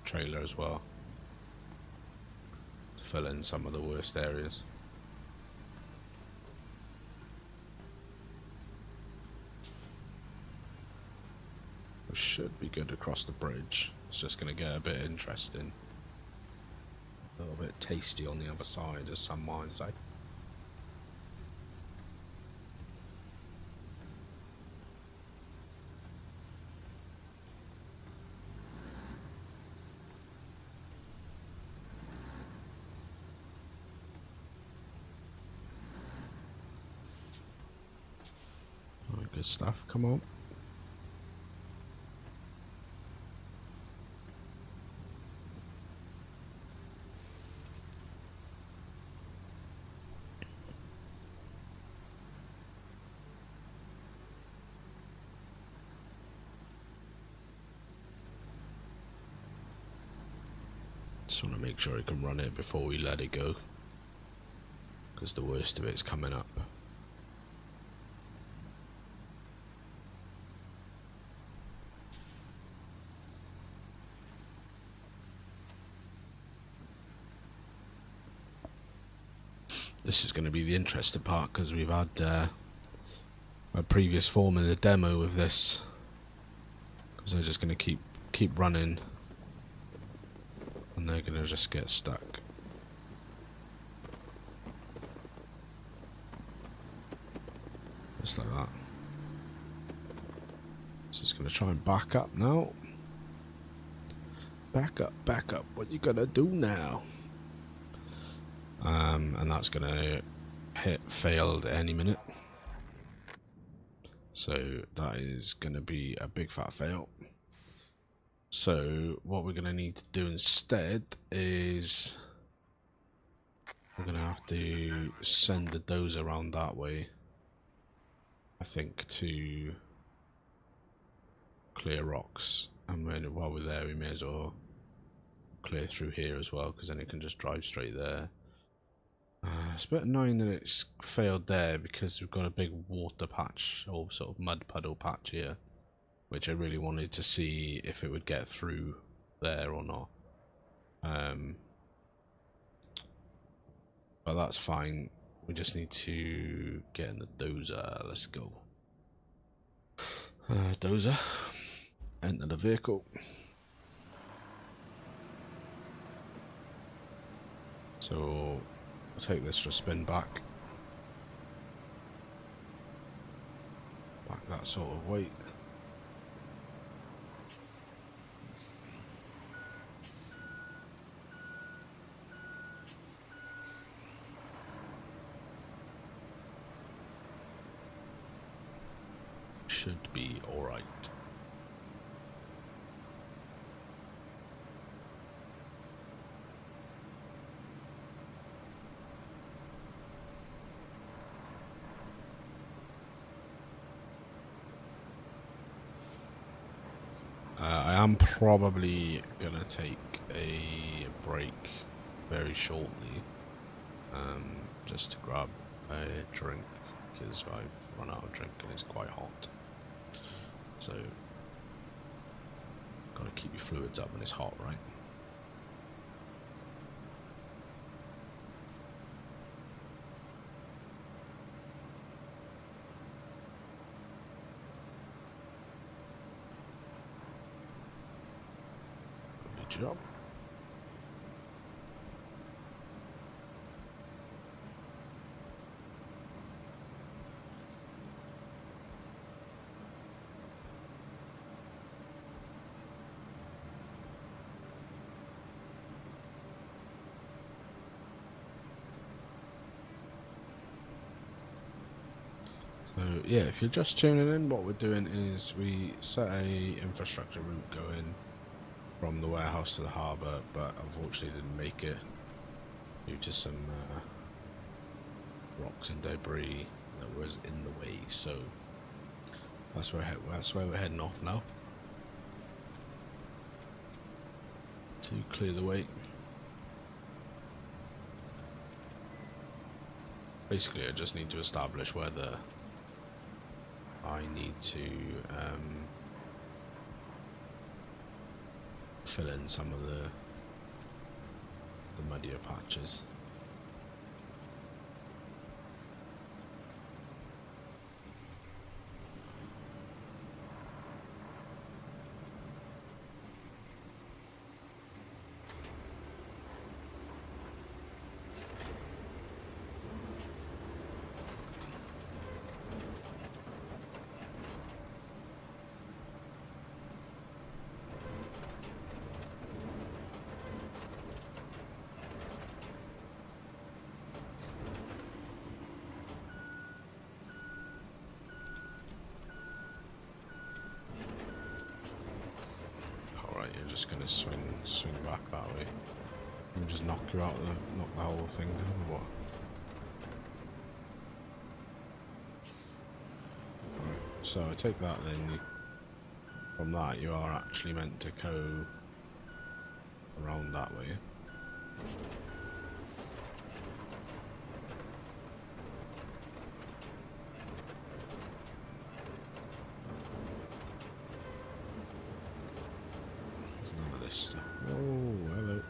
trailer as well, to fill in some of the worst areas. We should be good across the bridge. It's just going to get a bit interesting. A little bit tasty on the other side, as some might say. Alright, good stuff, come on. Just want to make sure I can run it before we let it go, because the worst of it's coming up. This is going to be the interesting part because we've had a previous form in the demo with this. Because they're just going to keep running, and they're going to just get stuck. Just like that. So it's going to try and back up now. Back up, back up. What you gonna do now? And that's gonna hit failed any minute. So that is gonna be a big fat fail. So what we're gonna need to do instead is we're gonna have to send the dozer around that way. I think to clear rocks, and then while we're there, we may as well clear through here as well, because then it can just drive straight there. It's a bit annoying that it's failed there because we've got a big water patch or sort of mud puddle patch here, which I really wanted to see if it would get through there or not. But that's fine. We just need to get in the dozer. Let's go. Dozer. Enter the vehicle. So we'll take this for a spin back that sort of weight. Should be alright. I am probably gonna take a break very shortly, just to grab a drink because I've run out of drink and it's quite hot. So, gotta keep your fluids up when it's hot, right? Good job. So yeah, if you're just tuning in, what we're doing is we set a infrastructure route going from the warehouse to the harbour, but unfortunately didn't make it due to some rocks and debris that was in the way. So that's where we're heading off now to clear the way. Basically, I just need to establish whether I need to fill in some of the muddier patches. Just gonna swing back that way and just knock the whole thing down, or what? Right, so I take that then, from that you are actually meant to go around that way. Oh, hello.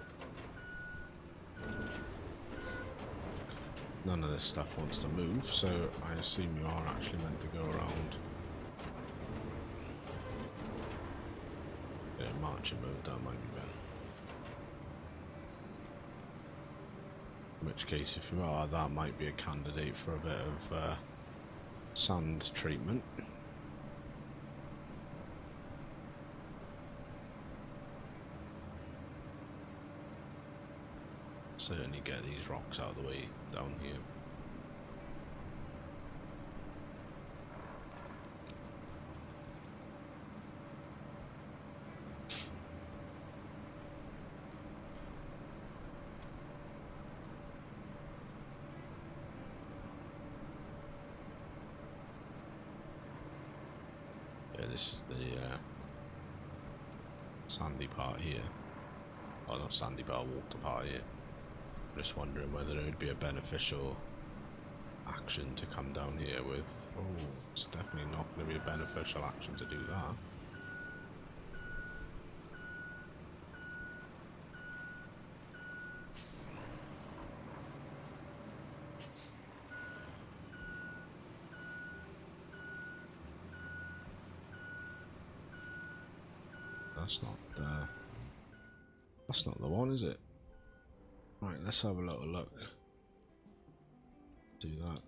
None of this stuff wants to move, so I assume you are actually meant to go around. Yeah, marching mode, that might be better. In which case, if you are, that might be a candidate for a bit of sand treatment. Certainly get these rocks out of the way down here. Yeah, this is the sandy part here. Oh, not sandy part, water part here. Just wondering whether it would be a beneficial action to come down here with. Oh, it's definitely not going to be a beneficial action to do that. That's not the one, is it? Right, let's have a little look. Do that.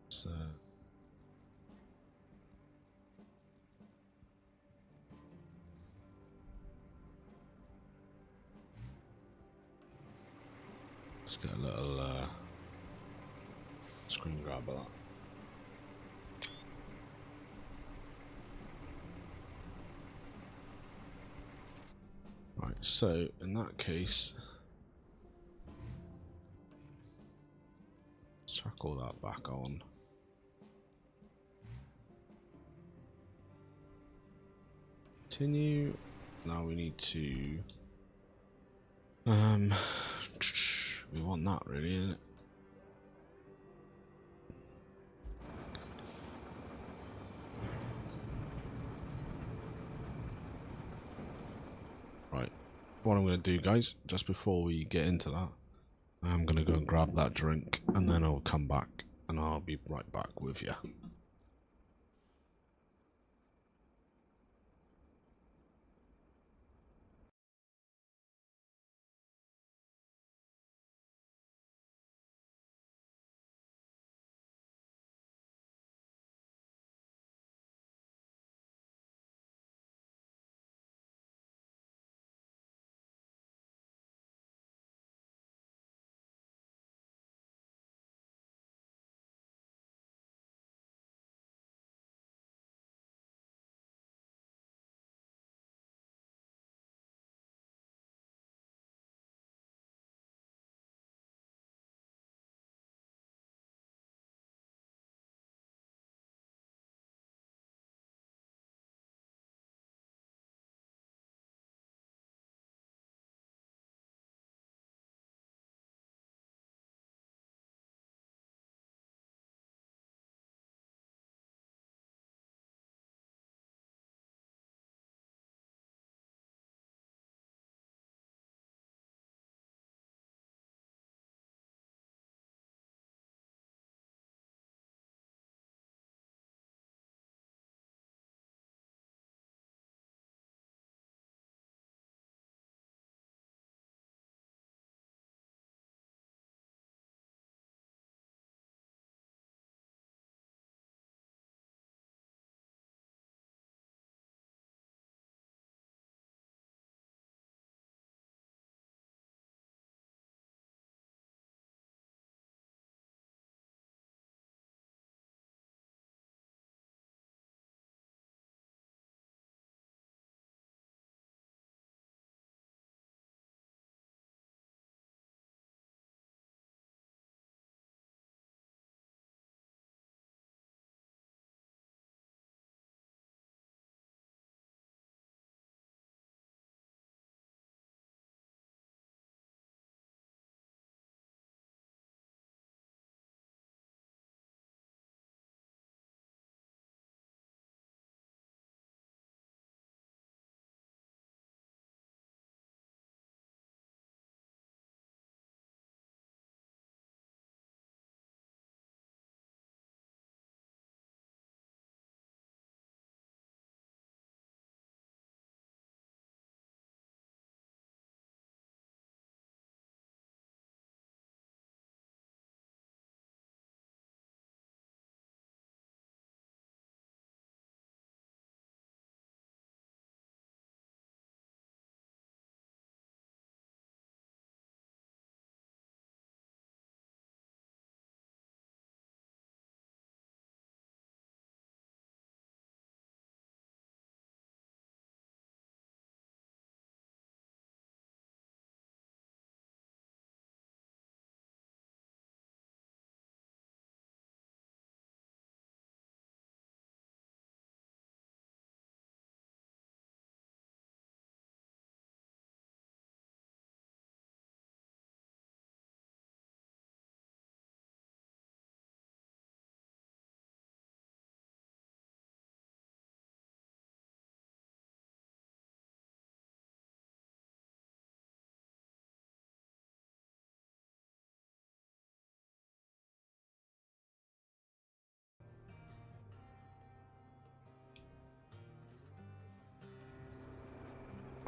So let's get a little screen grab of that. Right, so in that case, let's chuck all that back on. Continue. Now we need to we want that really, isn't it? Right. What I'm going to do, guys, just before we get into that, I'm going to go and grab that drink and then I'll come back and I'll be right back with you.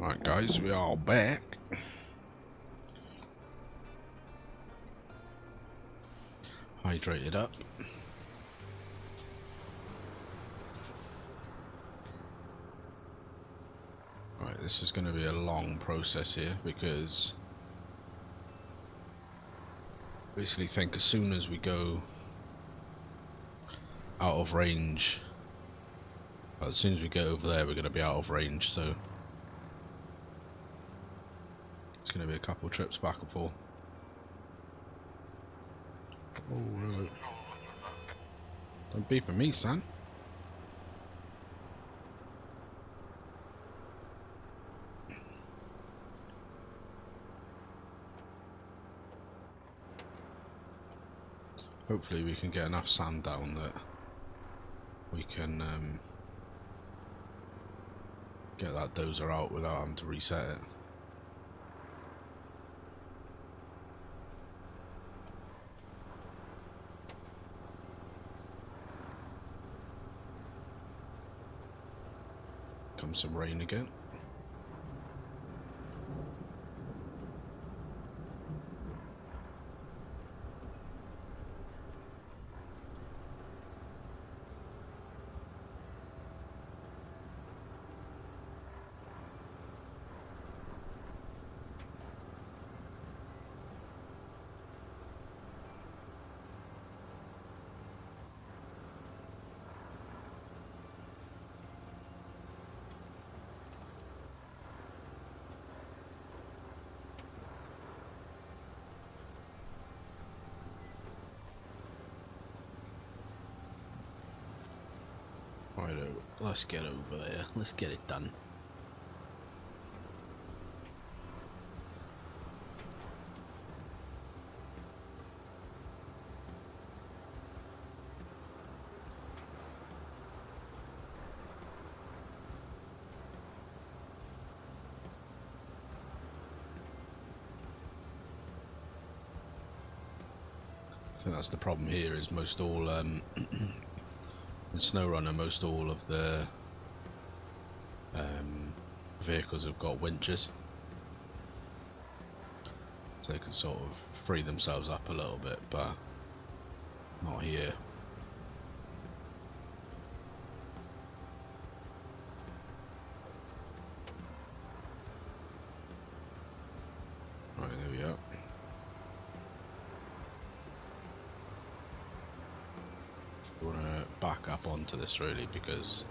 Right, guys, we are back. Hydrated up. Right, this is going to be a long process here because basically think as soon as we go out of range, well, as soon as we get over there, we're going to be out of range, so it's going to be a couple trips back and forth. Oh, really? Don't beep at me, son. Hopefully we can get enough sand down that we can get that dozer out without having to reset it. Comes some rain again. Righto, let's get over there. Let's get it done. I think that's the problem here, is most all in SnowRunner, most all of the vehicles have got winches, so they can sort of free themselves up a little bit, but not here. Right, there we go. We want to back up onto this really because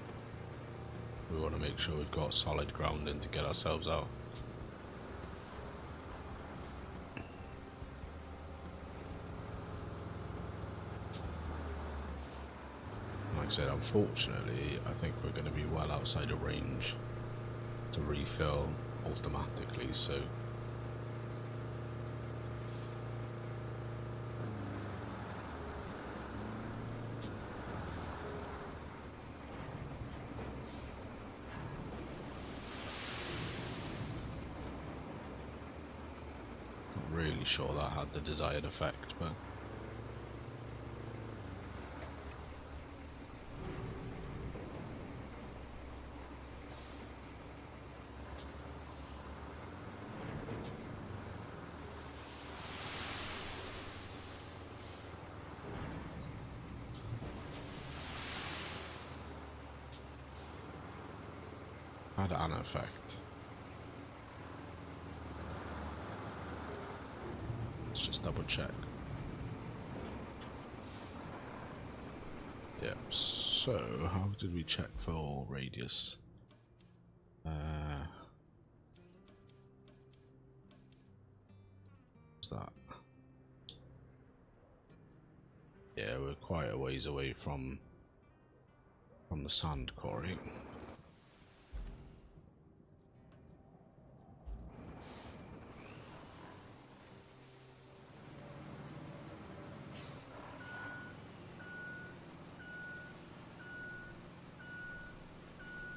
we want to make sure we've got solid grounding to get ourselves out. Like I said, unfortunately, I think we're going to be well outside of range to refill automatically, so not really sure that had the desired effect, but had an effect. Let's just double check. Yep, so how did we check for radius? What's that? Yeah, we're quite a ways away from the sand quarry.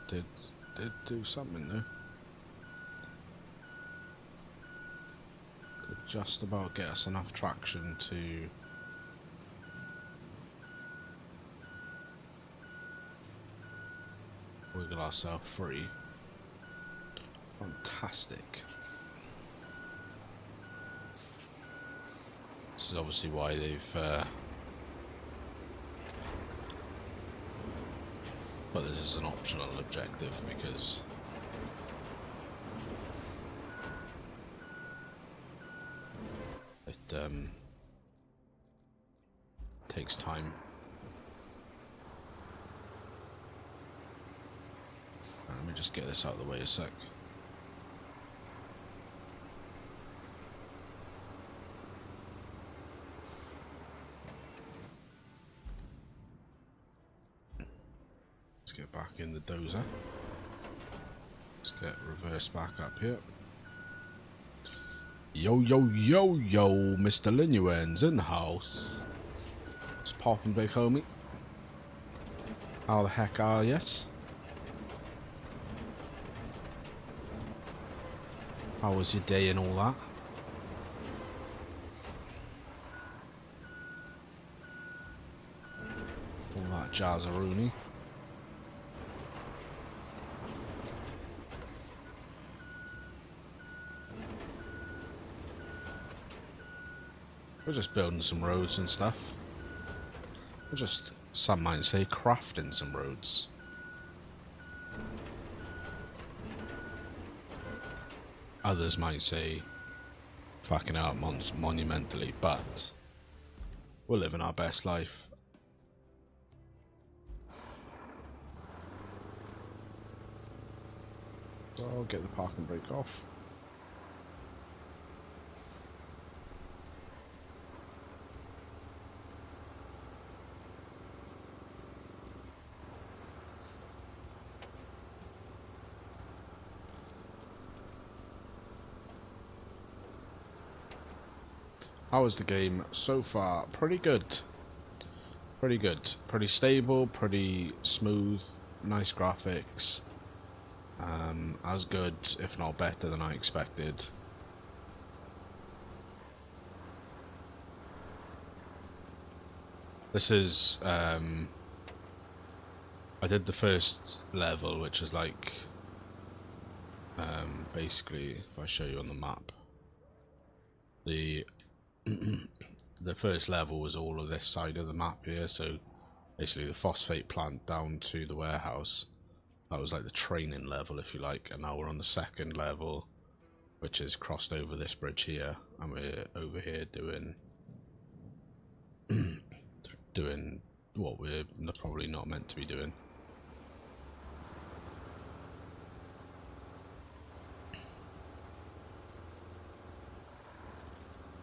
Did do something though. Did just about get us enough traction to wiggle ourselves free. Fantastic. This is obviously why they've put this as an optional objective, because it takes time. Let me just get this out of the way a sec. Let's get back in the dozer. Let's get reverse back up here. Yo, yo, yo, yo, Mr. Linuen's in the house. It's popping, big homie. How the heck are yous? How was your day and all that? All that jazzaroonie. We're just building some roads and stuff. We're just, some might say, crafting some roads. Others might say fucking out monumentally, but we're living our best life. So I'll get the parking brake off. How is the game so far? Pretty good. Pretty good. Pretty stable, pretty smooth, nice graphics. As good, if not better than I expected. This is, I did the first level, which is like, basically, if I show you on the map, the first level was all of this side of the map here, so basically the phosphate plant down to the warehouse. That was like the training level, if you like, and now we're on the second level, which is crossed over this bridge here, and we're over here doing doing what we're probably not meant to be doing.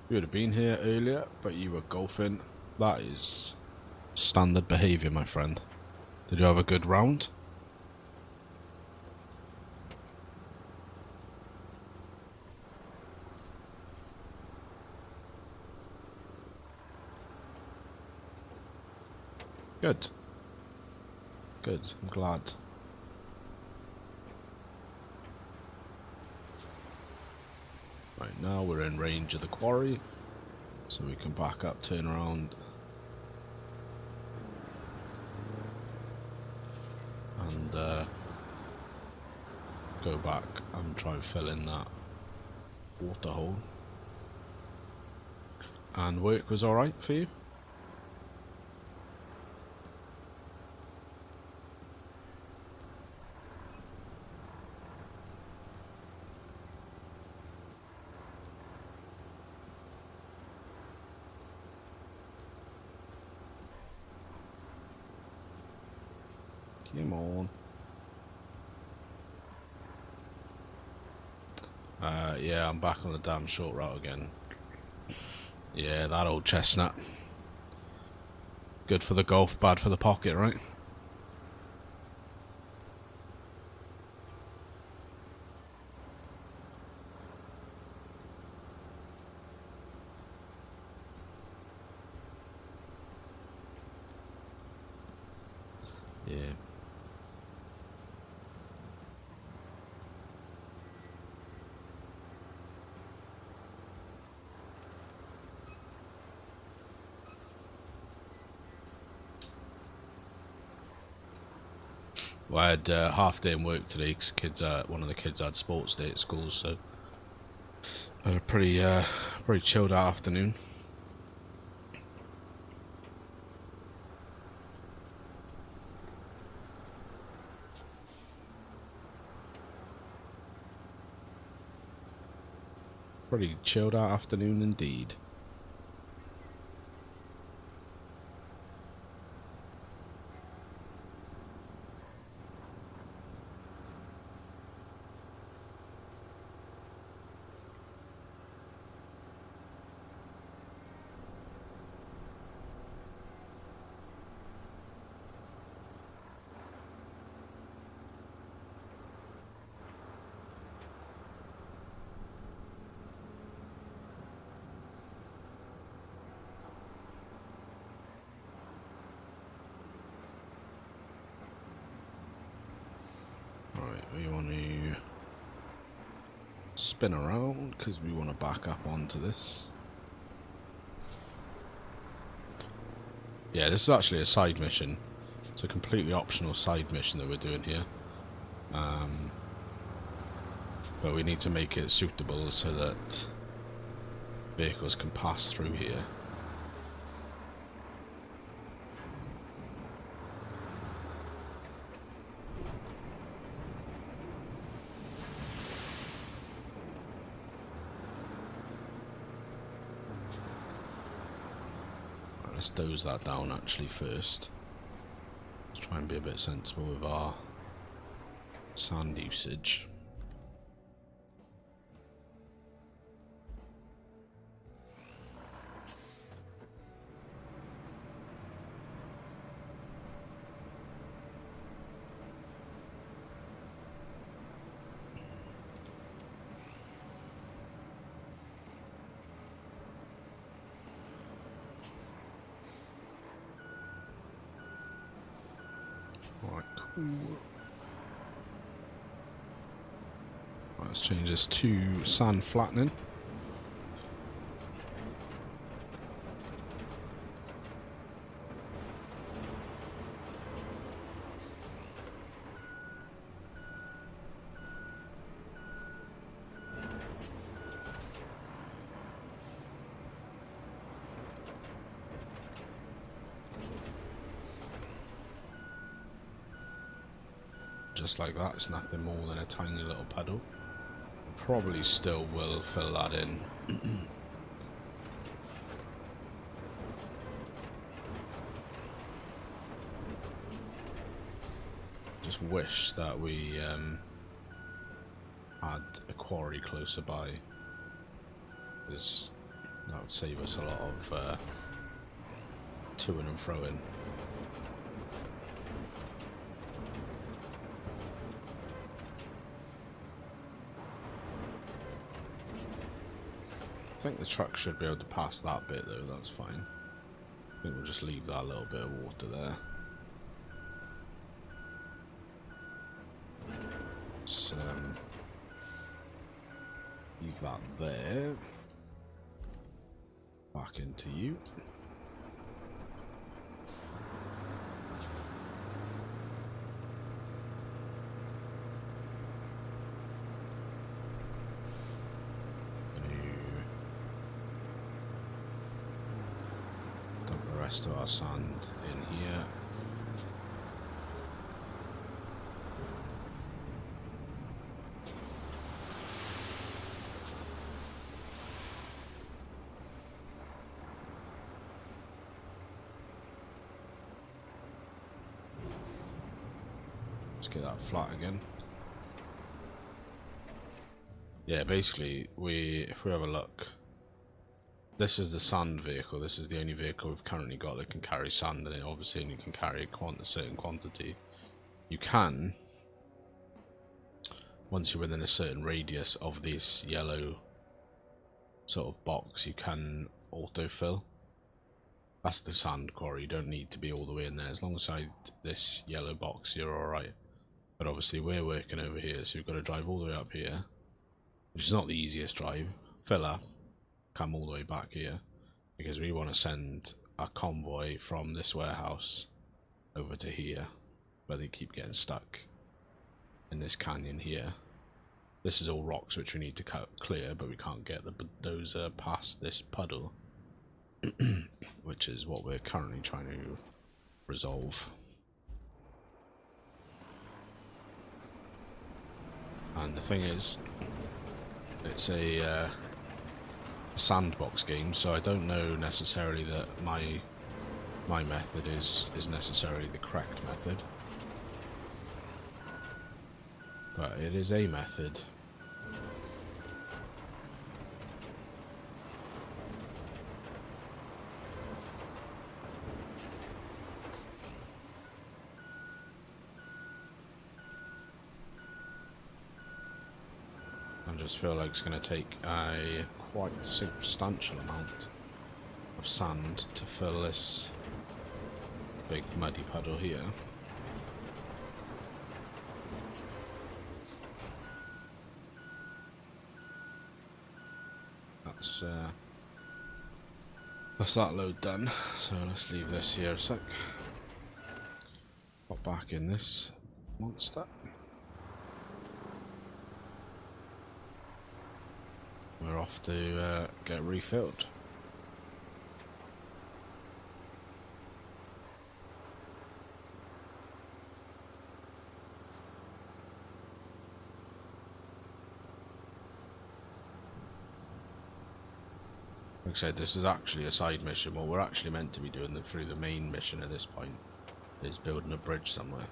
You would have been here earlier, but you were golfing. That is standard behaviour, my friend. Did you have a good round? Good. Good, I'm glad. Right, now we're in range of the quarry, so we can back up, turn around, and go back and try and fill in that water hole. And work was alright for you? Come on. Yeah, I'm back on the damn short route again. Yeah, that old chestnut. Good for the golf, bad for the pocket, right? Yeah. Well, I had half day in work today because one of the kids had sports day at school, so I had a pretty chilled out afternoon. Pretty chilled out afternoon indeed. We want to spin around because we want to back up onto this. Yeah, this is actually a side mission. It's a completely optional side mission that we're doing here. But we need to make it suitable so that vehicles can pass through here. Let's dose that down actually first. Let's try and be a bit sensible with our sand usage. Right, cool. Right, let's change this to sand flattening. Just like that, it's nothing more than a tiny little puddle. Probably still will fill that in. Just wish that we had a quarry closer by, because that would save us a lot of to-ing and fro-ing. I think the truck should be able to pass that bit though, that's fine. I think we'll just leave that little bit of water there. So, leave that there. Back into you. Rest of our sand in here. Let's get that flat again. Yeah, basically, if we have a look, this is the sand vehicle. This is the only vehicle we've currently got that can carry sand in it. Obviously, and you can carry a certain quantity. You can, once you're within a certain radius of this yellow sort of box, you can autofill. That's the sand quarry. You don't need to be all the way in there. As long as inside this yellow box, you're alright. But obviously, we're working over here, so we've got to drive all the way up here, which is not the easiest drive. Fill up. Come all the way back here because we want to send a convoy from this warehouse over to here, but they keep getting stuck in this canyon here. This is all rocks which we need to clear, but we can't get the bulldozer past this puddle, which is what we're currently trying to resolve. And the thing is, it's a sandbox game, so I don't know necessarily that my method is necessarily the correct method, but it is a method. I just feel like it's going to take a quite substantial amount of sand to fill this big muddy puddle here. That's that load done, so let's leave this here a sec. Pop back in this monster. We're off to get refilled. Like I said, this is actually a side mission. What we're actually meant to be doing through the main mission at this point is building a bridge somewhere.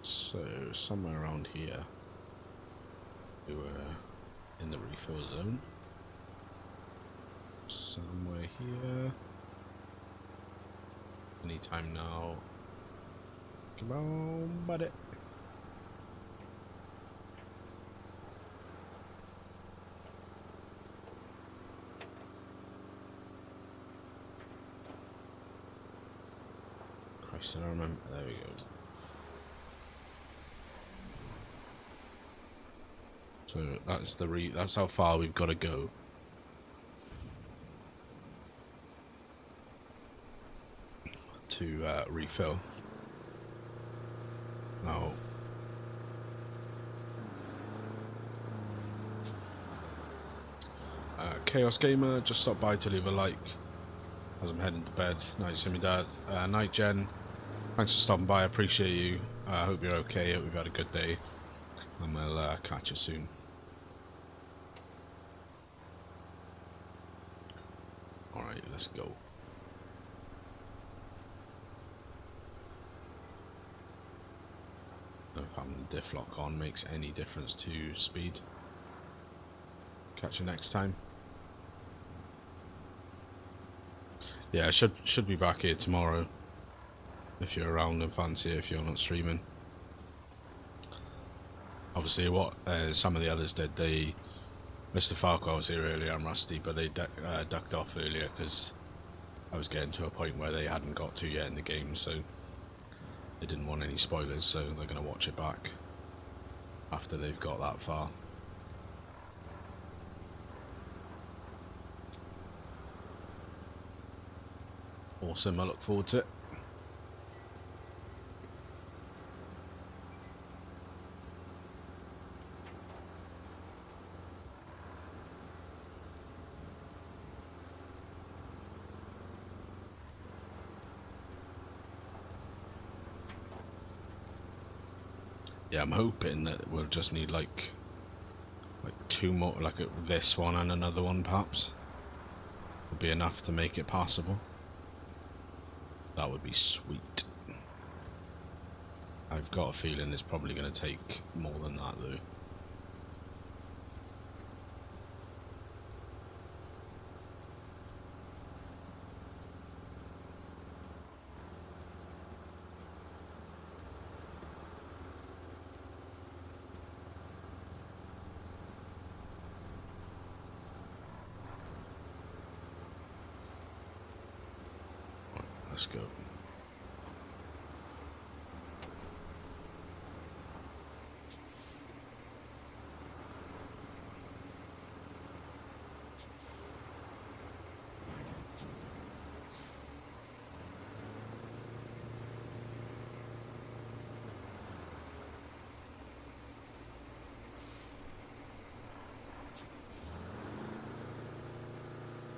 So somewhere around here we were in the refill zone. Somewhere here. Anytime now. Come on, buddy. Christ, I don't remember. There we go. So that's that's how far we've got to go. To refill. Now, Chaos Gamer just stopped by to leave a like as I'm heading to bed. Night Simudad, night Jen. Thanks for stopping by. I appreciate you. I hope you're okay. Hope you've had a good day, and we'll catch you soon. All right, let's go. If having the diff lock on makes any difference to speed. Catch you next time. Yeah, I should be back here tomorrow if you're around and fancy it, if you're not streaming. Obviously, what some of the others did, Mr. Farquhar was here earlier and Rusty, but they ducked off earlier because I was getting to a point where they hadn't got to yet in the game, so they didn't want any spoilers, so they're going to watch it back after they've got that far. Awesome, I look forward to it. Yeah, I'm hoping that we'll just need like two more, like this one and another one perhaps. Will be enough to make it passable. That would be sweet. I've got a feeling it's probably going to take more than that though. let's go.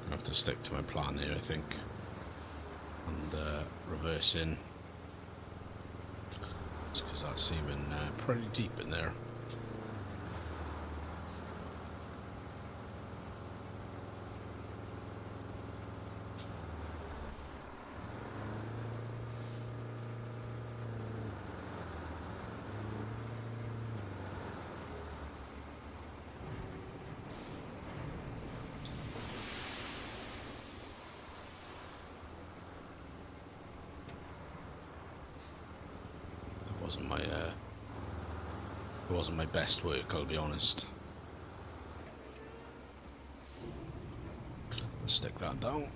I have to stick to my plan here, I think, and reverse in, because that's seeming pretty deep in there. It wasn't my best work, I'll be honest. Let's stick that down.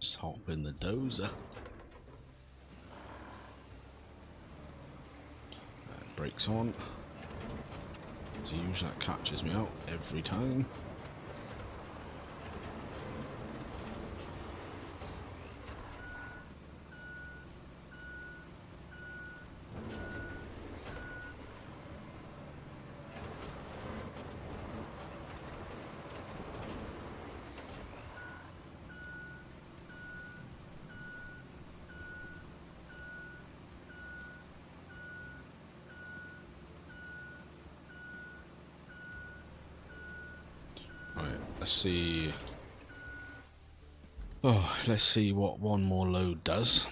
Just hop in the dozer. Brakes on. As usual, that catches me out every time. Let's see. Oh, let's see what one more load does.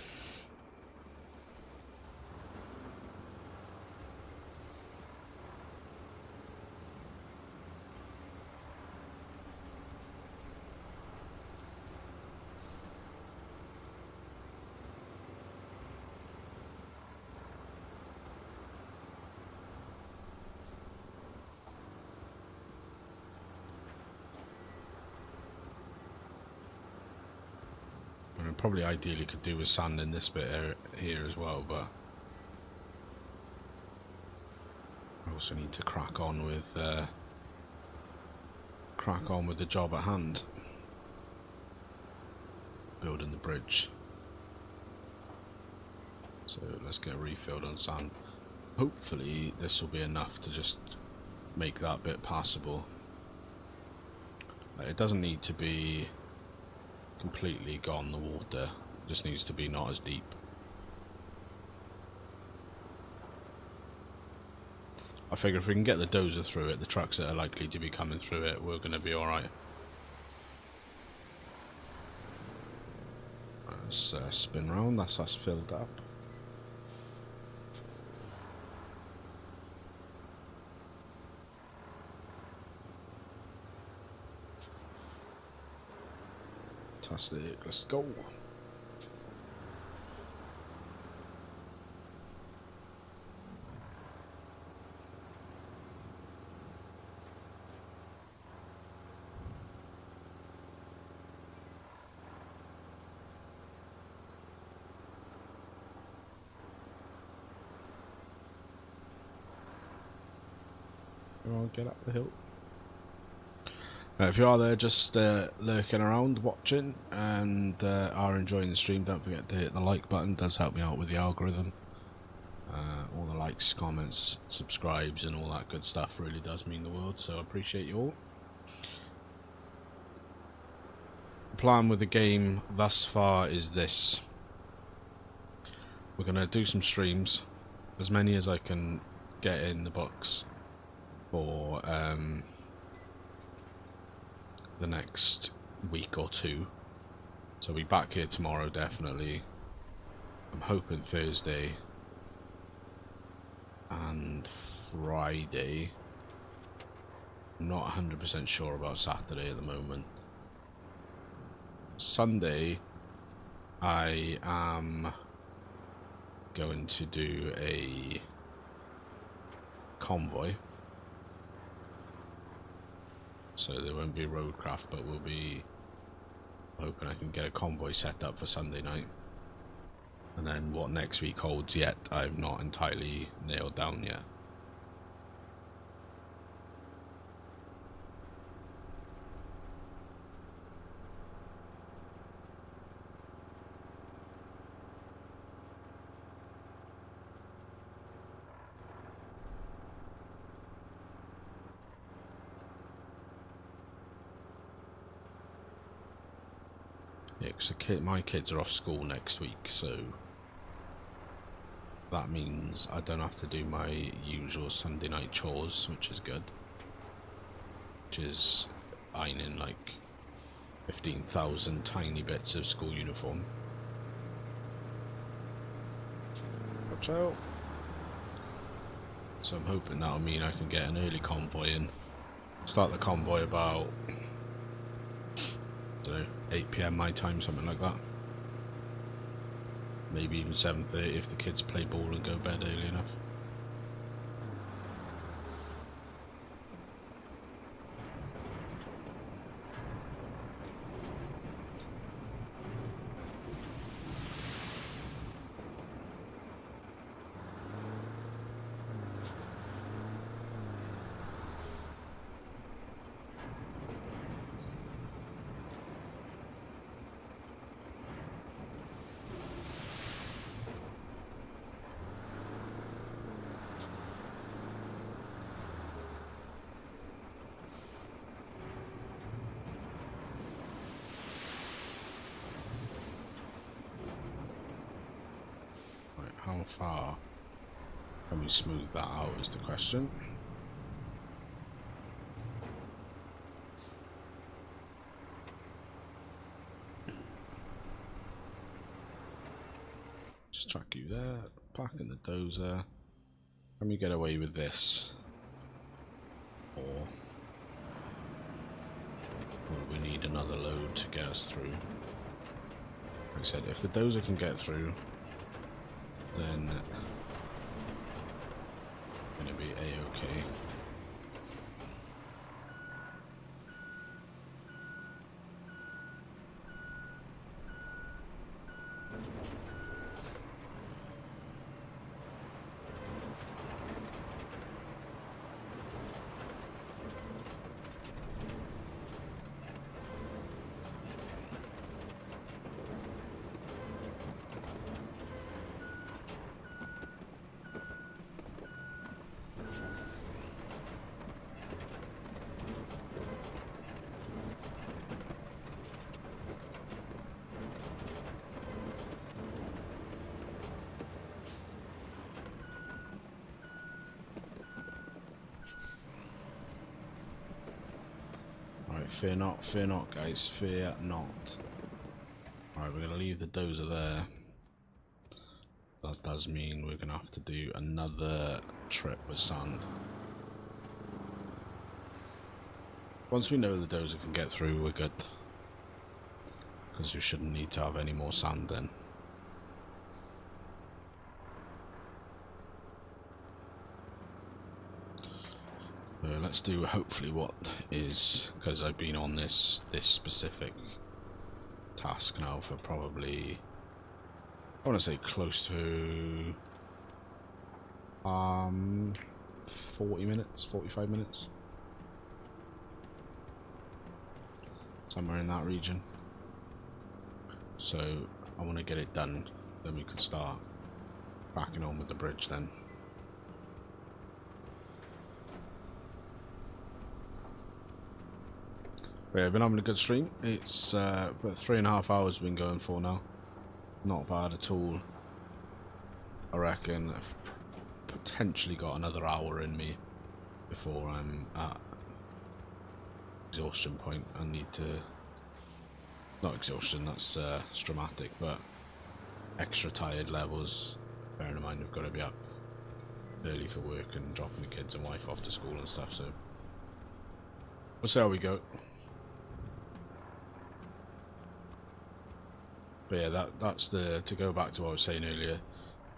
Probably ideally could do with sanding this bit here as well, but I also need to crack on with the job at hand, building the bridge. So let's get refilled on sand. Hopefully this will be enough to just make that bit passable. It doesn't need to be completely gone, the water. It just needs to be not as deep. I figure if we can get the dozer through it, the trucks that are likely to be coming through it, we're going to be alright. Let's spin round, that's us filled up. Fantastic, let's go. I'll get up the hill. If you are there just lurking around watching and are enjoying the stream, don't forget to hit the like button. It does help me out with the algorithm. All the likes, comments, subscribes and all that good stuff really does mean the world, so I appreciate you all. The plan with the game thus far is this. We're going to do some streams, as many as I can get in the books for the next week or two. So I'll be back here tomorrow definitely. I'm hoping Thursday and Friday. I'm not 100% sure about Saturday at the moment. Sunday I am going to do a convoy. So there won't be Roadcraft, but we'll be hoping I can get a convoy set up for Sunday night. And then what next week holds yet, I've not entirely nailed down yet. Yeah, because my kids are off school next week, so that means I don't have to do my usual Sunday night chores, which is good. Which is ironing like 15,000 tiny bits of school uniform. Watch out. So I'm hoping that'll mean I can get an early convoy in. Start the convoy about, I don't know, 8 PM my time, something like that. Maybe even 7:30 if the kids play ball and go bed early enough. How far can we smooth that out is the question. Just chuck you there, back in the dozer. Can we get away with this? Or will we need another load to get us through? Like I said, if the dozer can get through, then gonna be a-okay. Fear not, guys. Fear not. Alright, we're going to leave the dozer there. That does mean we're going to have to do another trip with sand. Once we know the dozer can get through, we're good. Because we shouldn't need to have any more sand then. Let's do hopefully what is, because I've been on this specific task now for probably, I want to say close to 40 minutes, 45 minutes, somewhere in that region. So I want to get it done, then we can start cracking on with the bridge then. Yeah, I've been having a good stream. It's about 3.5 hours been going for now. Not bad at all. I reckon I've potentially got another hour in me before I'm at exhaustion point. I need to, not exhaustion, that's dramatic, but extra tired levels. Bearing in mind we've got to be up early for work and dropping the kids and wife off to school and stuff, so we'll see how we go. But yeah, that's the, to go back to what I was saying earlier,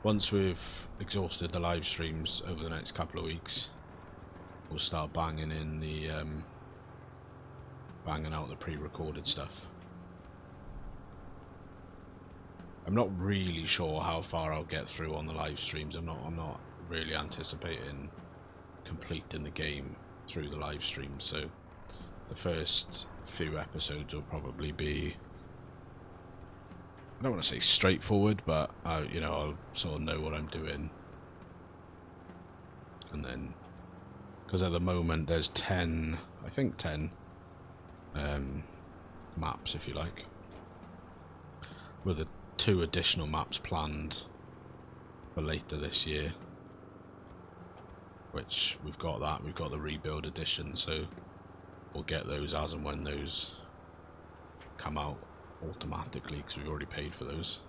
once we've exhausted the live streams over the next couple of weeks, we'll start banging in the banging out the pre-recorded stuff. I'm not really sure how far I'll get through on the live streams. I'm not really anticipating completing the game through the live stream, so the first few episodes will probably be, I don't want to say straightforward, but you know, I'll sort of know what I'm doing. And then, because at the moment there's 10, I think 10 maps, if you like, with the 2 additional maps planned for later this year, which we've got the rebuild edition, so we'll get those as and when those come out automatically, because we've already paid for those.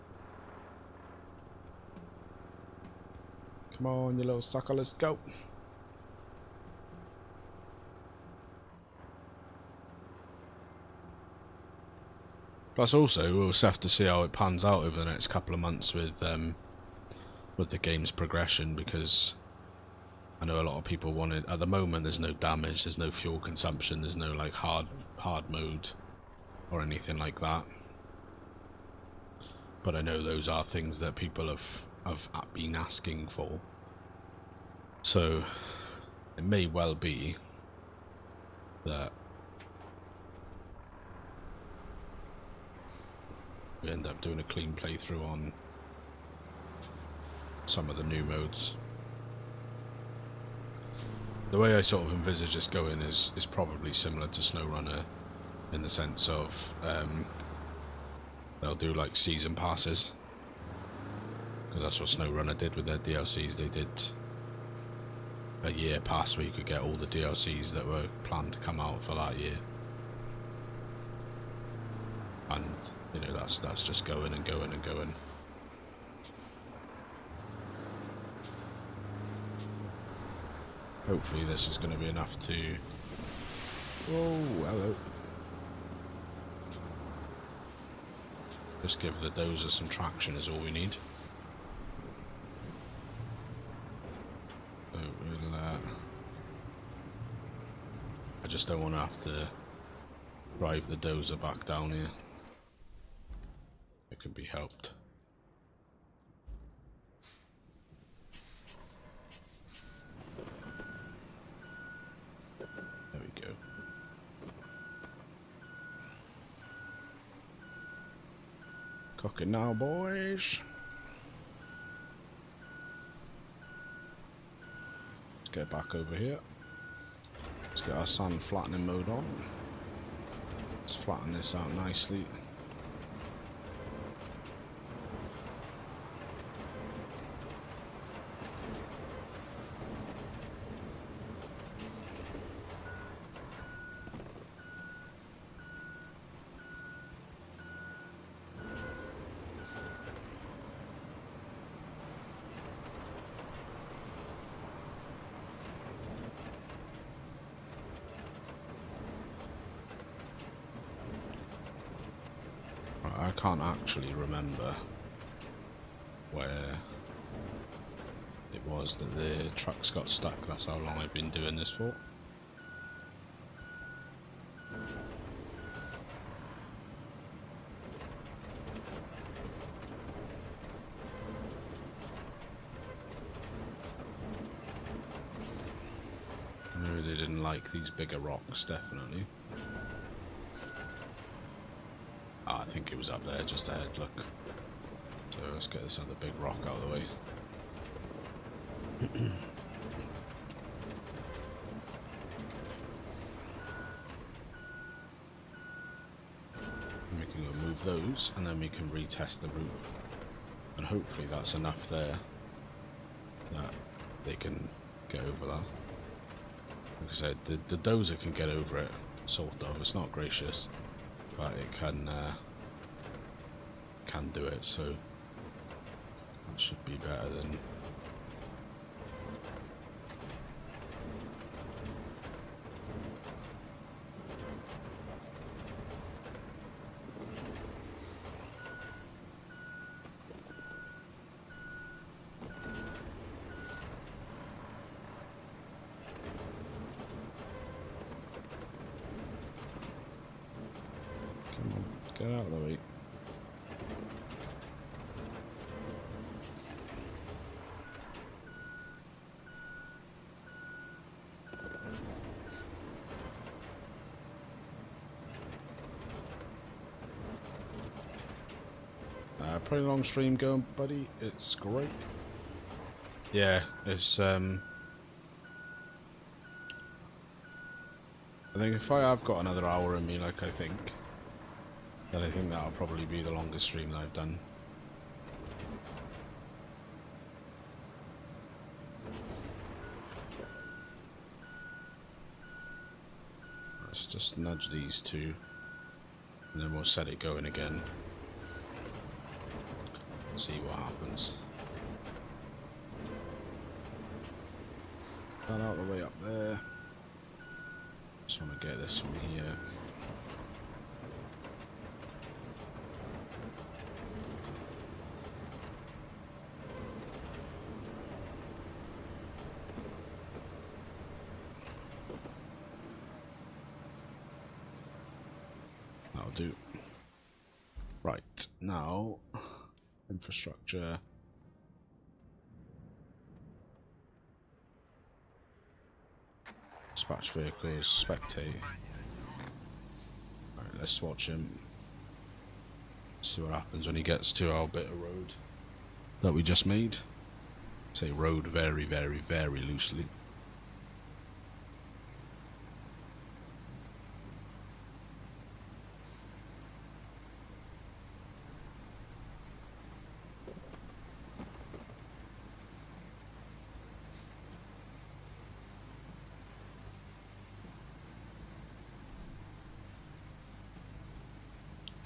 Come on, you little sucker, let's go. Plus also, we'll just have to see how it pans out over the next couple of months with the game's progression, because I know a lot of people wanted, at the moment there's no damage, there's no fuel consumption, there's no like hard mode or anything like that. But I know those are things that people have been asking for. So it may well be that we end up doing a clean playthrough on some of the new modes. The way I sort of envisage this going is probably similar to SnowRunner, in the sense of they'll do like season passes, because that's what SnowRunner did with their DLCs. They did a year pass where you could get all the DLCs that were planned to come out for that year, and you know, that's just going and going and going. Hopefully this is going to be enough to... Whoa, hello. Just give the dozer some traction is all we need. So we'll, I just don't want to have to drive the dozer back down here. It can be helped. There we go. Cooking now, boys. Let's get back over here. Let's get our sand flattening mode on. Let's flatten this out nicely. I can't actually remember where it was that the trucks got stuck. That's how long I've been doing this for. No, they didn't like these bigger rocks, definitely. I think it was up there just ahead, look. So let's get this other big rock out of the way. And we can go move those, and then we can retest the route. And hopefully that's enough there that they can get over that. Like I said, the dozer can get over it, sort of. It's not gracious, but it can do it, so that should be better than... Come on, get out of the way. pretty long stream going, buddy. It's great. Yeah, it's I think if I have got another hour in me, like I think, then I think that'll probably be the longest stream that I've done. Let's just nudge these two, and then we'll set it going again. See what happens. That out the way up there. Just want to get this from here. That'll do. Right, now infrastructure. Dispatch vehicles, spectate. Alright, let's watch him. See what happens when he gets to our bit of road that we just made. Say road very, very, very loosely.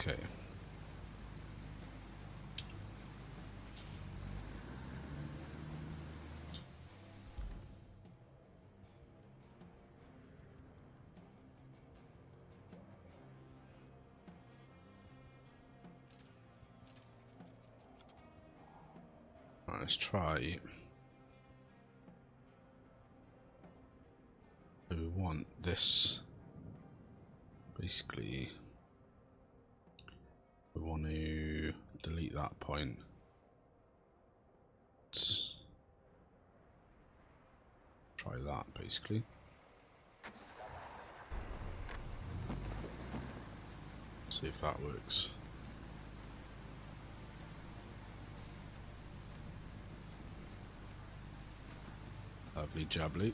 Okay. Right, let's try. We want this. Basically, we want to delete that point. Let's try that basically. See if that works. Lovely jubbly.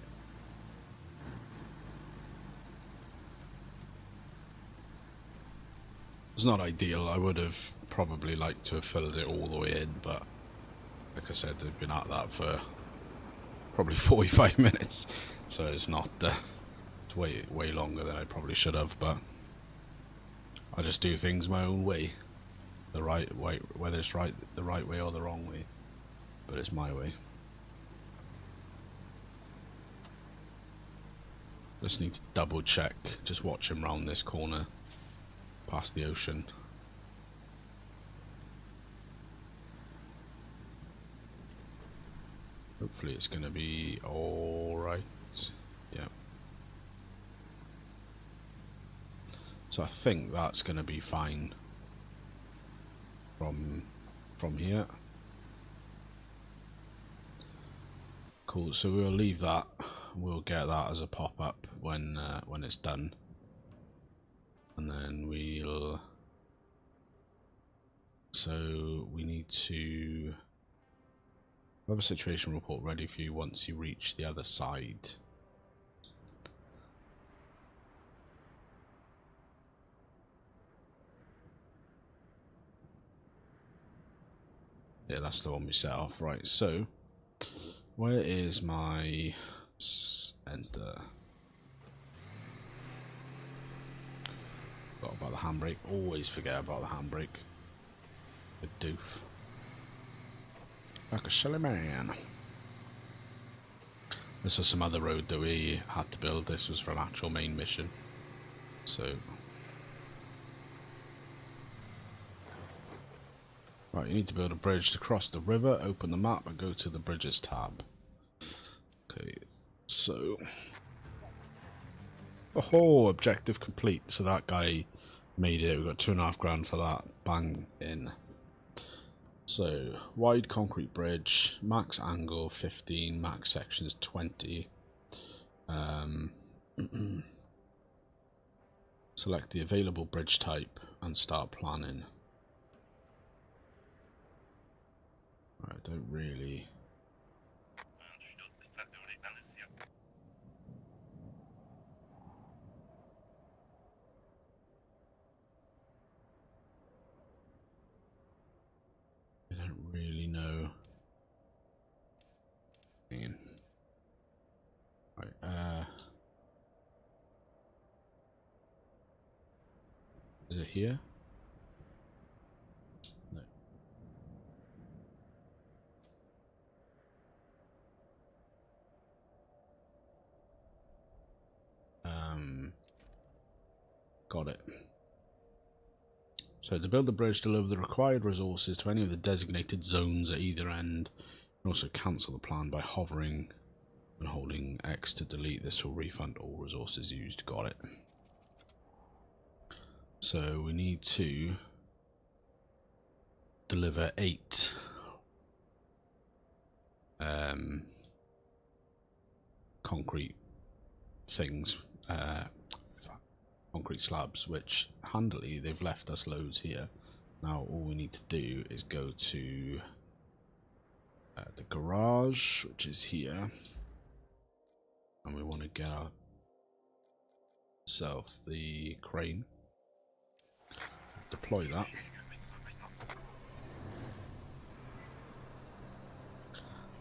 It's not ideal. I would have probably liked to have filled it all the way in, but like I said, they've been at that for probably 45 minutes, so it's not it's way longer than I probably should have. But I just do things my own way, the right way, whether it's the right way or the wrong way, but it's my way. Just need to double check. Just watch him round this corner. Past the ocean. Hopefully it's going to be alright. Yeah. So I think that's going to be fine from here. Cool, so we'll leave that. We'll get that as a pop-up when it's done. And then we'll... So we need to have a situation report ready for you once you reach the other side. Yeah, that's the one we set off. Right, so where is my enter? Forgot about the handbrake. Always forget about the handbrake. The doof. Like a silly man. This was some other road that we had to build. This was for an actual main mission. So. Right, you need to build a bridge to cross the river. Open the map and go to the bridges tab. Okay, so. Oh, objective complete. So that guy made it. We got 2.5 grand for that. Bang in. So wide concrete bridge, max angle 15, max sections 20. Select the available bridge type and start planning. I don't really. I don't really know. Hang on. Right, is it here? No. Got it. So to build the bridge, deliver the required resources to any of the designated zones at either end. You can also cancel the plan by hovering and holding X to delete. This will refund all resources used. Got it. So we need to deliver 8 concrete things, concrete slabs, which handily they've left us loads here. Now all we need to do is go to the garage, which is here, and we want to get ourselves the crane, deploy that.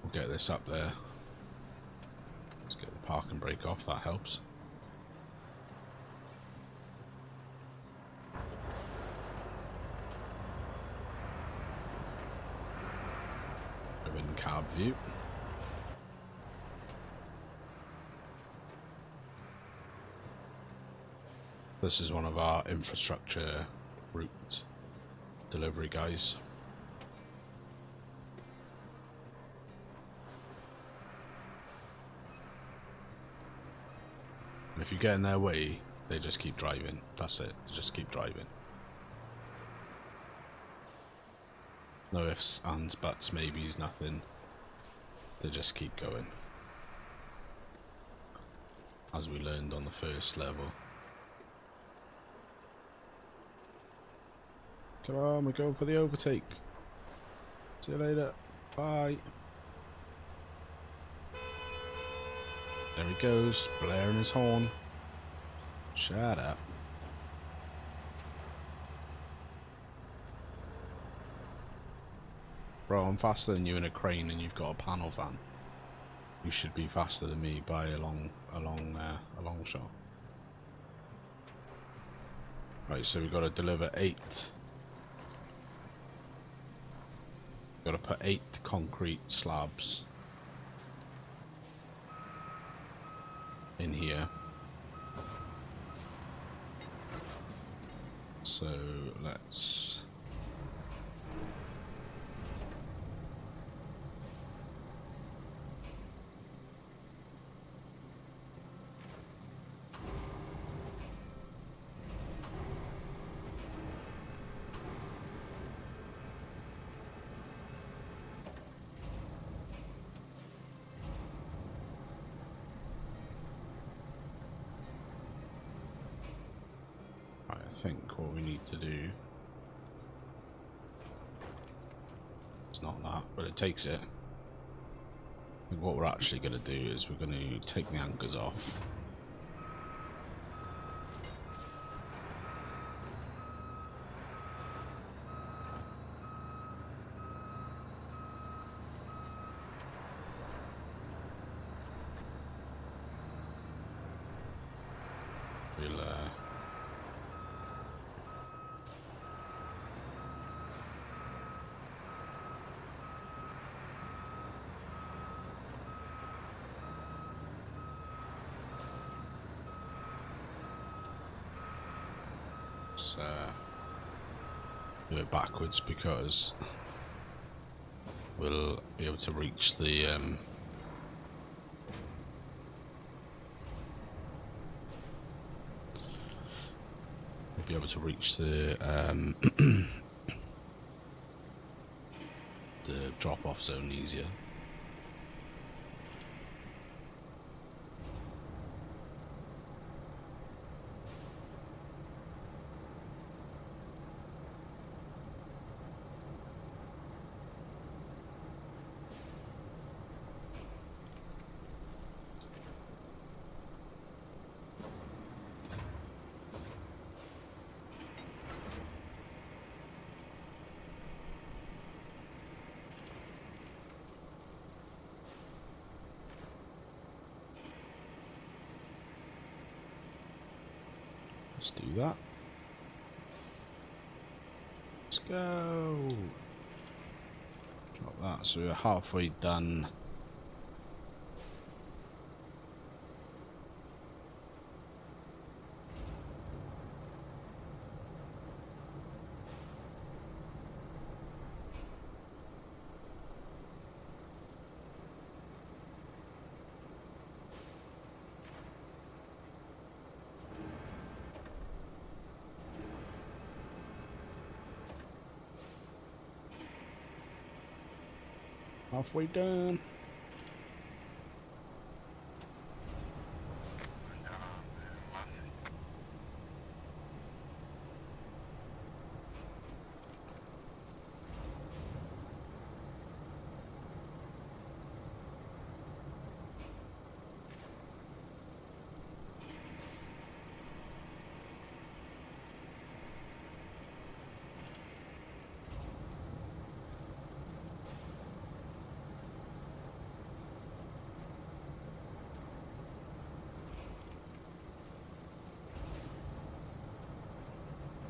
We'll get this up there. Let's get the parking brake off, that helps. In cab view. This is one of our infrastructure route delivery guys. And if you get in their way, they just keep driving. That's it. They just keep driving. No ifs, ands, buts, maybes, nothing. They just keep going. As we learned on the first level. Come on, we're going for the overtake. See you later. Bye. There he goes, blaring his horn. Shut up. Bro, I'm faster than you in a crane and you've got a panel van. You should be faster than me by a long shot. Right, so we've got to deliver 8. Got to put 8 concrete slabs in here. So let's I think what we need to do is not that, but it takes it. I think what we're actually going to do is we're going to take the anchors off. We'll do it backwards because we'll be able to reach the the drop-off zone easier. Let's do that. Let's go. Drop that. So we're halfway done. Halfway done.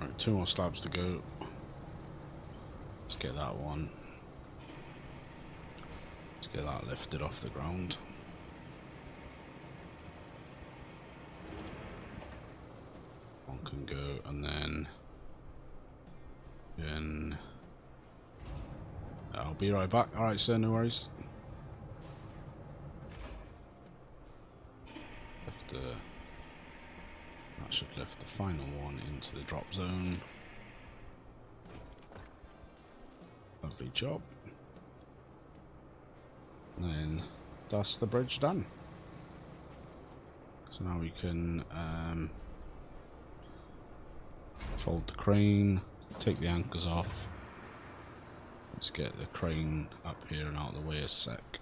Right, 2 more slabs to go. Let's get that one. Let's get that lifted off the ground. One can go, and then I'll be right back. Alright, sir, no worries. That should lift the final one into the drop zone. Lovely job. And then that's the bridge done. So now we can fold the crane, take the anchors off. Let's get the crane up here and out of the way a sec.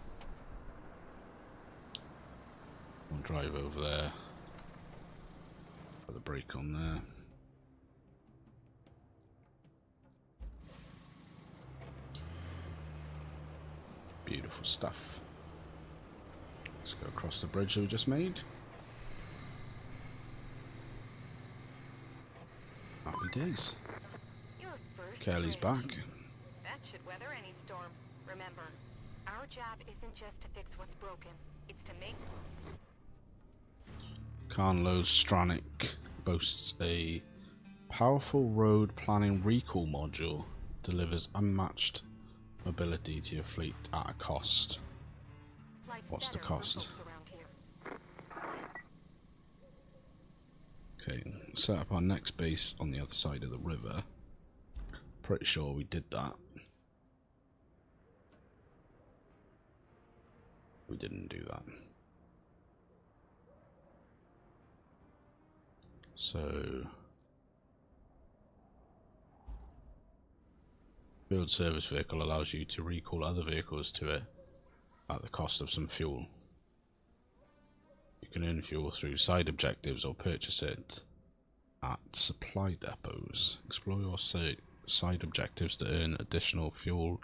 We'll drive over there. Put the brake on there. Beautiful stuff. Let's go across the bridge that we just made. Happy days. Kelly's back.
That should weather any storm. Remember, our job isn't just to fix what's broken, it's to make...
Carnlow Stranick boasts a powerful road planning recall module. Delivers unmatched mobility to your fleet at a cost. What's the cost? Okay, set up our next base on the other side of the river. Pretty sure we did that. We didn't do that. So, field service vehicle allows you to recall other vehicles to it at the cost of some fuel. You can earn fuel through side objectives or purchase it at supply depots. Explore your side objectives to earn additional fuel.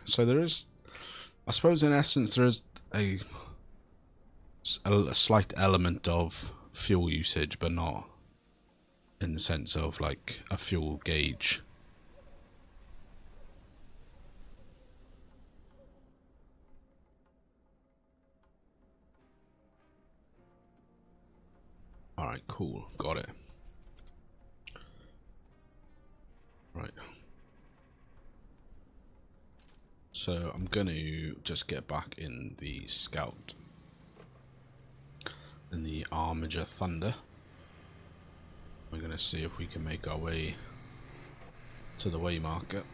So there is, I suppose in essence, there is a slight element of fuel usage, but not in the sense of like a fuel gauge. Alright, cool, got it. Right. So I'm going to just get back in the Scout. In the Armiger Thunder. We're going to see if we can make our way to the way marker.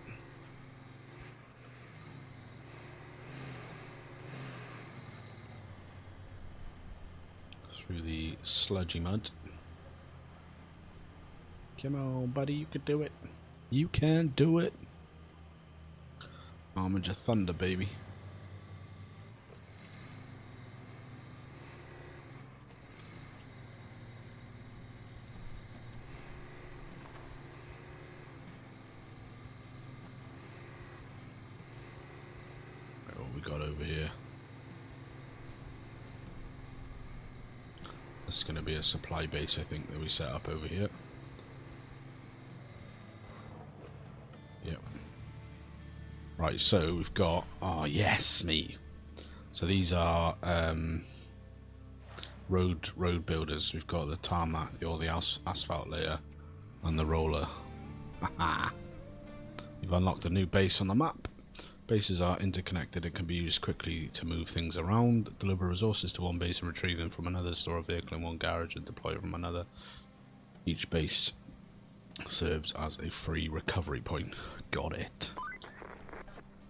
Through the sludgy mud. Come on, buddy, you can do it. You can do it. Armiger Thunder, baby. Got over here. This is going to be a supply base, I think, that we set up over here. Yep. Right, so we've got... Oh, yes, me. So these are road builders. We've got the tarmac, or the asphalt layer, and the roller. Haha. We've unlocked a new base on the map. Bases are interconnected and can be used quickly to move things around, deliver resources to one base and retrieve them from another, store a vehicle in one garage and deploy from another. Each base serves as a free recovery point. Got it.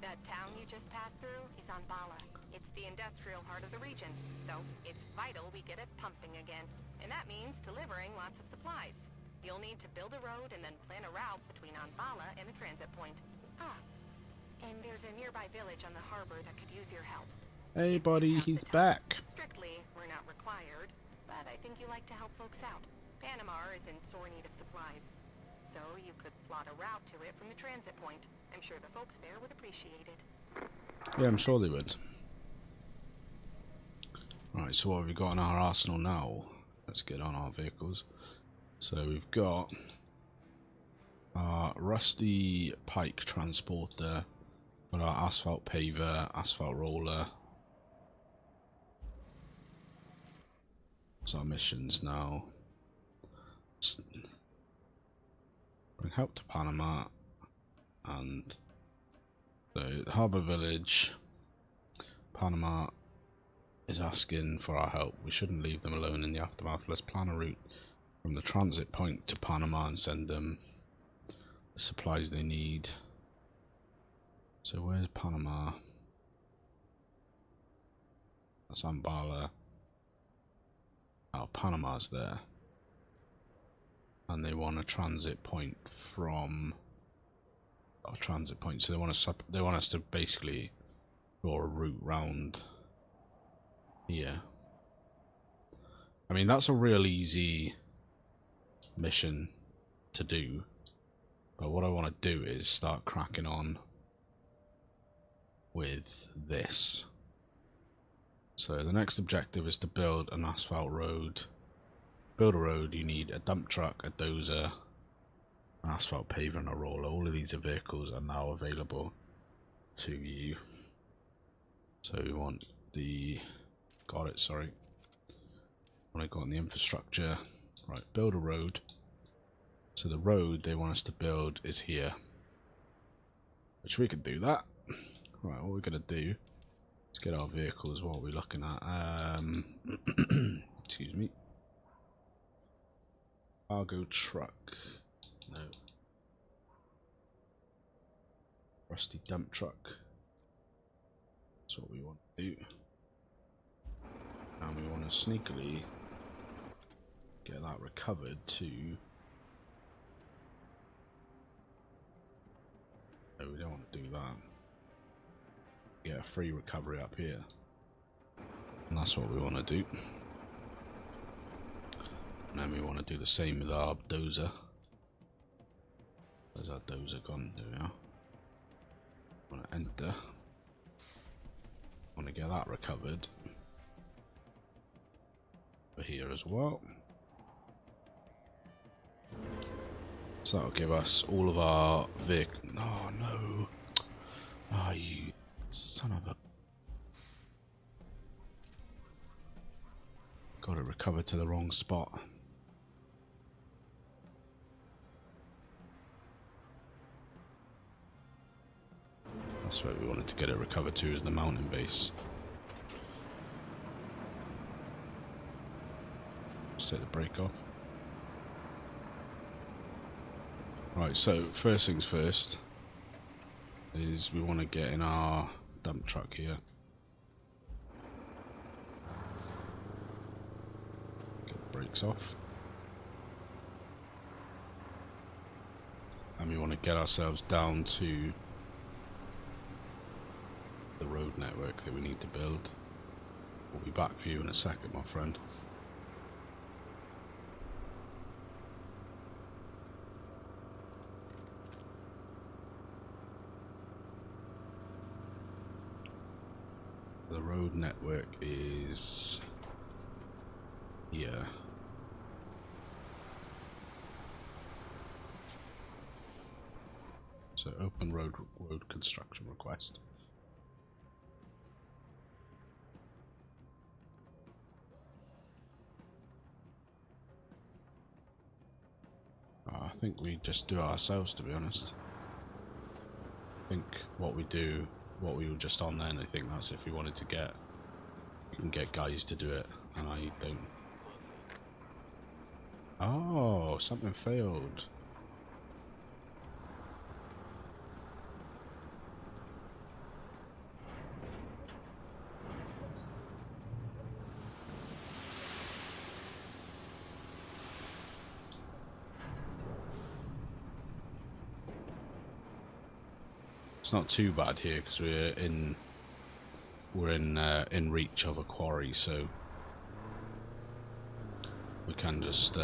That town you just passed through is on Bala. It's the industrial heart of the region, so it's vital we get it pumping again. And that means delivering lots of supplies. You'll need to build a road and then plan a route between Anbala and the transit point. Ah, and there's a nearby village on the harbor that could use your help.
Hey buddy, he's back.
Strictly, we're not required, but I think you like to help folks out. Panama is in sore need of supplies, so you could plot a route to it from the transit point. I'm sure the folks there would appreciate it.
Yeah, I'm sure they would. Right, so what have we got in our arsenal now? Let's get on our vehicles. So we've got our rusty pike transporter, got our asphalt paver, asphalt roller. That's our missions now. Bring help to Panama and the harbour village. Panama is asking for our help. We shouldn't leave them alone in the aftermath. Let's plan a route from the transit point to Panama and send them the supplies they need. So where's Panama? That's Ambala. Oh, Panama's there. And they want a transit point from a transit point. So they want us to basically draw a route round here. I mean, that's a real easy mission to do, but what I want to do is start cracking on with this. So the next objective is to build an asphalt road. Build a road, you need a dump truck, a dozer, an asphalt paver and a roller. All of these vehicles are now available to you. So we want the... Got it, sorry. When I got on the infrastructure. Right, build a road. So the road they want us to build is here. Which we could do that. Right, what we're going to do is get our vehicles. What are we looking at? Excuse me. Cargo truck. No. Rusty dump truck. That's what we want to do. And we want to sneakily get that recovered to... No, we don't want to do that. Get a free recovery up here. And that's what we want to do. And then we want to do the same with our dozer. Where's our dozer gone? There we are. Want to enter. Want to get that recovered. Over here as well. So that'll give us all of our vehicles. Oh no. Oh, you son of a... Got it recovered to the wrong spot. That's where we wanted to get it recovered to, is the mountain base. Let's take the brake off. Right, so first things first is we want to get in our dump truck here. Get the brakes off. And we want to get ourselves down to the road network that we need to build. We'll be back for you in a second, my friend. The road network is Yeah. So open road construction request. I think we just do it ourselves, to be honest. I think what we were just on then, I think that's if we wanted to get, you can get guys to do it, and I don't. Oh, something failed. It's not too bad here because we're in reach of a quarry, so we can just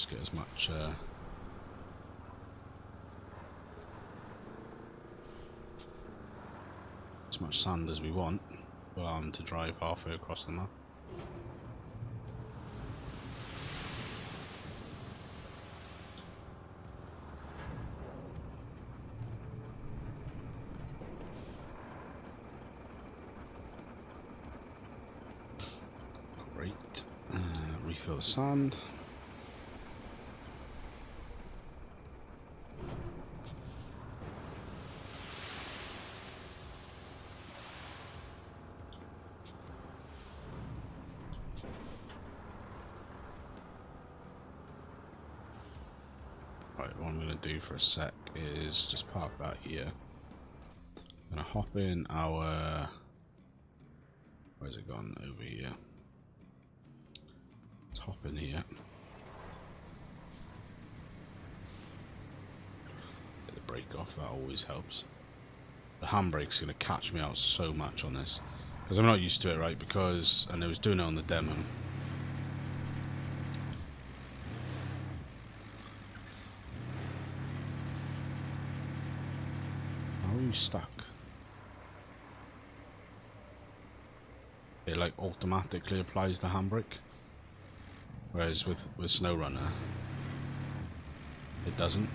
get as much sand as we want, to drive halfway across the map. Great. Refill the sand. Right, what I'm going to do for a sec is just park that here. I'm going to hop in our... Where's it gone? Over here. Let's hop in here. Get the brake off, that always helps. The handbrake's going to catch me out so much on this. Because I'm not used to it, right? Because, and I was doing it on the demo. How are you stuck? It like automatically applies the handbrake. Whereas with SnowRunner, it doesn't.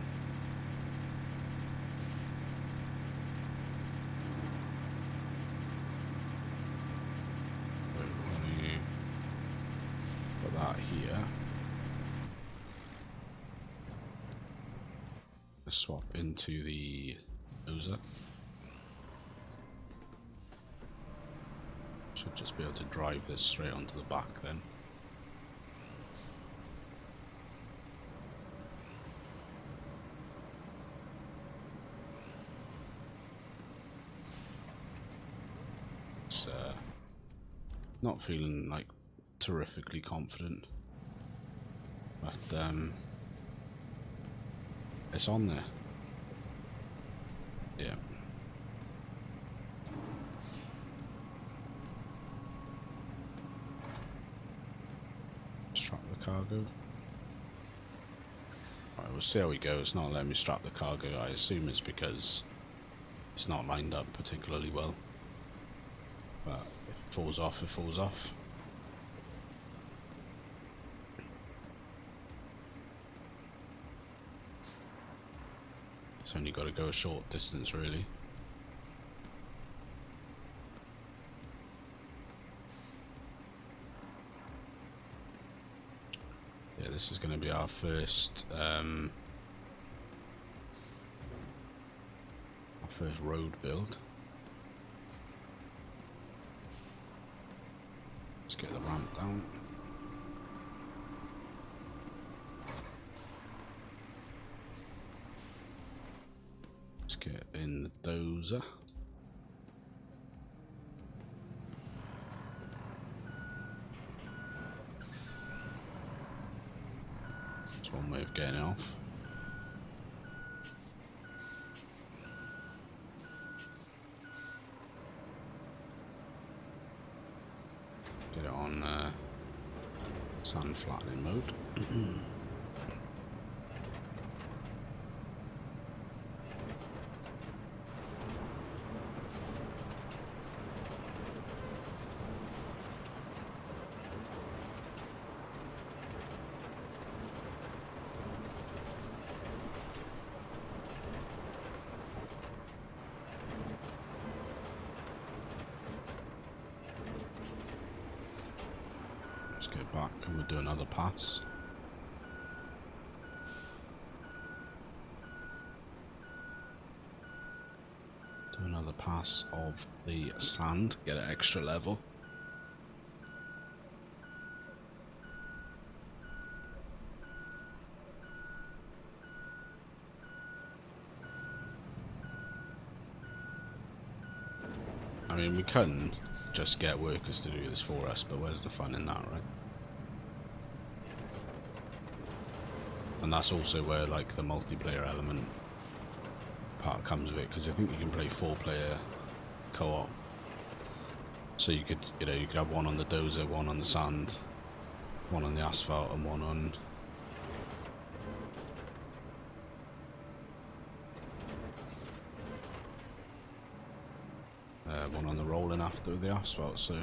That here. Let's swap into the dozer. Should just be able to drive this straight onto the back then. It's not feeling like terrifically confident, but it's on there. Yeah. Strap the cargo. Alright, we'll see how we go. It's not letting me strap the cargo. I assume it's because it's not lined up particularly well. But if it falls off, it falls off. It's only got to go a short distance, really. Yeah, this is going to be our first road build. Let's get the ramp down. Let's get in the dozer. That's one way of getting off. Sand flattening mode. Let's go back and we'll do another pass. Do another pass of the sand, get an extra level. I mean, we can just get workers to do this for us, but where's the fun in that, right? And that's also where, like, the multiplayer element part comes of it, because I think you can play 4-player co-op. So you could, you know, you could have one on the dozer, one on the sand, one on the asphalt, and one on the rolling after the asphalt. So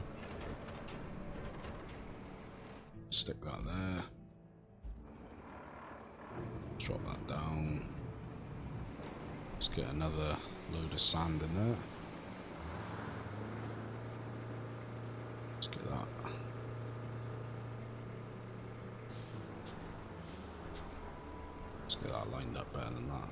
stick that there. Drop that down. Let's get another load of sand in there. Let's get that. Let's get that lined up better than that.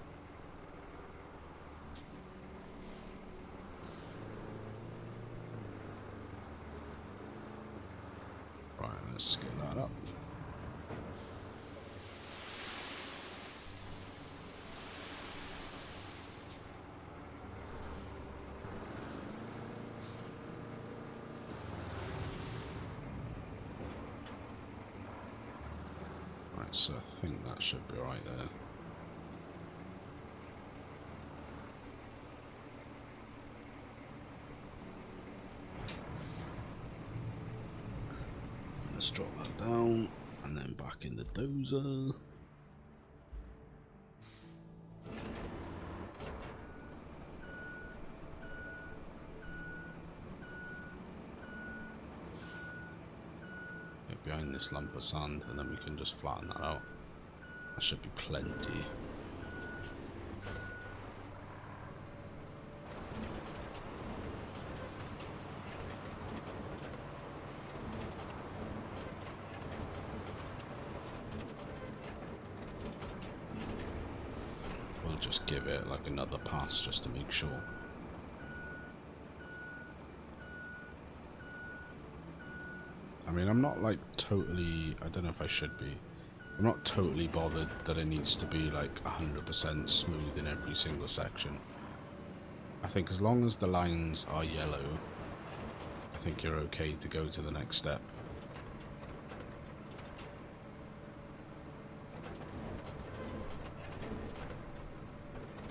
Right, let's get that up. Right, so I think that should be right there. Let's drop that down and then back in the dozer. Get behind this lump of sand and then we can just flatten that out. That should be plenty. Just give it like another pass just to make sure. I mean, I'm not like totally, I don't know if I should be, I'm not totally bothered that it needs to be like 100% smooth in every single section. I think as long as the lines are yellow, I think you're okay to go to the next step.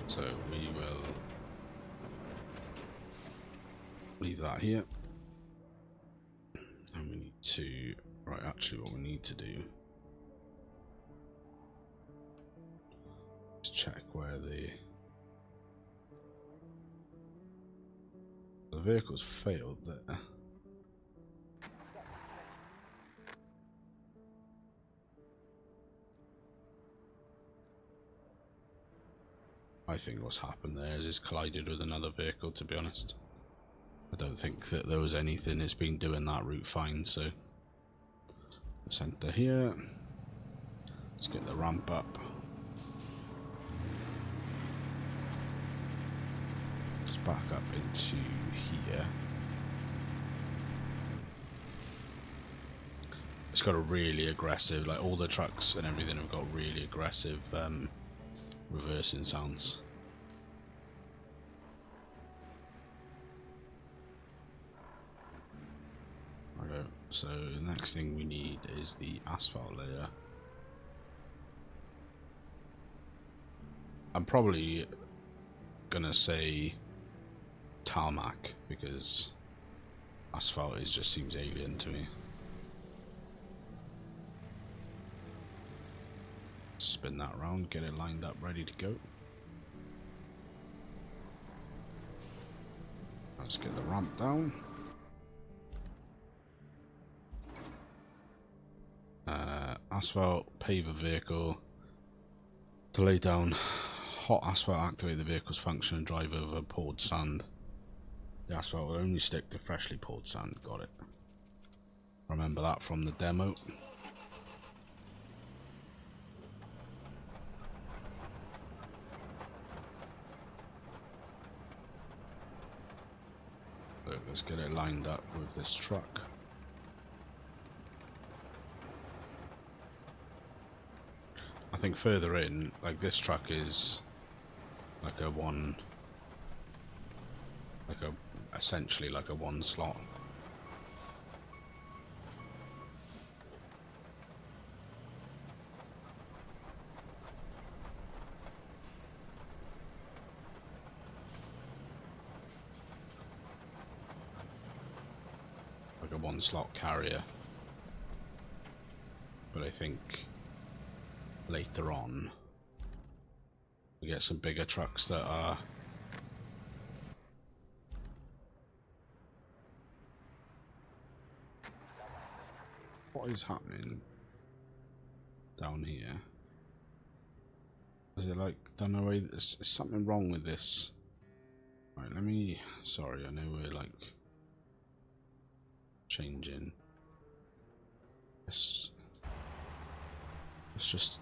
So we will leave that here, and we need to, right, actually what we need to do is check where the vehicle's failed there. I think what's happened there is it's collided with another vehicle, to be honest. I don't think that there was anything, it's been doing that route fine, so let's enter here. Let's get the ramp up. Let's back up into here. It's got a really aggressive, like all the trucks and everything have got really aggressive reversing sounds. Okay, so the next thing we need is the asphalt layer. I'm probably gonna say tarmac because asphalt just seems alien to me. Spin that around, get it lined up, ready to go. Let's get the ramp down. Asphalt, pave a vehicle. To lay down hot asphalt, activate the vehicle's function and drive over poured sand. The asphalt will only stick to freshly poured sand. Got it. Remember that from the demo. So let's get it lined up with this truck. I think further in, like this truck is like essentially like a one slot. Like a one slot carrier. But I think later on we get some bigger trucks that are what is happening down here? Is it like, don't know, there's something wrong with this. Right, let me, sorry, I know we're like changing. Let's just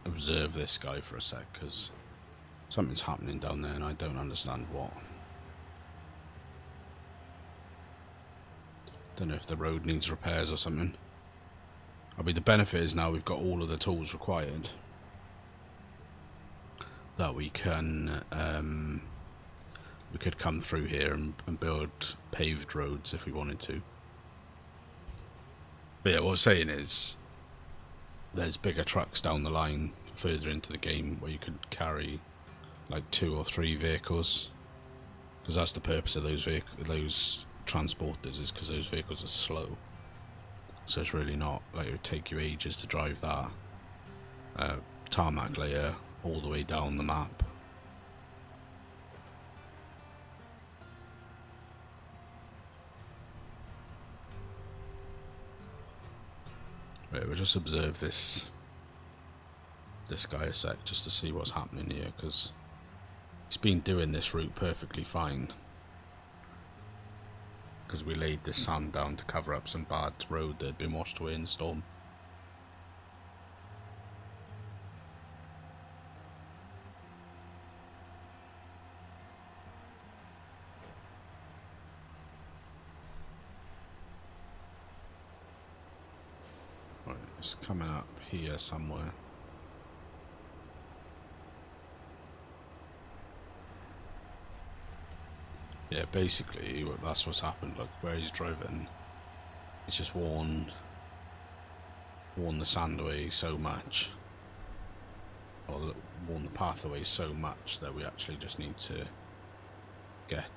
observe this guy for a sec, because something's happening down there and I don't understand what. Don't know if the road needs repairs or something. I mean, the benefit is now we've got all of the tools required that we can we could come through here and build paved roads if we wanted to. But yeah, what I'm saying is there's bigger trucks down the line further into the game where you could carry like 2 or 3 vehicles, because that's the purpose of those transporters, is because those vehicles are slow. So it's really not like it would take you ages to drive that tarmac layer all the way down the map. Right, we'll just observe this guy a sec just to see what's happening here, because he's been doing this route perfectly fine. Because we laid this sand down to cover up some bad road that had been washed away in the storm. Right, it's coming up here somewhere. Yeah, basically that's what's happened. Look where he's driven. He's just worn the sand away so much, or worn the path away so much that we actually just need to get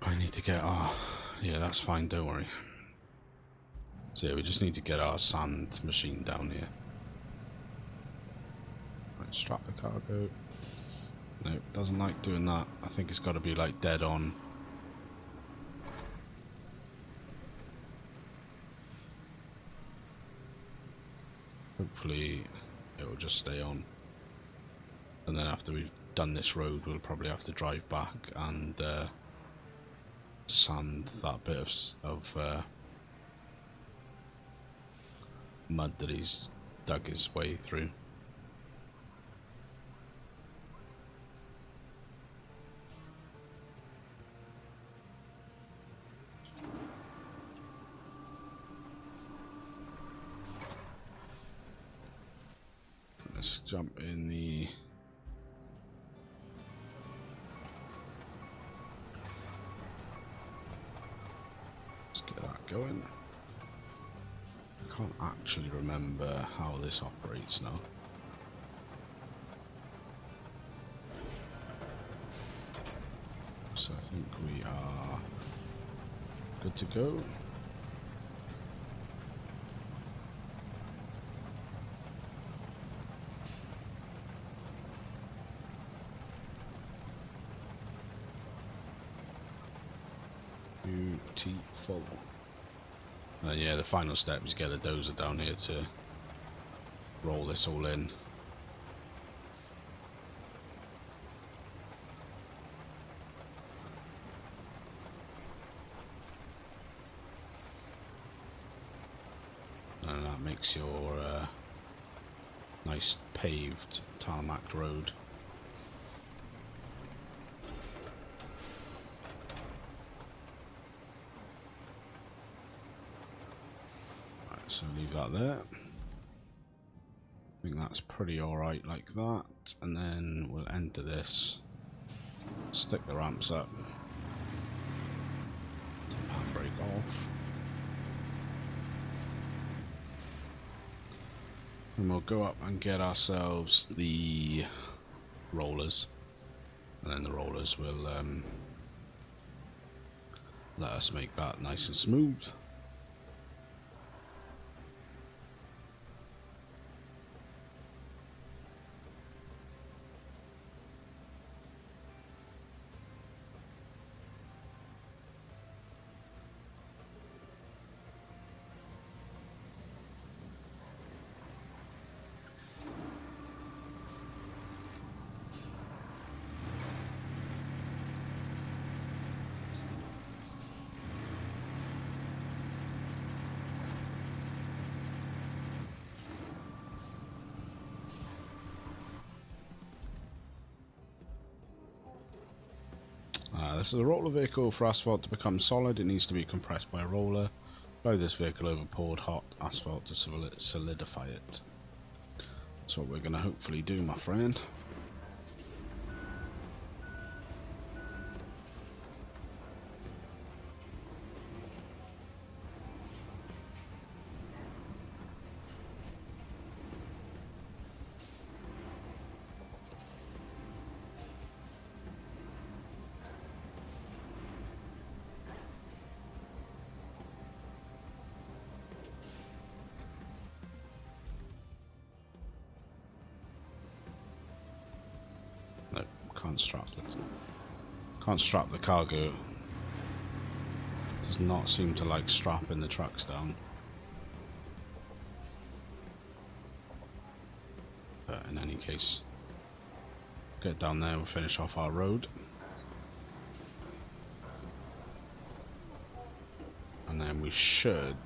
I need to get our, yeah, that's fine, don't worry. So yeah, we just need to get our sand machine down here. Right, strap the cargo. Nope, doesn't like doing that. I think it's got to be like dead on. Hopefully it will just stay on. And then after we've done this road, we'll probably have to drive back and sand that bit of mud that he's dug his way through. Let's jump in the get that going. I can't actually remember how this operates now. So I think we are good to go. Capacity full. And yeah, the final step is get a dozer down here to roll this all in. And that makes your nice paved tarmac road. Right, so leave that there. I think that's pretty alright like that. And then we'll enter this, stick the ramps up, take the handbrake off. And we'll go up and get ourselves the rollers, and then the rollers will let us make that nice and smooth. This is a roller vehicle. For asphalt to become solid, it needs to be compressed by a roller. Blow this vehicle over poured hot asphalt to solidify it. That's what we're going to hopefully do, my friend. Can't strap the cargo. Does not seem to like strapping the trucks down. But in any case, get down there, we'll finish off our road. And then we should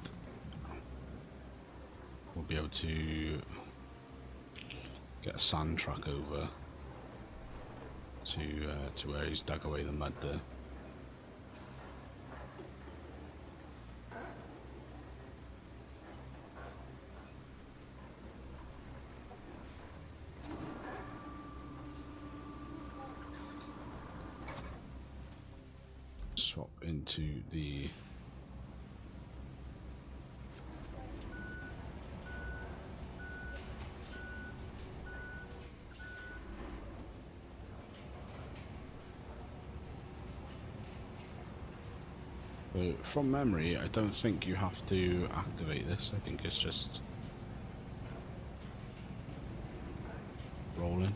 we'll be able to get a sand truck over to where he's dug away the mud there. Swap into the from memory, I don't think you have to activate this. I think it's just rolling.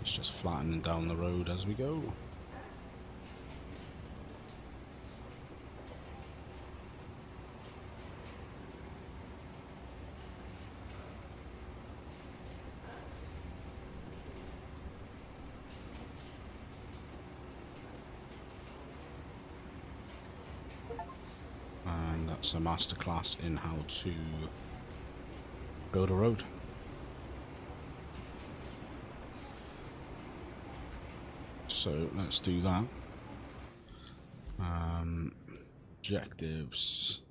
It's just flattening down the road as we go. That's a masterclass in how to build a road. So let's do that. Objectives.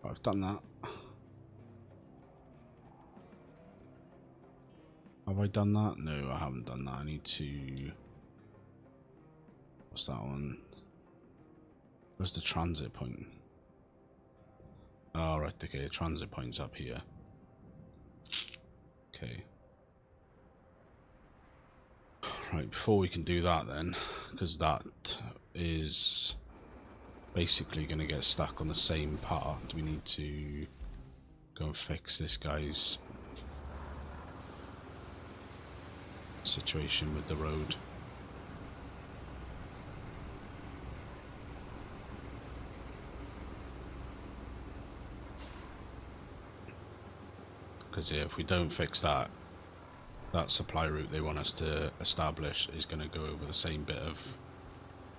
I've done that. Have I done that? No, I haven't done that. I need to... What's that one? Where's the transit point? Oh, right, okay, the transit point's up here. Okay. Right, before we can do that then, because that is basically going to get stuck on the same part, we need to go and fix this guy's situation with the road. Because yeah, if we don't fix that, that supply route they want us to establish is going to go over the same bit of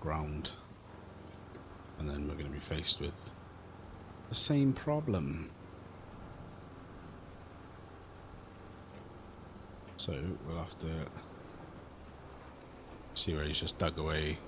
ground, and then we're going to be faced with the same problem. So we'll have to see where he's just dug away.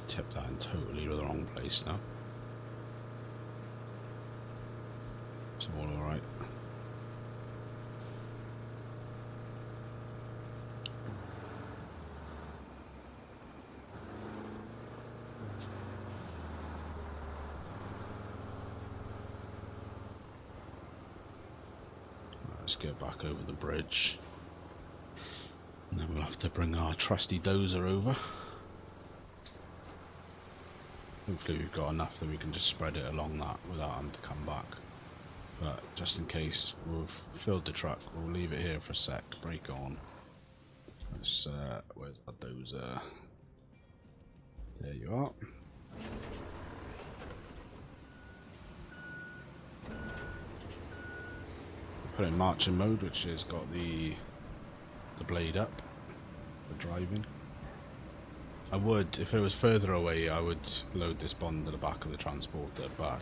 Tip that in totally the wrong place now. It's all alright. Let's get back over the bridge. And then we'll have to bring our trusty dozer over. Hopefully we've got enough that we can just spread it along that without having to come back. But just in case, we've filled the truck. We'll leave it here for a sec. Brake on. Let's, where's our dozer? There you are. Put it in marching mode, which has got the blade up for driving. I would, if it was further away, I would load this bond to the back of the transporter, but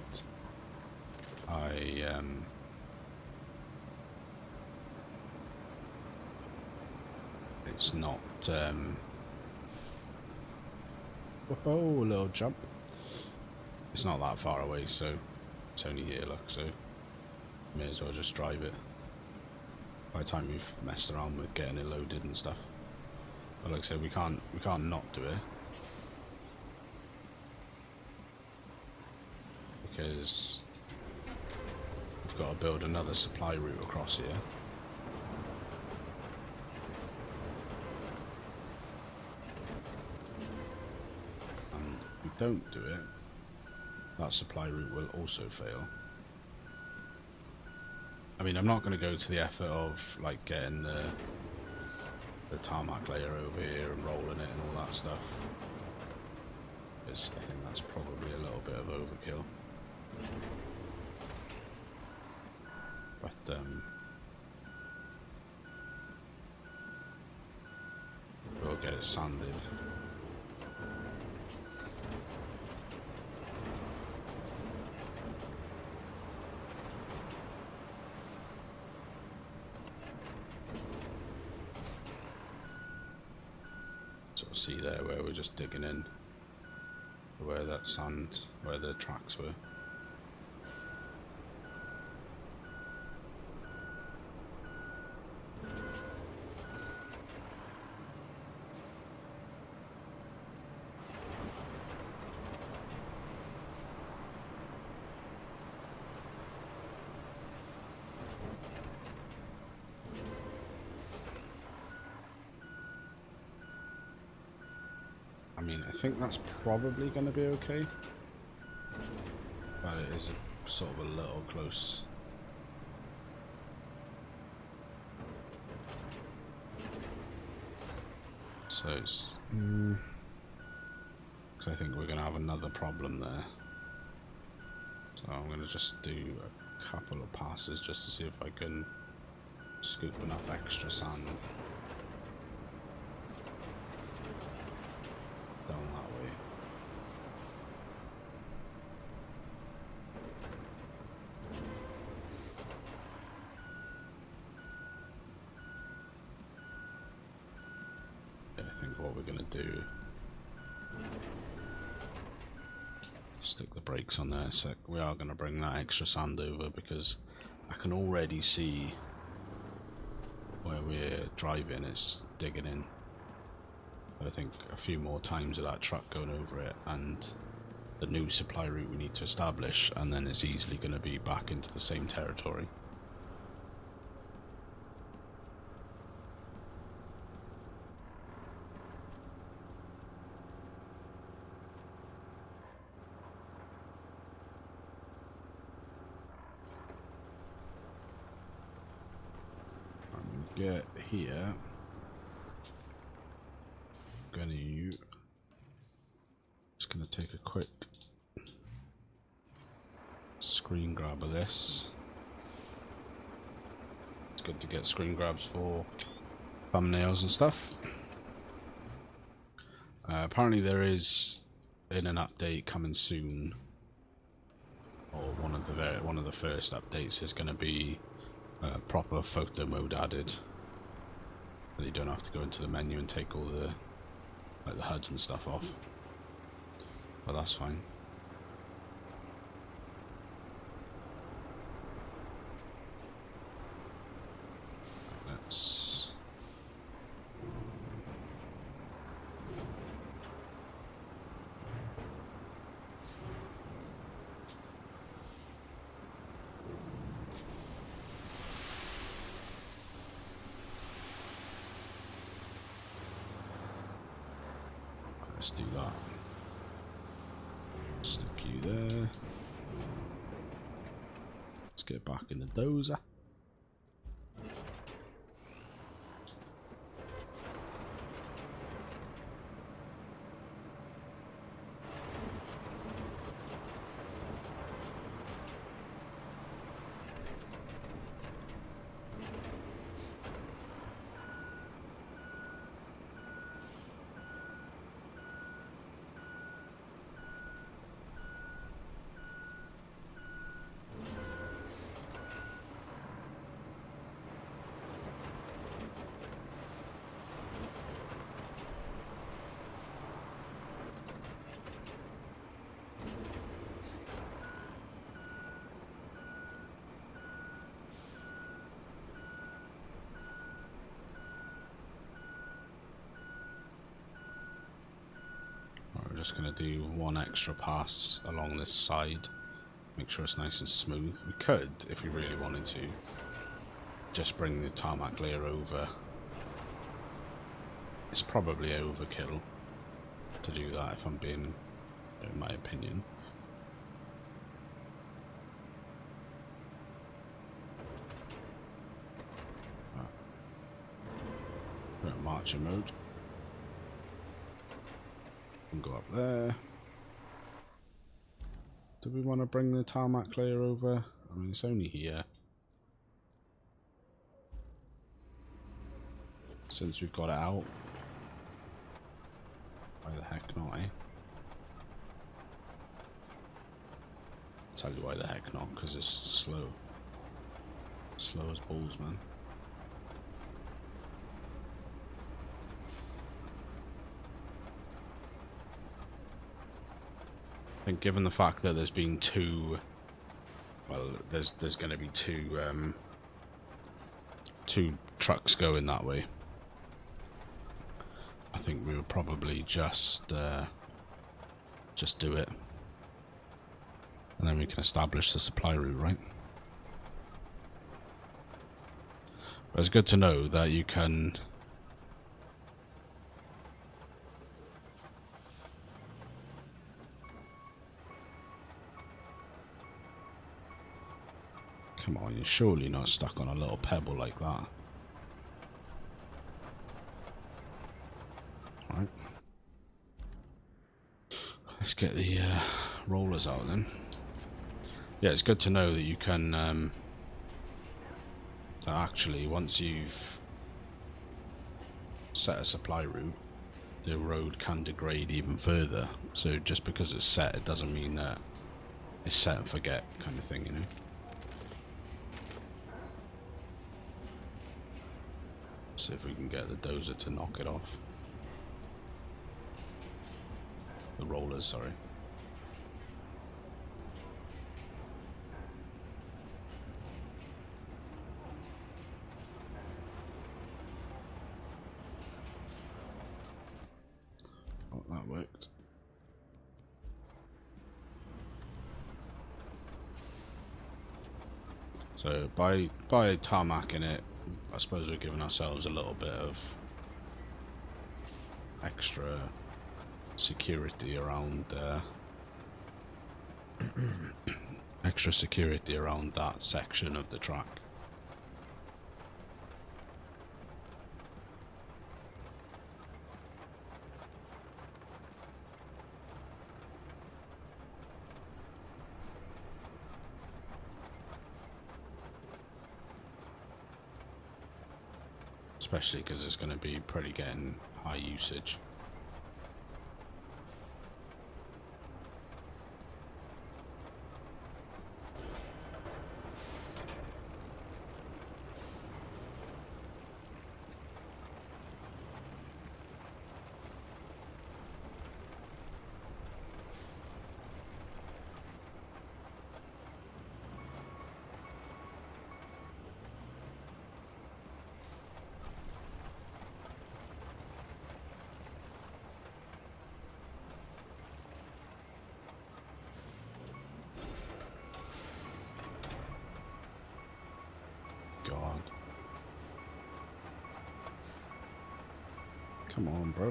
it's not, oh, little jump. It's not that far away, so it's only here, look, so may as well just drive it by the time we've messed around with getting it loaded and stuff. But like I said, we can't not do it, because we've got to build another supply route across here. And if we don't do it, that supply route will also fail. I mean, I'm not going to go to the effort of like getting the tarmac layer over here and rolling it and all that stuff, because I think that's probably a little bit of overkill. But we'll get it sanded. Sort of see there where we're just digging in where that sand, where the tracks were. I mean, I think that's probably going to be okay, but it is sort of a little close. So it's, because I think we're going to have another problem there. So I'm going to just do a couple of passes just to see if I can scoop enough extra sand down that way. Yeah, I think what we're going to do, stick the brakes on there a sec. We are going to bring that extra sand over because I can already see where we're driving, it's digging in. I think a few more times of that truck going over it and the new supply route we need to establish, and then it's easily going to be back into the same territory. Get here. Just gonna take a quick screen grab of this. It's good to get screen grabs for thumbnails and stuff. Apparently there is in an update coming soon, or one of the first updates is going to be proper photo mode added. And you don't have to go into the menu and take all the the HUD and stuff off. But that's fine. Let's do that. Stick you there. Let's get back in the dozer. We're just going to do one extra pass along this side, make sure it's nice and smooth. We could, if we really wanted to, just bring the tarmac layer over. It's probably overkill to do that, if I'm being, in my opinion. We're in marching mode. And go up there. Do we want to bring the tarmac layer over? I mean, it's only here. Since we've got it out. Why the heck not, eh? I'll tell you why the heck not, because it's slow. Slow as balls, man. I think given the fact that there's been two, well, there's going to be two trucks going that way. I think we would probably just do it, and then we can establish the supply route, right? But it's good to know that you can. Come on, you're surely not stuck on a little pebble like that. Right. Let's get the rollers out then. Yeah, it's good to know that you can, that actually once you've set a supply route, the road can degrade even further. So just because it's set, it doesn't mean that it's set and forget kind of thing, you know? See if we can get the dozer to knock it off. The rollers, sorry. Oh, that worked. So by tarmacking it, I suppose we're giving ourselves a little bit of extra security around that section of the track. Especially because it's going to be pretty getting high usage. God. Come on, bro.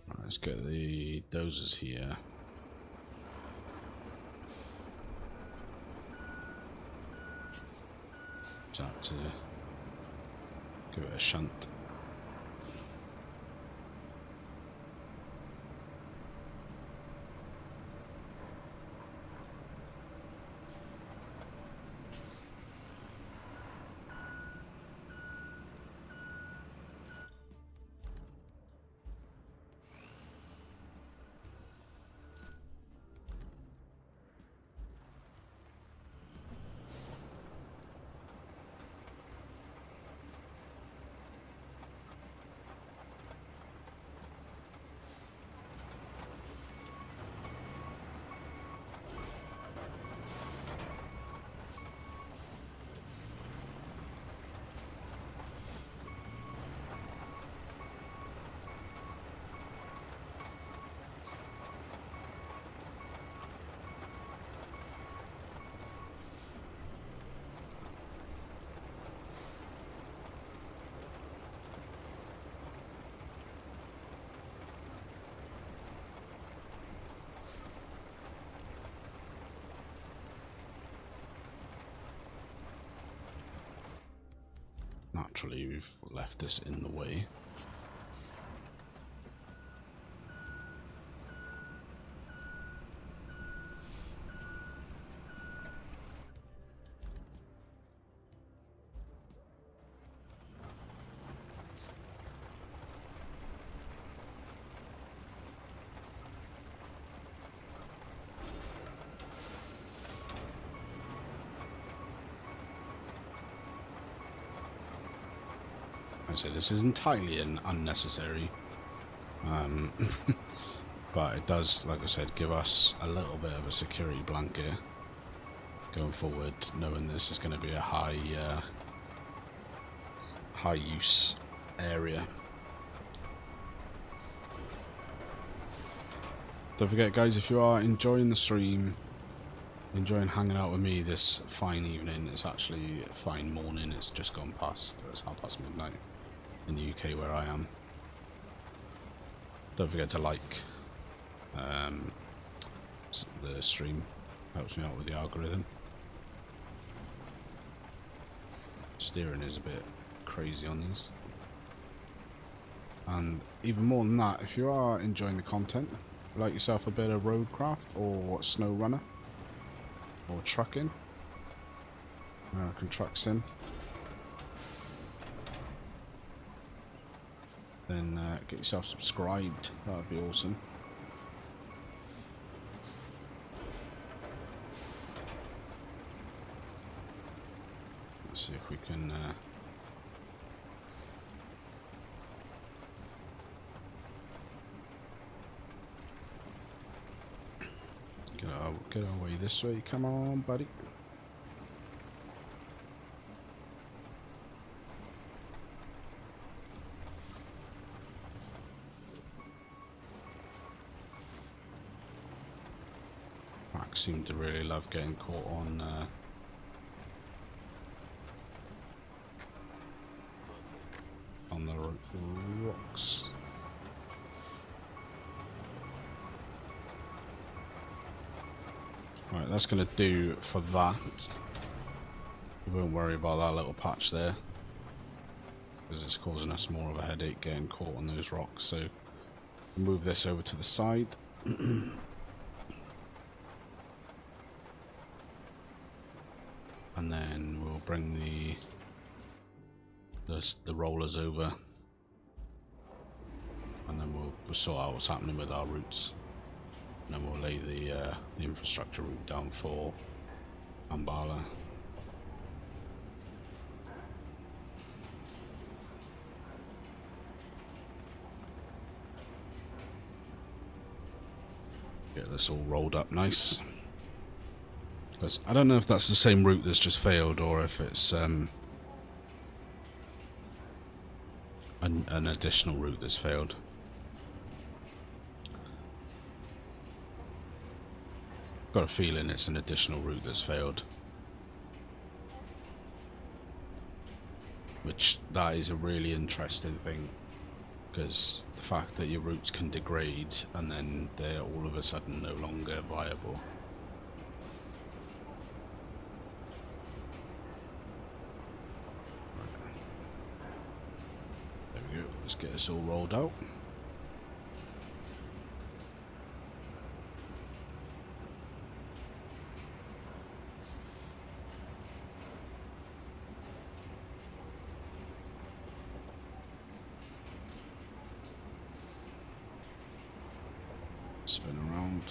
Right, let's get the dozers here. Start to give it a shunt. Naturally, we've left this in the way. I say this is entirely unnecessary, but it does, like I said, give us a little bit of a security blanket going forward, knowing this is going to be a high use area. Don't forget, guys, if you are enjoying the stream, enjoying hanging out with me this fine evening, it's actually a fine morning, it's just gone past, it's midnight in the UK where I am. Don't forget to like the stream, helps me out with the algorithm. Steering is a bit crazy on these. And even more than that, if you are enjoying the content, like yourself a bit of Roadcraft or Snow Runner or trucking, American Truck Sim, then get yourself subscribed. That would be awesome. Let's see if we can get our way this way. Come on, buddy. jacks seem to really love getting caught on the rocks. Right, that's going to do for that. We won't worry about that little patch there, because it's causing us more of a headache getting caught on those rocks. So move this over to the side. And then we'll bring the rollers over, and then we'll sort out what's happening with our routes. And then we'll lay the infrastructure route down for Ambala. Get this all rolled up nice. Because I don't know if that's the same route that's just failed, or if it's an additional route that's failed. Got a feeling it's an additional route that's failed. Which, that is a really interesting thing, because the fact that your routes can degrade and then they're all of a sudden no longer viable. There we go, let's get this all rolled out. Spin around.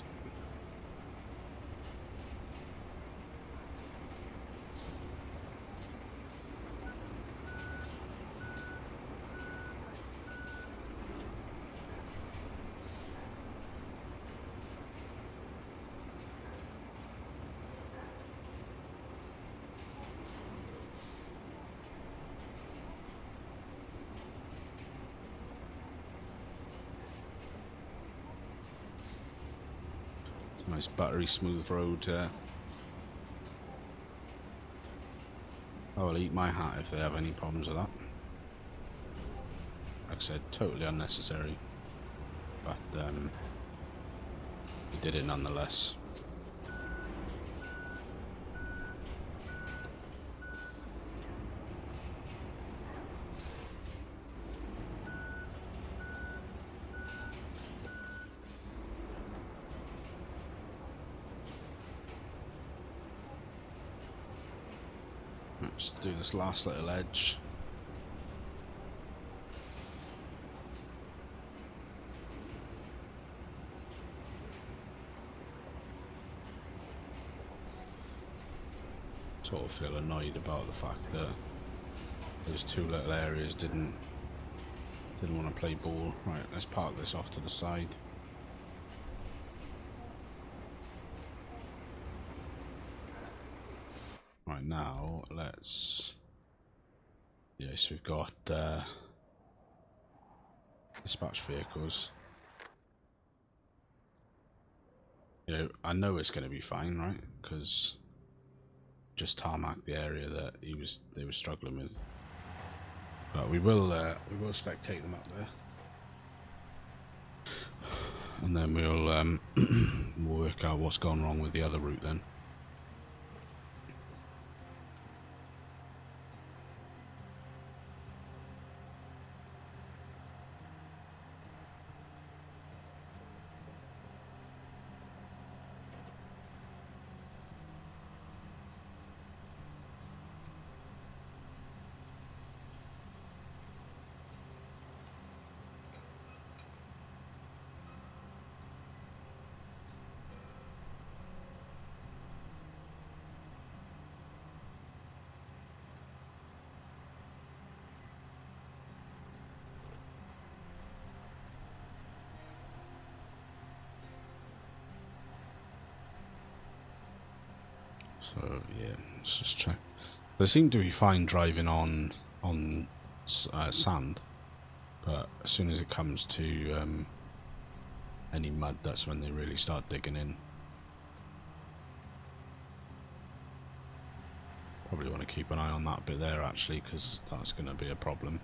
Nice buttery smooth road. I will eat my hat if they have any problems with that. Like I said, totally unnecessary, but we did it nonetheless. Let's do this last little edge. Sort of feel annoyed about the fact that those two little areas didn't want to play ball. Right, let's park this off to the side. Right, now let's, yes, we've got dispatch vehicles. You know, I know it's going to be fine, right? Because just tarmac the area that they were struggling with. But we will spectate them up there, and then we'll work out what's gone wrong with the other route then. So yeah, let's just check. They seem to be fine driving on sand, but as soon as it comes to any mud, that's when they really start digging in. Probably want to keep an eye on that bit there actually, because that's going to be a problem.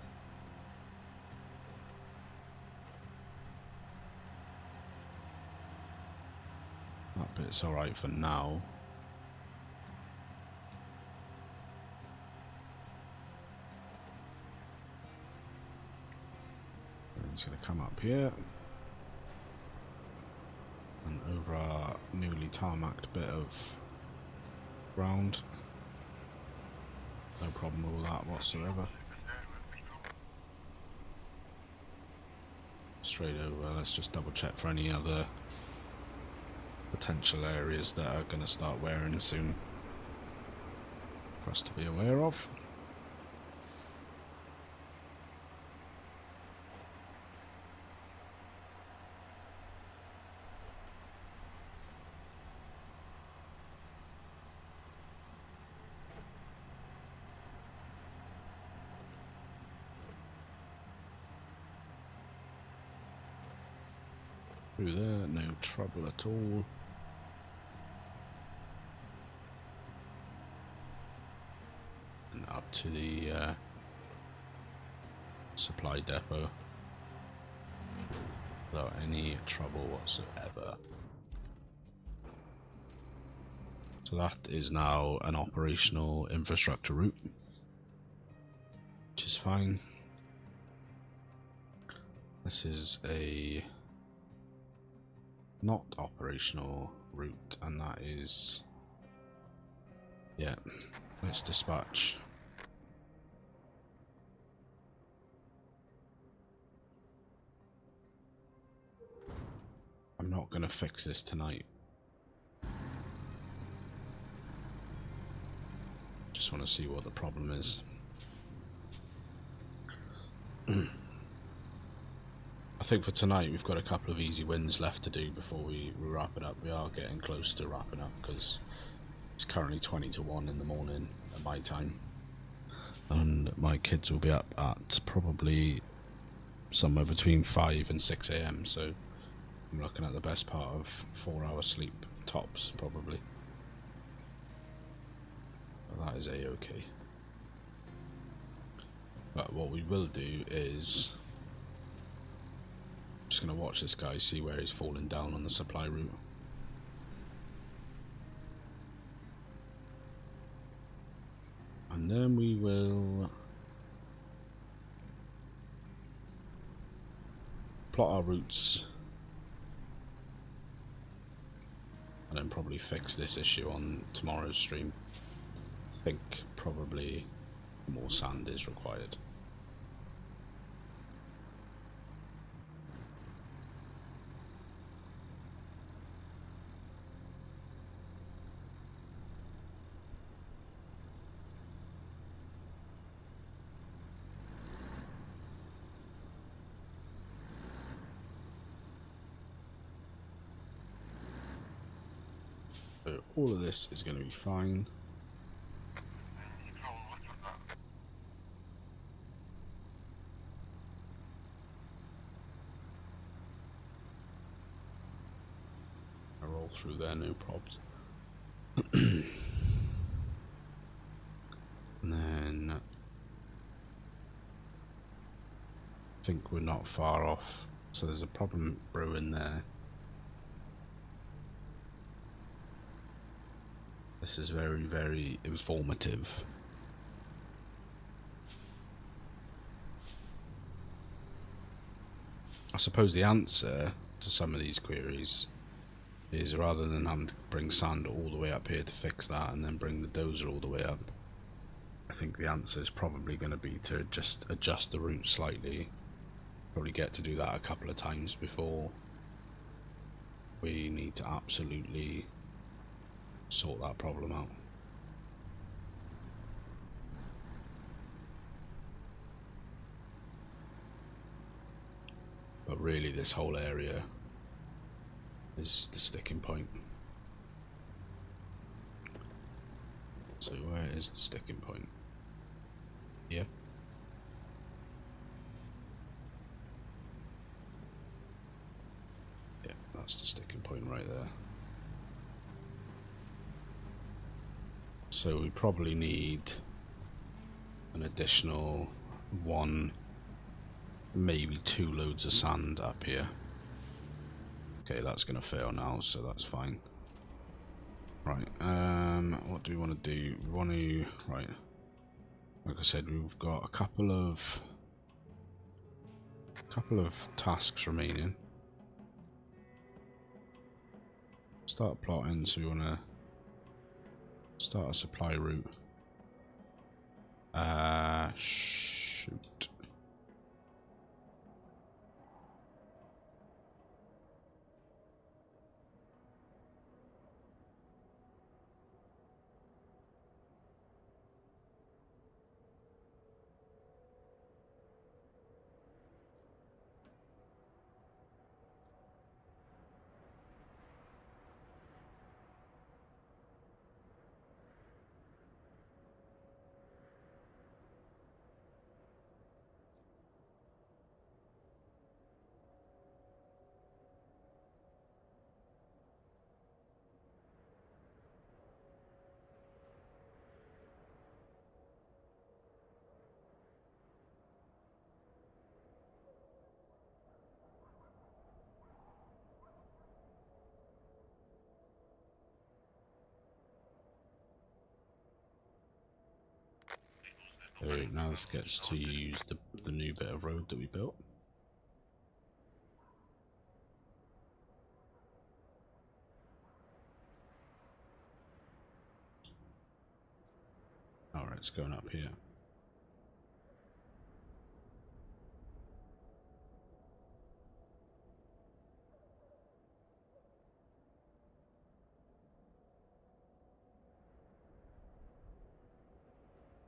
That bit's alright for now. And it's going to come up here. And over our newly tarmacked bit of ground. No problem with all that whatsoever. Straight over, let's just double check for any other potential areas that are going to start wearing soon for us to be aware of. Through there, no trouble at all. And up to the supply depot without any trouble whatsoever. So that is now an operational infrastructure route, which is fine. This is a not operational route, and that is, yeah, let's dispatch. I'm not going to fix this tonight. Just want to see what the problem is. I think for tonight we've got a couple of easy wins left to do before we wrap it up. We are getting close to wrapping up because it's currently 20 to 1 in the morning at my time. And my kids will be up at probably somewhere between 5 and 6 AM, so I'm looking at the best part of 4 hours sleep, tops probably. But that is a-okay. But what we will do is just going to watch this guy, see where he's falling down on the supply route. And then we will plot our routes and then probably fix this issue on tomorrow's stream. I think probably more sand is required. So all of this is going to be fine. I roll through there, no probs. And then I think we're not far off. So there's a problem brewing there. This is very, very informative. I suppose the answer to some of these queries is, rather than having to bring sand all the way up here to fix that and then bring the dozer all the way up, I think the answer is probably going to be to just adjust the route slightly. Probably get to do that a couple of times before we need to absolutely sort that problem out. But really this whole area is the sticking point. So where is the sticking point? Here. Yeah, that's the sticking point right there. So we probably need an additional 1, maybe 2 loads of sand up here. Okay, that's going to fail now, so that's fine. Right, what do we want to do? We want to, right, like I said, we've got a couple of tasks remaining. Start plotting, so we want to start a supply route. Shoot. So now this gets to use the new bit of road that we built. Alright, it's going up here.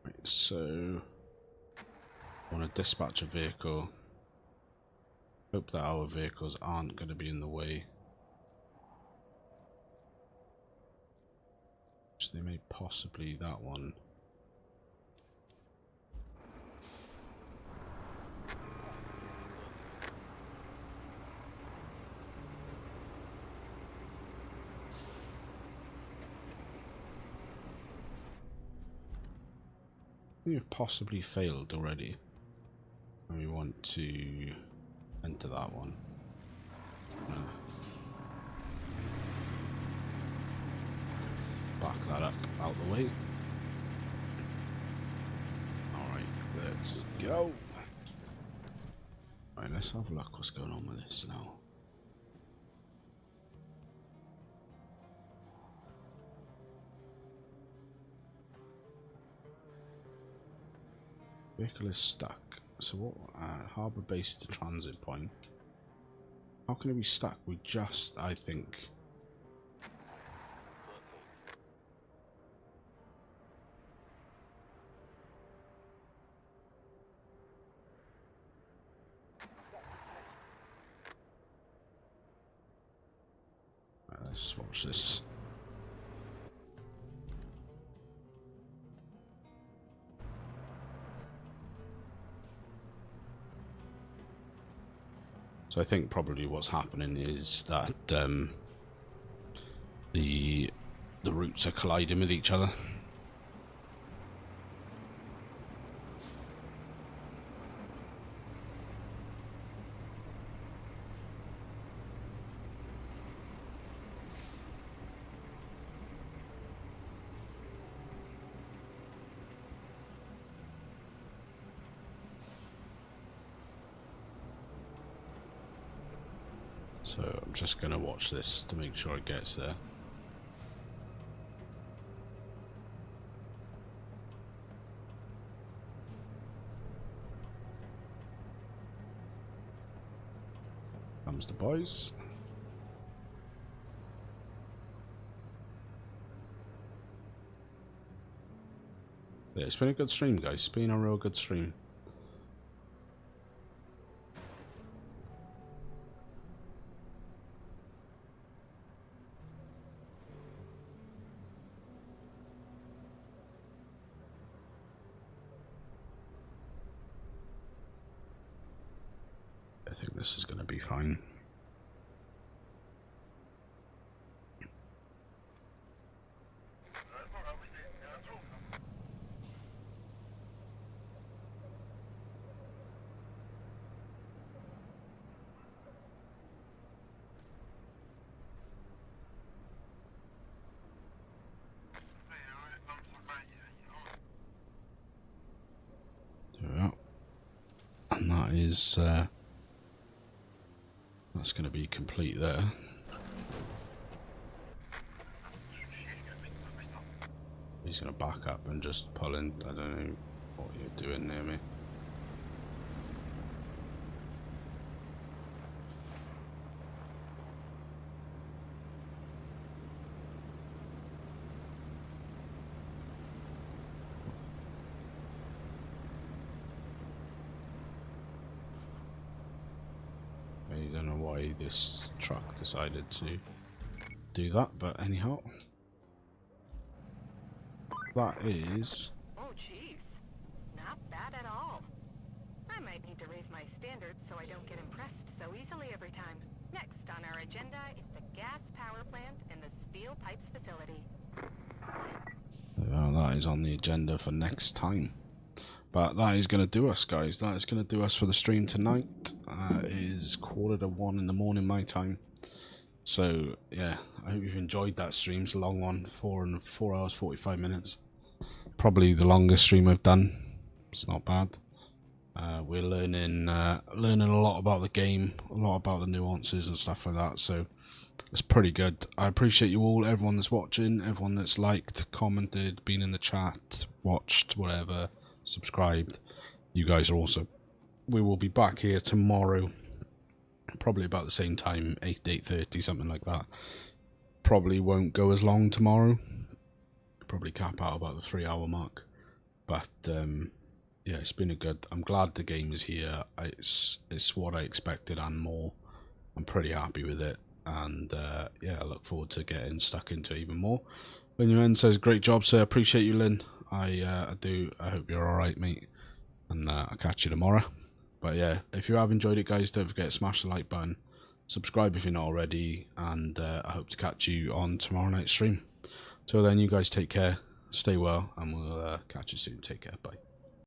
Right, so I want to dispatch a vehicle. Hope that our vehicles aren't going to be in the way. So they may possibly that one. We've possibly failed already, and we want to enter that one. Back that up out the way. Alright, let's go. Alright, let's have a look what's going on with this now. Vehicle is stuck. So what? Harbour base to transit point. How can it be stuck? We just, I think. Let's watch this. So I think probably what's happening is that the routes are colliding with each other. So I'm just going to watch this to make sure it gets there. Comes the boys. Yeah, it's been a good stream, guys. It's been a real good stream. I think this is going to be fine. that is that's going to be complete there. He's going to back up and just pull in. I don't know what you're doing near me. I don't know why this truck decided to do that, but anyhow. That is...
Oh, jeez. Not bad at all. I might need to raise my standards so I don't get impressed so easily every time. Next on our agenda is the gas power plant and the steel pipes facility.
That is on the agenda for next time. But that is going to do us, guys. That is going to do us for the stream tonight. It is 1:45 in the morning my time. So, yeah, I hope you've enjoyed that stream. It's a long one, 4 hours, 45 minutes. Probably the longest stream I've done. It's not bad. We're learning a lot about the game, a lot about the nuances and stuff like that. So, it's pretty good. I appreciate you all, everyone that's watching, everyone that's liked, commented, been in the chat, watched, whatever, subscribed. You guys are awesome. We will be back here tomorrow. Probably about the same time, 8:30, something like that. Probably won't go as long tomorrow. Probably cap out about the 3-hour mark. But yeah, it's been a good. I'm glad the game is here. It's what I expected and more. I'm pretty happy with it, and yeah, I look forward to getting stuck into it even more. Lin says, "Great job, sir. Appreciate you, Lin. I do. I hope you're all right, mate. And I'll catch you tomorrow." But yeah, if you have enjoyed it, guys, don't forget to smash the like button, subscribe if you're not already, and I hope to catch you on tomorrow night's stream. Till then, you guys take care, stay well, and we'll catch you soon. Take care, bye.